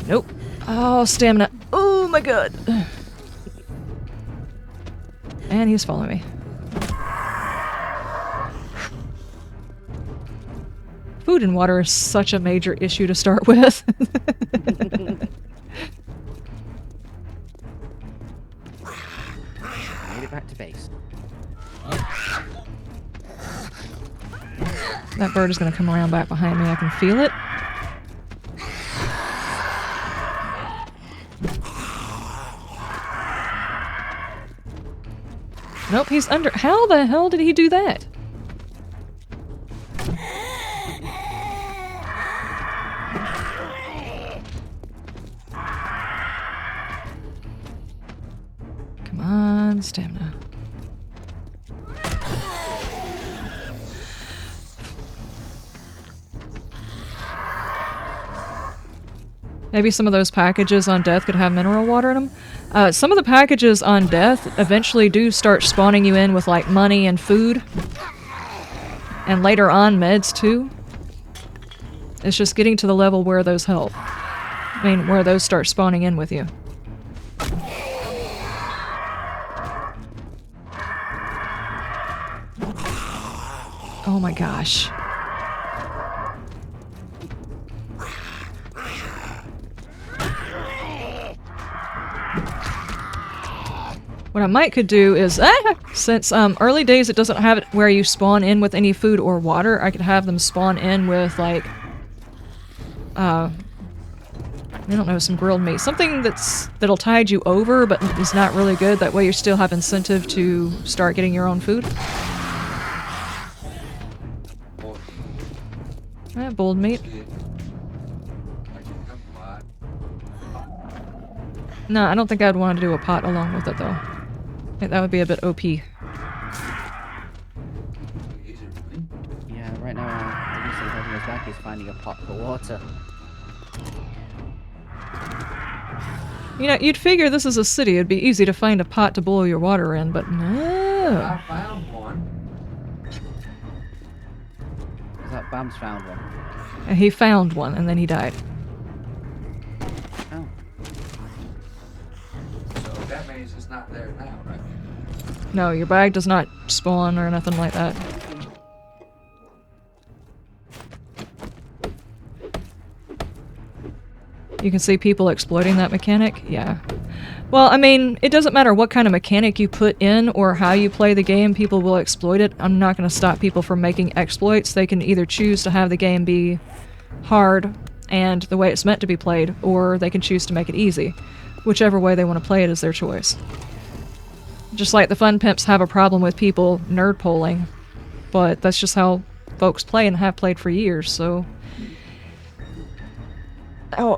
Nope. Oh, stamina. Oh my god. And he's following me. Food and water is such a major issue to start with. Made it back to base. That bird is going to come around back behind me. I can feel it. Nope, he's under. How the hell did he do that? Come on, stamina. Maybe some of those packages on death could have mineral water in them. Some of the packages on death eventually do start spawning you in with like money and food. And later on meds too. It's just getting to the level where those help. I mean, where those start spawning in with you. Oh my gosh. What I might could do is, since early days it doesn't have it where you spawn in with any food or water, I could have them spawn in with like, I don't know, some grilled meat. Something that'll tide you over but is not really good. That way you still have incentive to start getting your own food. Boiled meat. No, I don't think I'd want to do a pot along with it though. I think that would be a bit OP. Yeah, right now, the reason holding us back is finding a pot for water. You know, you'd figure this is a city, it'd be easy to find a pot to boil your water in, but no. I found one. I thought Bam's found one. And he found one, and then he died. Oh. So that means it's not there now, right? No, your bag does not spawn or nothing like that. You can see people exploiting that mechanic? Yeah. Well, I mean, it doesn't matter what kind of mechanic you put in or how you play the game, people will exploit it. I'm not going to stop people from making exploits. They can either choose to have the game be hard and the way it's meant to be played, or they can choose to make it easy. Whichever way they want to play it is their choice. Just like the fun pimps have a problem with people nerd polling, but that's just how folks play and have played for years, so... in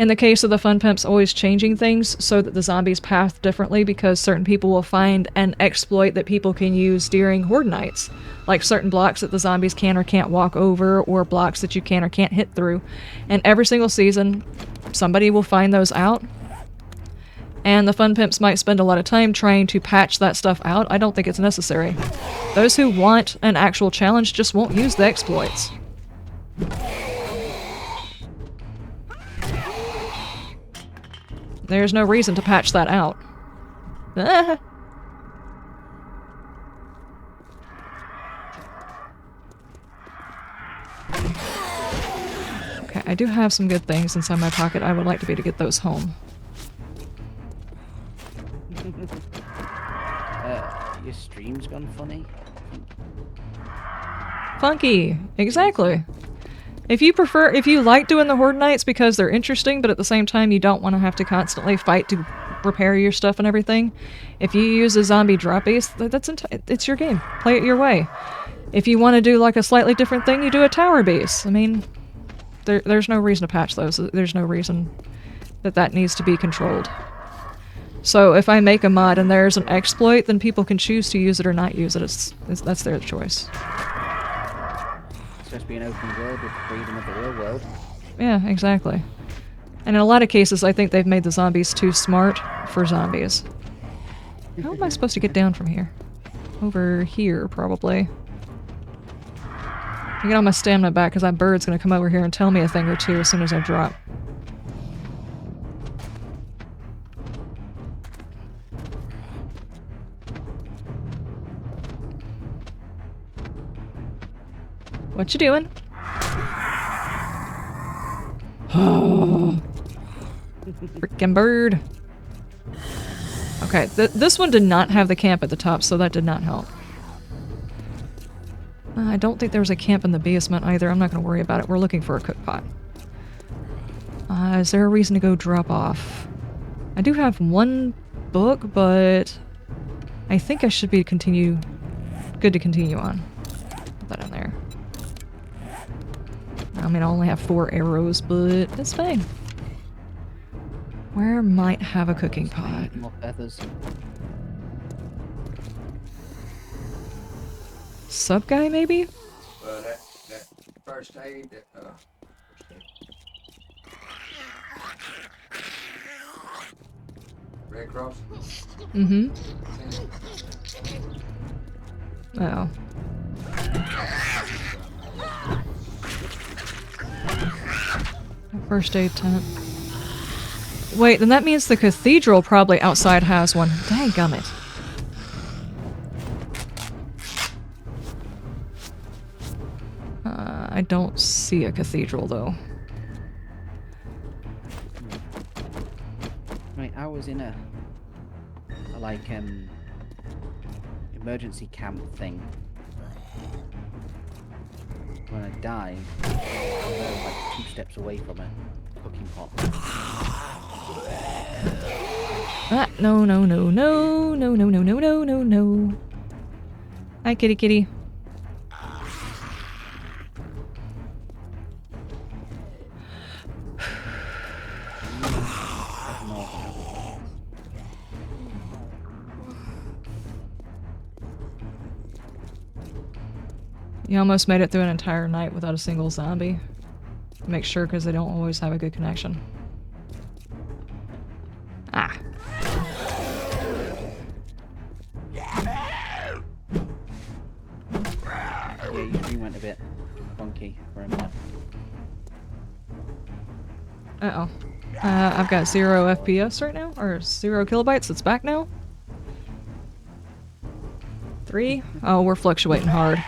the case of the fun pimps always changing things so that the zombies path differently because certain people will find an exploit that people can use during horde nights. Like certain blocks that the zombies can or can't walk over, or blocks that you can or can't hit through. And every single season, somebody will find those out. And the fun pimps might spend a lot of time trying to patch that stuff out. I don't think it's necessary. Those who want an actual challenge just won't use the exploits. There's no reason to patch that out. Okay, I do have some good things inside my pocket. I would like to be able to get those home. Your stream's gone funny. Funky, exactly. If you like doing the Horde Nights because they're interesting, but at the same time you don't want to have to constantly fight to repair your stuff and everything, if you use a zombie drop base, it's your game. Play it your way. If you want to do like a slightly different thing, you do a tower base. I mean, there's no reason to patch those. There's no reason that needs to be controlled. So if I make a mod and there's an exploit, then people can choose to use it or not use it. That's their choice. It's supposed to be an open world with the freedom of the real world. Yeah, exactly. And in a lot of cases, I think they've made the zombies too smart for zombies. How am I supposed to get down from here? Over here, probably. I get all my stamina back because that bird's gonna come over here and tell me a thing or two as soon as I drop. What you doing? Frickin' bird. Okay, this one did not have the camp at the top, so that did not help. I don't think there was a camp in the basement either. I'm not going to worry about it. We're looking for a cook pot. Is there a reason to go drop off? I do have one book, but I think I should be good to continue on. Put that in there. I mean, I only have 4 arrows, but that's fine. Where might have a cooking pot? More feathers. Sub guy, maybe? Well, that first aid, Red Cross? Mm-hmm. Oh. First aid tent. Wait, then that means the cathedral probably outside has one. Dadgummit. I don't see a cathedral, though. Right, I was in a like, emergency camp thing. When I died, I was like 2 steps away from a cooking pot. Ah, no, no, no, no, no, no, no, no, no, no, no. Hi, kitty kitty. You almost made it through an entire night without a single zombie. Make sure, because they don't always have a good connection. Ah. Yeah, your stream went a bit funky for a minute. Uh-oh. I've got 0 FPS right now, or 0 kilobytes. It's back now. 3? Oh, we're fluctuating hard.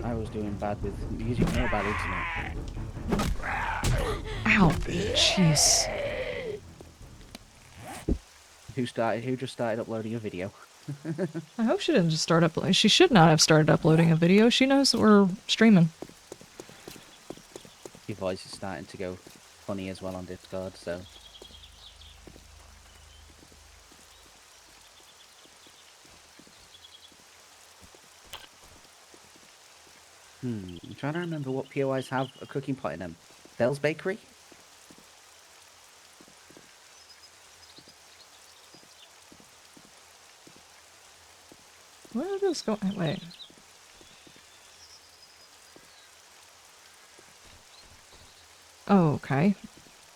I was doing bad with using more bad internet. Ow, jeez. Who just started uploading a video? I hope she didn't just start uploading. She should not have started uploading a video. She knows that we're streaming. Your voice is starting to go funny as well on Discord, so... I'm trying to remember what POIs have a cooking pot in them. Bell's Bakery? Where is going? Wait. Oh, okay.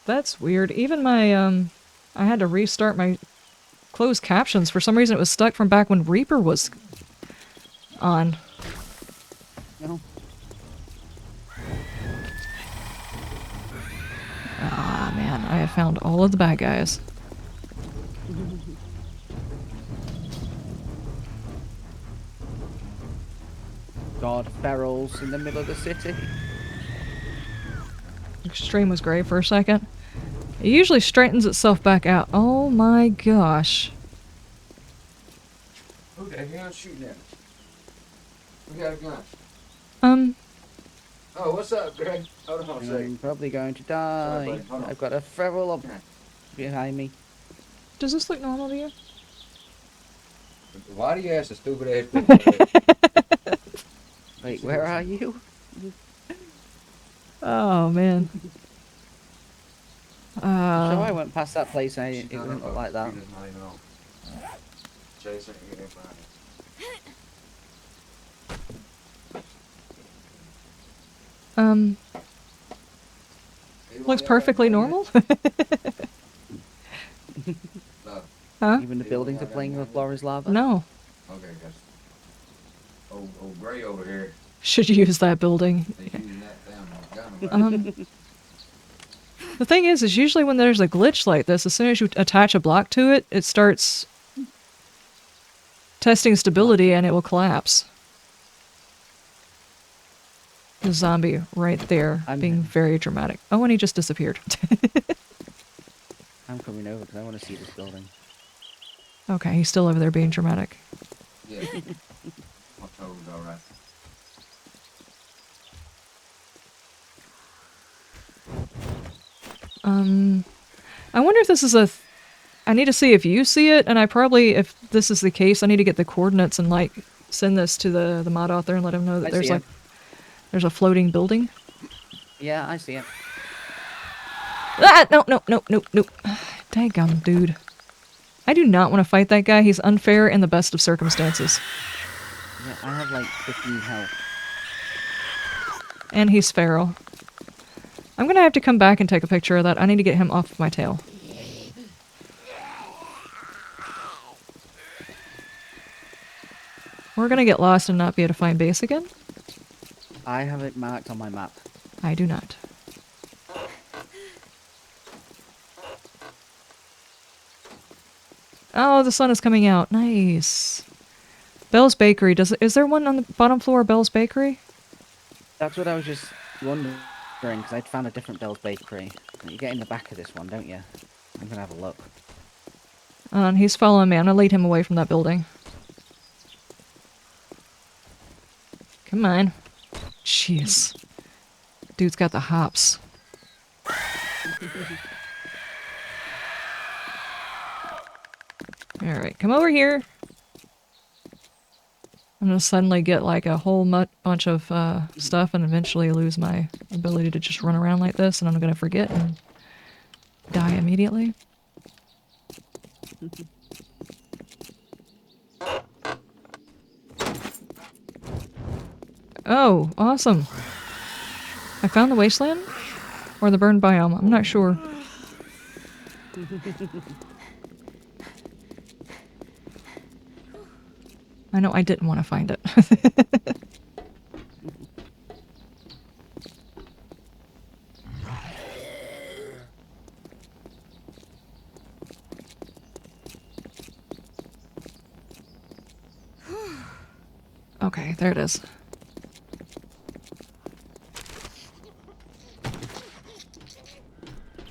That's weird. Even my, I had to restart my closed captions. For some reason it was stuck from back when Reaper was on. No. Ah, man. I have found all of the bad guys. God, ferals in the middle of the city. Stream was great for a second. It usually straightens itself back out. Oh my gosh. Who the hell shooting at us? We got a gun. Oh, what's up, Greg? Hold on a second. I'm probably going to Sorry, die. buddy. Hold on. I've got a feral up behind me. Does this look normal to you? Why do you ask a stupid ass question? Wait, where are you? Oh man. So I went past that place and it didn't look like that. Jason, looks perfectly normal. No. Huh? Even the buildings are playing with Laura's lava? No. Okay, guys. Old Gray over here. Should use that building. They using that damn gun. The thing is usually when there's a glitch like this, as soon as you attach a block to it, it starts testing stability and it will collapse. The zombie right there, being very dramatic. Oh, and he just disappeared. I'm coming over because I want to see this building. Okay, he's still over there being dramatic. Yeah. My toes alright. I wonder if this is a... I need to see if you see it, and I probably, if this is the case, I need to get the coordinates and, like, send this to the mod author and let him know that there's, like, there's a floating building. Yeah, I see it. Ah! No. Daggum, dude. I do not want to fight that guy. He's unfair in the best of circumstances. Yeah, I have like 15 health. And he's feral. I'm gonna have to come back and take a picture of that. I need to get him off of my tail. We're gonna get lost and not be able to find base again? I have it marked on my map. I do not. Oh, the sun is coming out. Nice. Bell's Bakery. Is there one on the bottom floor of Bell's Bakery? That's what I was just wondering, because I'd found a different Bell's Bakery. You get in the back of this one, don't you? I'm gonna have a look. And he's following me. I'm gonna lead him away from that building. Come on. Jeez. Dude's got the hops. Alright, come over here. I'm gonna suddenly get like a whole bunch of stuff and eventually lose my ability to just run around like this, and I'm gonna forget and die immediately. Oh, awesome. I found the wasteland? Or the burned biome, I'm not sure. I know I didn't want to find it. Okay, there it is.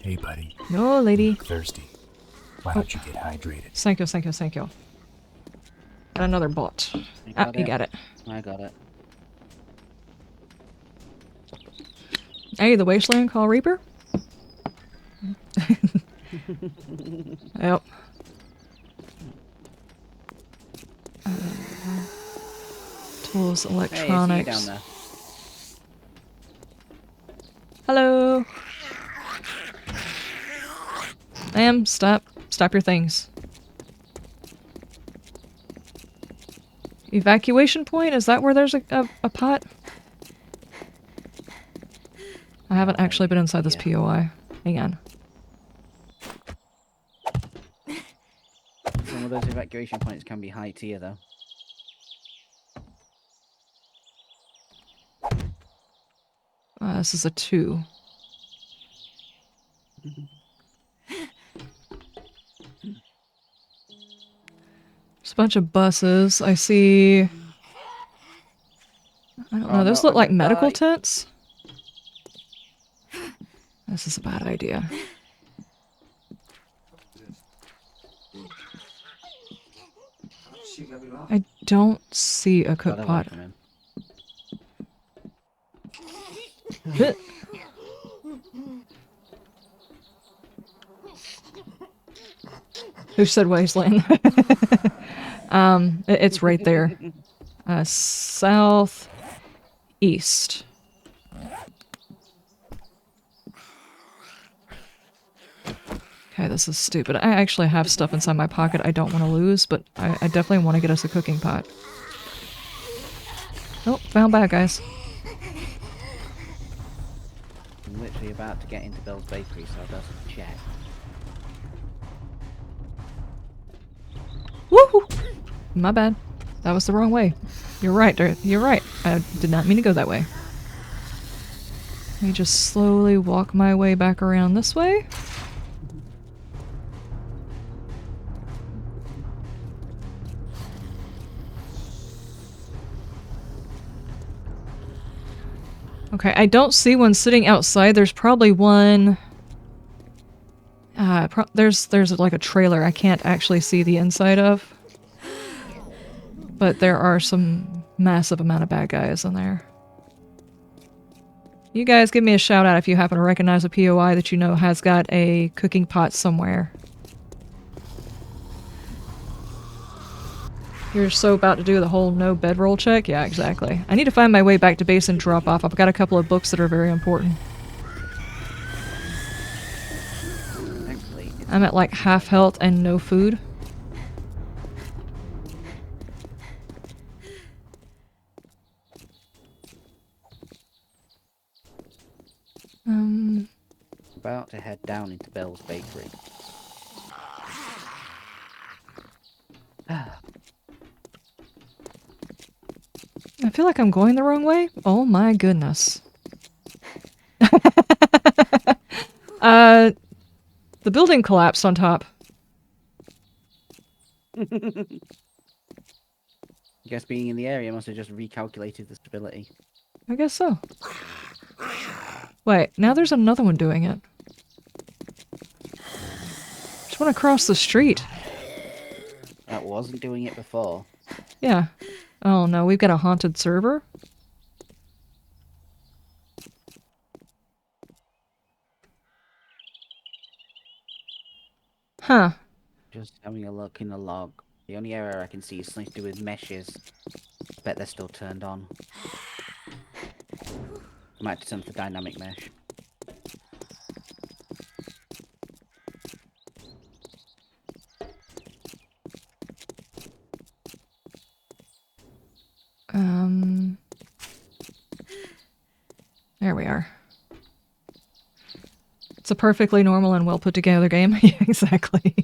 Hey, buddy. No, lady. Thirsty. Why don't you get hydrated? Thank you, thank you, thank you. And another bot. Ah, you got it. I got it. Hey, the wasteland call Reaper? Yep. Tools, Hey, I see you electronics. down there. Hello. Ma'am, stop. Stop your things. Evacuation point? Is that where there's a pot? I haven't actually been inside this POI. Hang on. Some of those evacuation points can be high tier, though. This is a 2. There's a bunch of buses. I see... I don't know. Those no, look I'm like gonna medical die. tents. This is a bad idea. shit gotta be locked. I don't see a cook Got away pot. from him. Who said wasteland? It's right there. South east. Okay, this is stupid. I actually have stuff inside my pocket I don't want to lose, but I definitely want to get us a cooking pot. Oh, found bad guys. I'm literally about to get into Bill's Bakery, so I'll just check. Woohoo! My bad. That was the wrong way. You're right, you're right. I did not mean to go that way. Let me just slowly walk my way back around this way. Okay, I don't see one sitting outside. There's probably one... there's like a trailer I can't actually see the inside of. But there are some massive amount of bad guys in there. You guys give me a shout out if you happen to recognize a POI that you know has got a cooking pot somewhere. You're so about to do the whole no bedroll check? Yeah, exactly. I need to find my way back to base and drop off. I've got a couple of books that are very important. Thankfully, it's I'm at like half health and no food. about to head down into Bill's Bakery. I feel like I'm going the wrong way. Oh my goodness. The building collapsed on top. I guess being in the area must have just recalculated the stability. I guess so. Wait, now there's another one doing it. Just want to cross the street. That wasn't doing it before. Yeah. Oh no, we've got a haunted server? Huh. Just having a look in the log. The only error I can see is something to do with meshes. I bet they're still turned on. I might have to turn for dynamic mesh. There we are. It's a perfectly normal and well put together game. Yeah, exactly.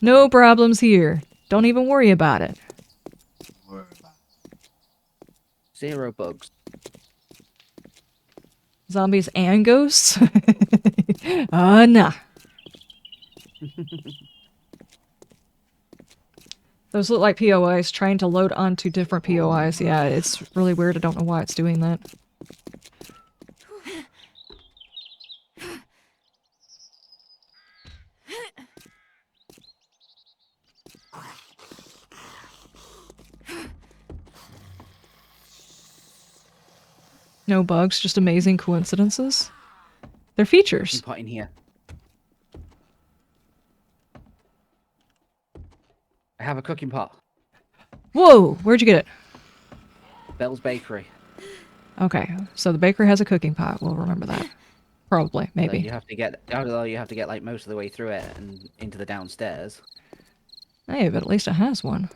No problems here. Don't even worry about it. Zero bugs. Zombies and ghosts? Nah. Those look like POIs trying to load onto different POIs. Yeah, it's really weird. I don't know why it's doing that. No bugs, just amazing coincidences. They're features. Pot in here. I have a cooking pot. Whoa! Where'd you get it? Bell's Bakery. Okay, so the bakery has a cooking pot. We'll remember that. Probably, maybe. So you have to get, although you have to get like most of the way through it and into the downstairs. Hey, but at least it has one.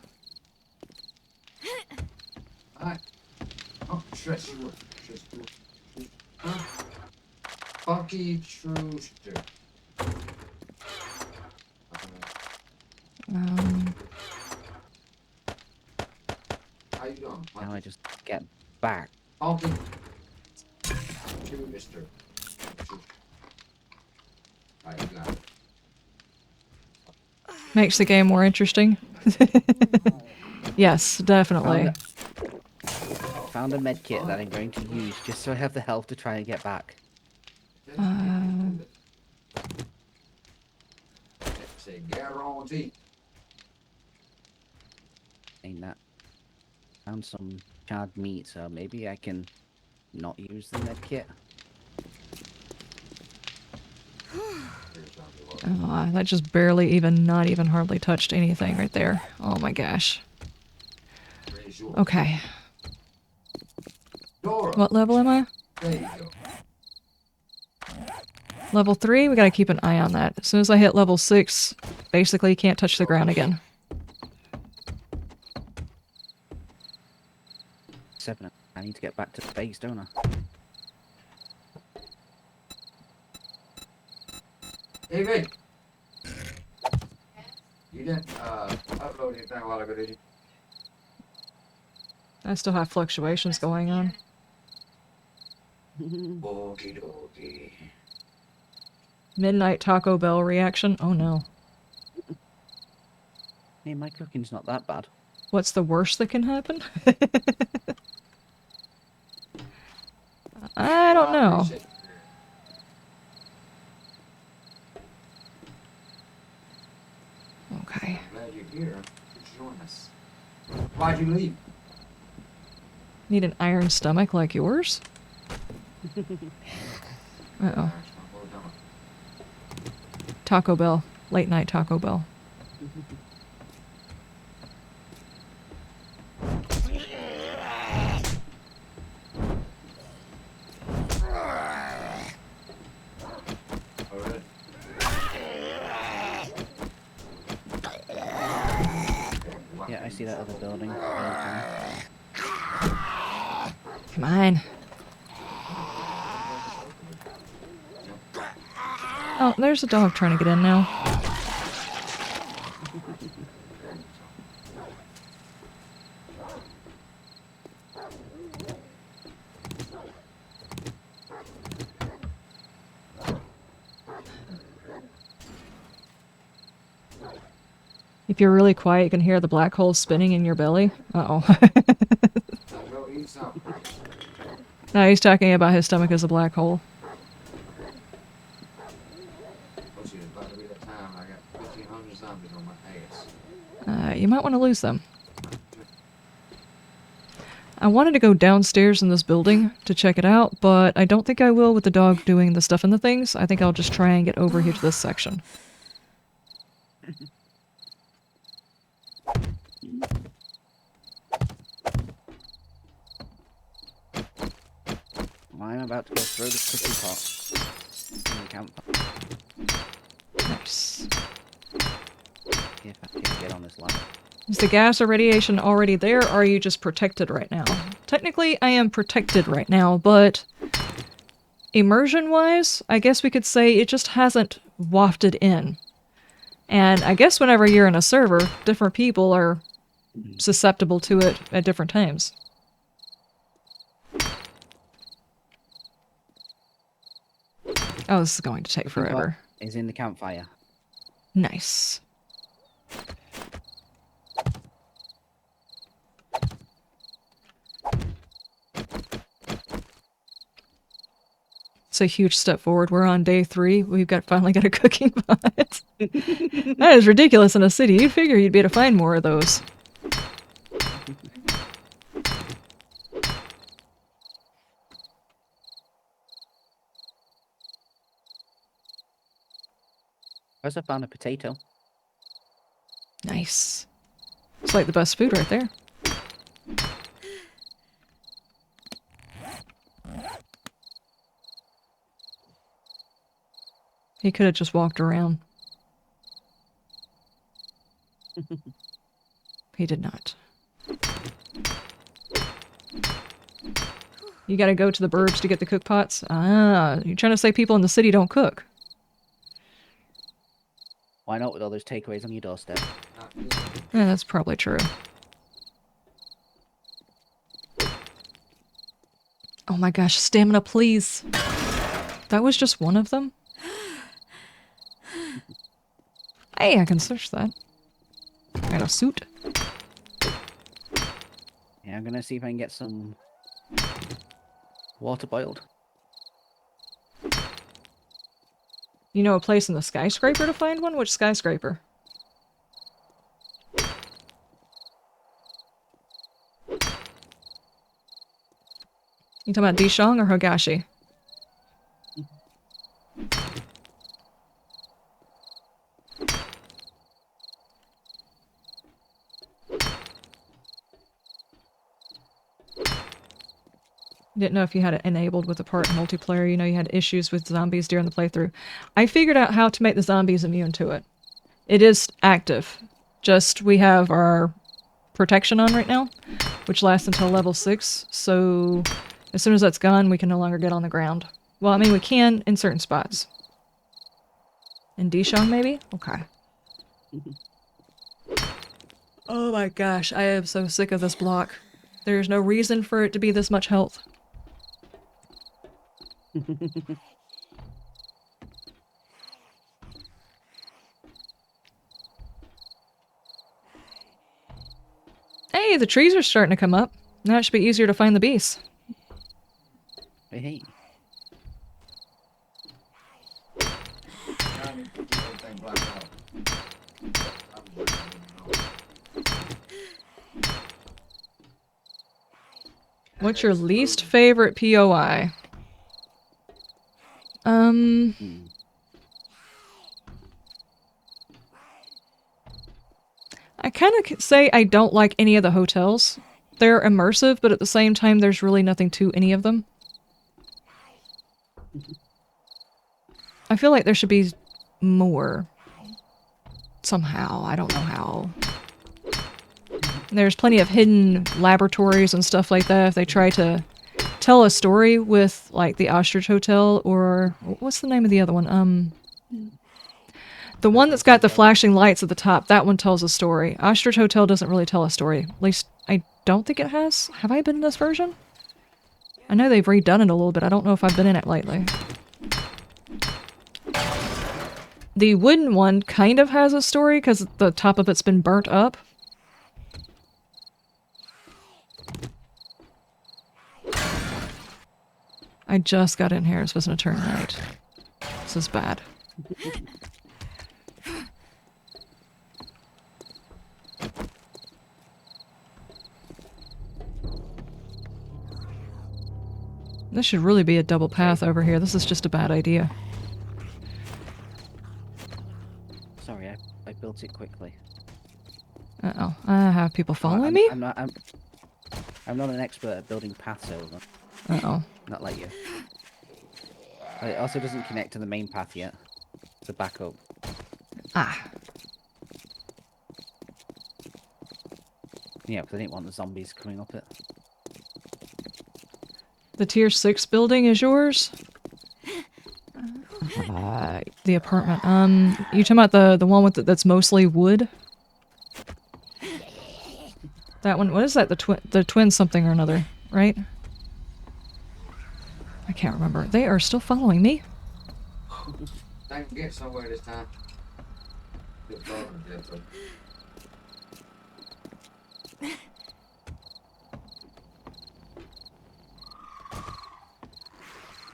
Alright. Oh, stress you up. Stress you up. Huh? Funky Trooster. How you doing? Now I just get back. Funky Trooster. Alright, you got it. Makes the game more interesting. Yes, definitely. Found a med kit that I'm going to use just so I have the health to try and get back. Say guarantee. Ain't that? Found some charred meat, so maybe I can not use the med kit. Oh, that just barely even, not even hardly touched anything right there. Oh my gosh. Raise yours. Okay. Dora. What level am I? There you go. Level 3? We gotta keep an eye on that. As soon as I hit level 6, basically can't touch the ground again. 7. I need to get back to the base, don't I? David. You didn't upload anything a while ago, did you? I still have fluctuations going on. Okie dokie. Midnight Taco Bell reaction? Oh no. Hey, my cooking's not that bad. What's the worst that can happen? I don't know. Appreciate it. Okay. I'm glad you're here to join us. Why'd you leave? Need an iron stomach like yours? Uh-oh. Taco Bell. Late night Taco Bell. Alright. Yeah, I see that other building. Come on. Oh, there's a dog trying to get in now. If you're really quiet, you can hear the black hole spinning in your belly. Uh-oh. Now go eat something. No, he's talking about his stomach as a black hole. Oh, shit, it's about to be that time. I got 1,500 zombies on my ass. You might want to lose them. I wanted to go downstairs in this building to check it out, but I don't think I will with the dog doing the stuff in the things. I think I'll just try and get over here to this section. I'm about to go throw the cooking pot in the campfire. Nice. See if I can get on this ladder. Is the gas or radiation already there, or are you just protected right now? Technically, I am protected right now, but immersion-wise, I guess we could say it just hasn't wafted in. And I guess whenever you're in a server, different people are susceptible to it at different times. Oh, this is going to take Cooking pot forever. is in the campfire. Nice. It's a huge step forward. We're on day 3. We've finally got a cooking pot. That is ridiculous in a city. You'd figure you'd be able to find more of those. I also found a potato. Nice. It's like the best food right there. He could have just walked around. He did not. You gotta go to the burbs to get the cook pots? Ah, you're trying to say people in the city don't cook? Why not with all those takeaways on your doorstep? Yeah, that's probably true. Oh my gosh, stamina, please. That was just one of them? Hey, I can search that. I got a suit. Yeah, I'm gonna see if I can get some water boiled. You know a place in the skyscraper to find one? Which skyscraper? You talking about Dishong or Hogashi? Didn't know if you had it enabled with the part multiplayer. You know, you had issues with zombies during the playthrough. I figured out how to make the zombies immune to it. It is active. Just we have our protection on right now, which lasts until level 6. So as soon as that's gone, we can no longer get on the ground. Well, I mean, we can in certain spots. In Dishong, maybe? Okay. Oh my gosh, I am so sick of this block. There's no reason for it to be this much health. Hey, the trees are starting to come up. Now it should be easier to find the beasts. Hey. What's your least favorite POI? I kind of say I don't like any of the hotels. They're immersive, but at the same time, there's really nothing to any of them. I feel like there should be more. Somehow. I don't know how. There's plenty of hidden laboratories and stuff like that if they try to tell a story with, like, the Ostrich Hotel or... What's the name of the other one? The one that's got the flashing lights at the top, that one tells a story. Ostrich Hotel doesn't really tell a story. At least, I don't think it has. Have I been in this version? I know they've redone it a little bit. I don't know if I've been in it lately. The wooden one kind of has a story because the top of it's been burnt up. I just got in here. It's supposed to turn right. This is bad. This should really be a double path over here. This is just a bad idea. Sorry, I built it quickly. Uh-oh. I have people following me? I'm not an expert at building paths over. Uh-oh. Not like you. It also doesn't connect to the main path yet. To back up. Ah. Yeah, because I didn't want the zombies coming up it. The tier 6 building is yours? The apartment. You talking about the one with that's mostly wood? That one. What is that? The twin something or another, right? I can't remember. They are still following me. I can get somewhere this time. Good problem, Jethro.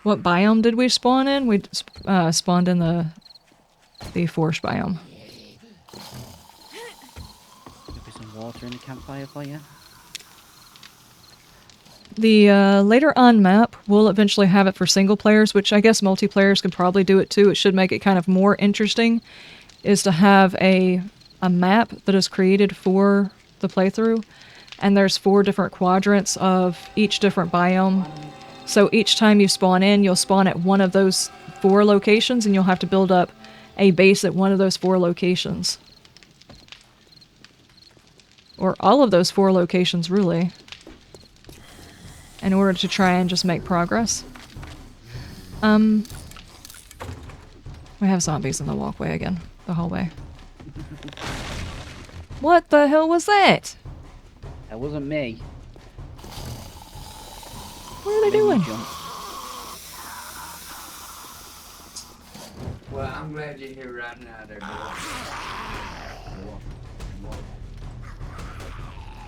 What biome did we spawn in? We spawned in the forest biome. Maybe some water in the campfire for you. The later on map will eventually have it for single players, which I guess multiplayers can probably do it too. It should make it kind of more interesting, is to have a map that is created for the playthrough, and there's 4 different quadrants of each different biome. So each time you spawn in, you'll spawn at one of those 4 locations, and you'll have to build up a base at one of those 4 locations. Or all of those 4 locations, really. In order to try and just make progress. We have zombies in the walkway again. The hallway. What the hell was that? That wasn't me. What are they doing? Well, I'm glad you're here right now, there, boy.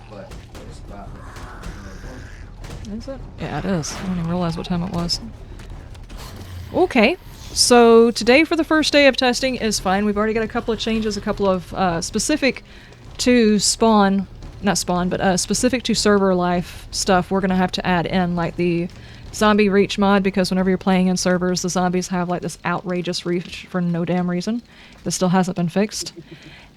But it's about Is it? Yeah, it is. I didn't even realize what time it was. Okay, so today for the first day of testing is fine. We've already got a couple of changes, a couple of specific to spawn, not spawn, but specific to server life stuff we're going to have to add in, like the zombie reach mod, because whenever you're playing in servers, the zombies have like this outrageous reach for no damn reason. This still hasn't been fixed.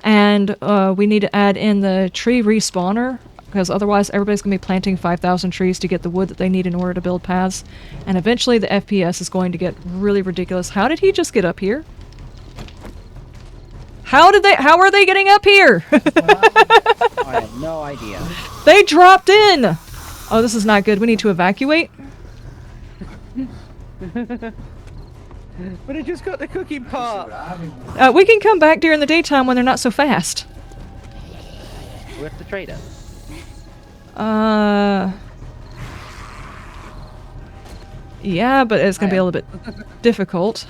And we need to add in the tree respawner, because otherwise everybody's going to be planting 5,000 trees to get the wood that they need in order to build paths. And eventually the FPS is going to get really ridiculous. How did he just get up here? How are they getting up here? I have no idea. They dropped in! Oh, this is not good. We need to evacuate. But it just got the cooking part. We can come back during the daytime when they're not so fast. Where's the trader? Yeah, but it's gonna be a little bit difficult.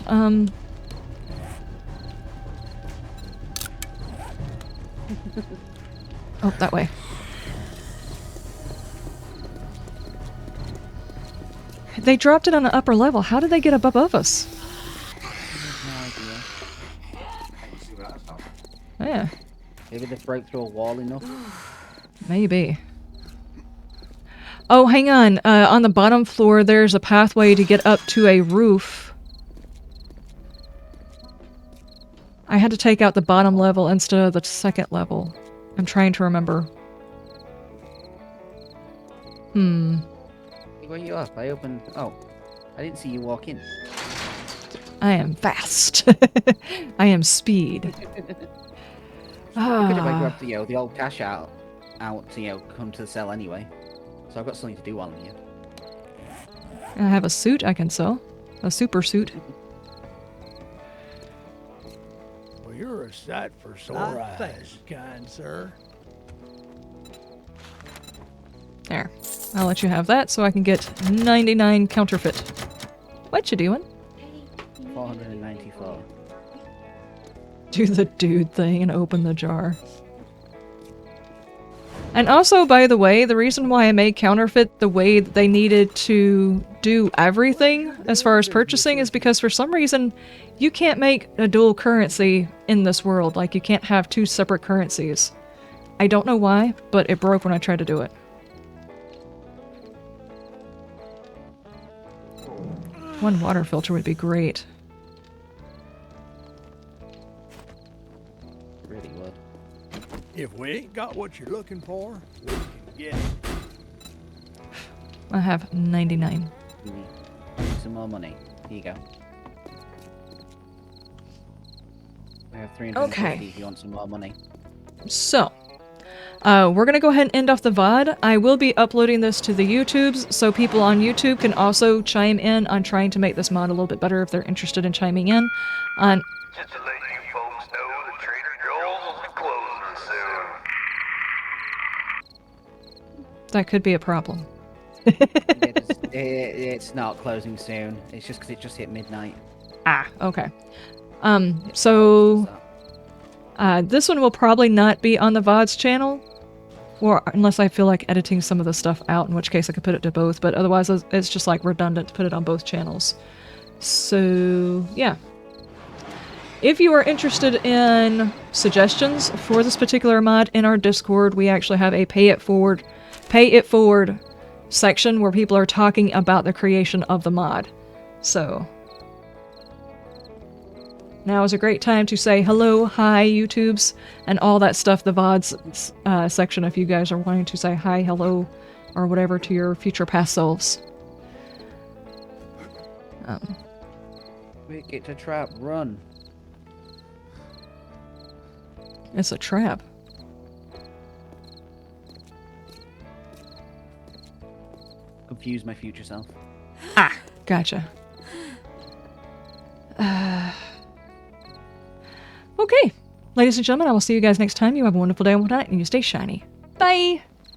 Oh, that way. They dropped it on the upper level. How did they get up above us? Yeah. Maybe they broke through a wall enough. Maybe. Oh, hang on. On the bottom floor, there's a pathway to get up to a roof. I had to take out the bottom level instead of the second level. I'm trying to remember. Where you up? I opened... Oh. I didn't see you walk in. I am fast. I am speed. Good if I grabbed the old cash out to, come to the cell anyway. So I've got something to do while I'm here. I have a suit I can sell. A super suit. Well, you're a sight for sore eyes, kind sir. There. I'll let you have that so I can get 99 counterfeit. What you doing? 494. Do the dude thing and open the jar. And also, by the way, the reason why I made counterfeit the way that they needed to do everything as far as purchasing is because for some reason you can't make a dual currency in this world. Like, you can't have two separate currencies. I don't know why, but it broke when I tried to do it. One water filter would be great. Really would. If we ain't got what you're looking for, we can get it. I have 99. You need some more money. Here you go. I have 350 Okay. if you want some more money. So, we're gonna go ahead and end off the VOD. I will be uploading this to the YouTubes, so people on YouTube can also chime in on trying to make this mod a little bit better if they're interested in chiming in. On Just to let you folks know, the Trader Joel's will be closing soon. that could be a problem. It's not closing soon. It's just because it just hit midnight. Ah, okay. So this one will probably not be on the VOD's channel, or unless I feel like editing some of the stuff out, in which case I could put it to both, but otherwise it's just like redundant to put it on both channels. So, yeah. If you are interested in suggestions for this particular mod in our Discord, we actually have a pay it forward section where people are talking about the creation of the mod. So now is a great time to say hello, hi, YouTubes, and all that stuff, the VODs section, if you guys are wanting to say hi, hello, or whatever to your future past selves. Quick, it's a trap, run. It's a trap. Confuse my future self. Ah, gotcha. Okay, ladies and gentlemen, I will see you guys next time. You have a wonderful day and night, and you stay shiny. Bye!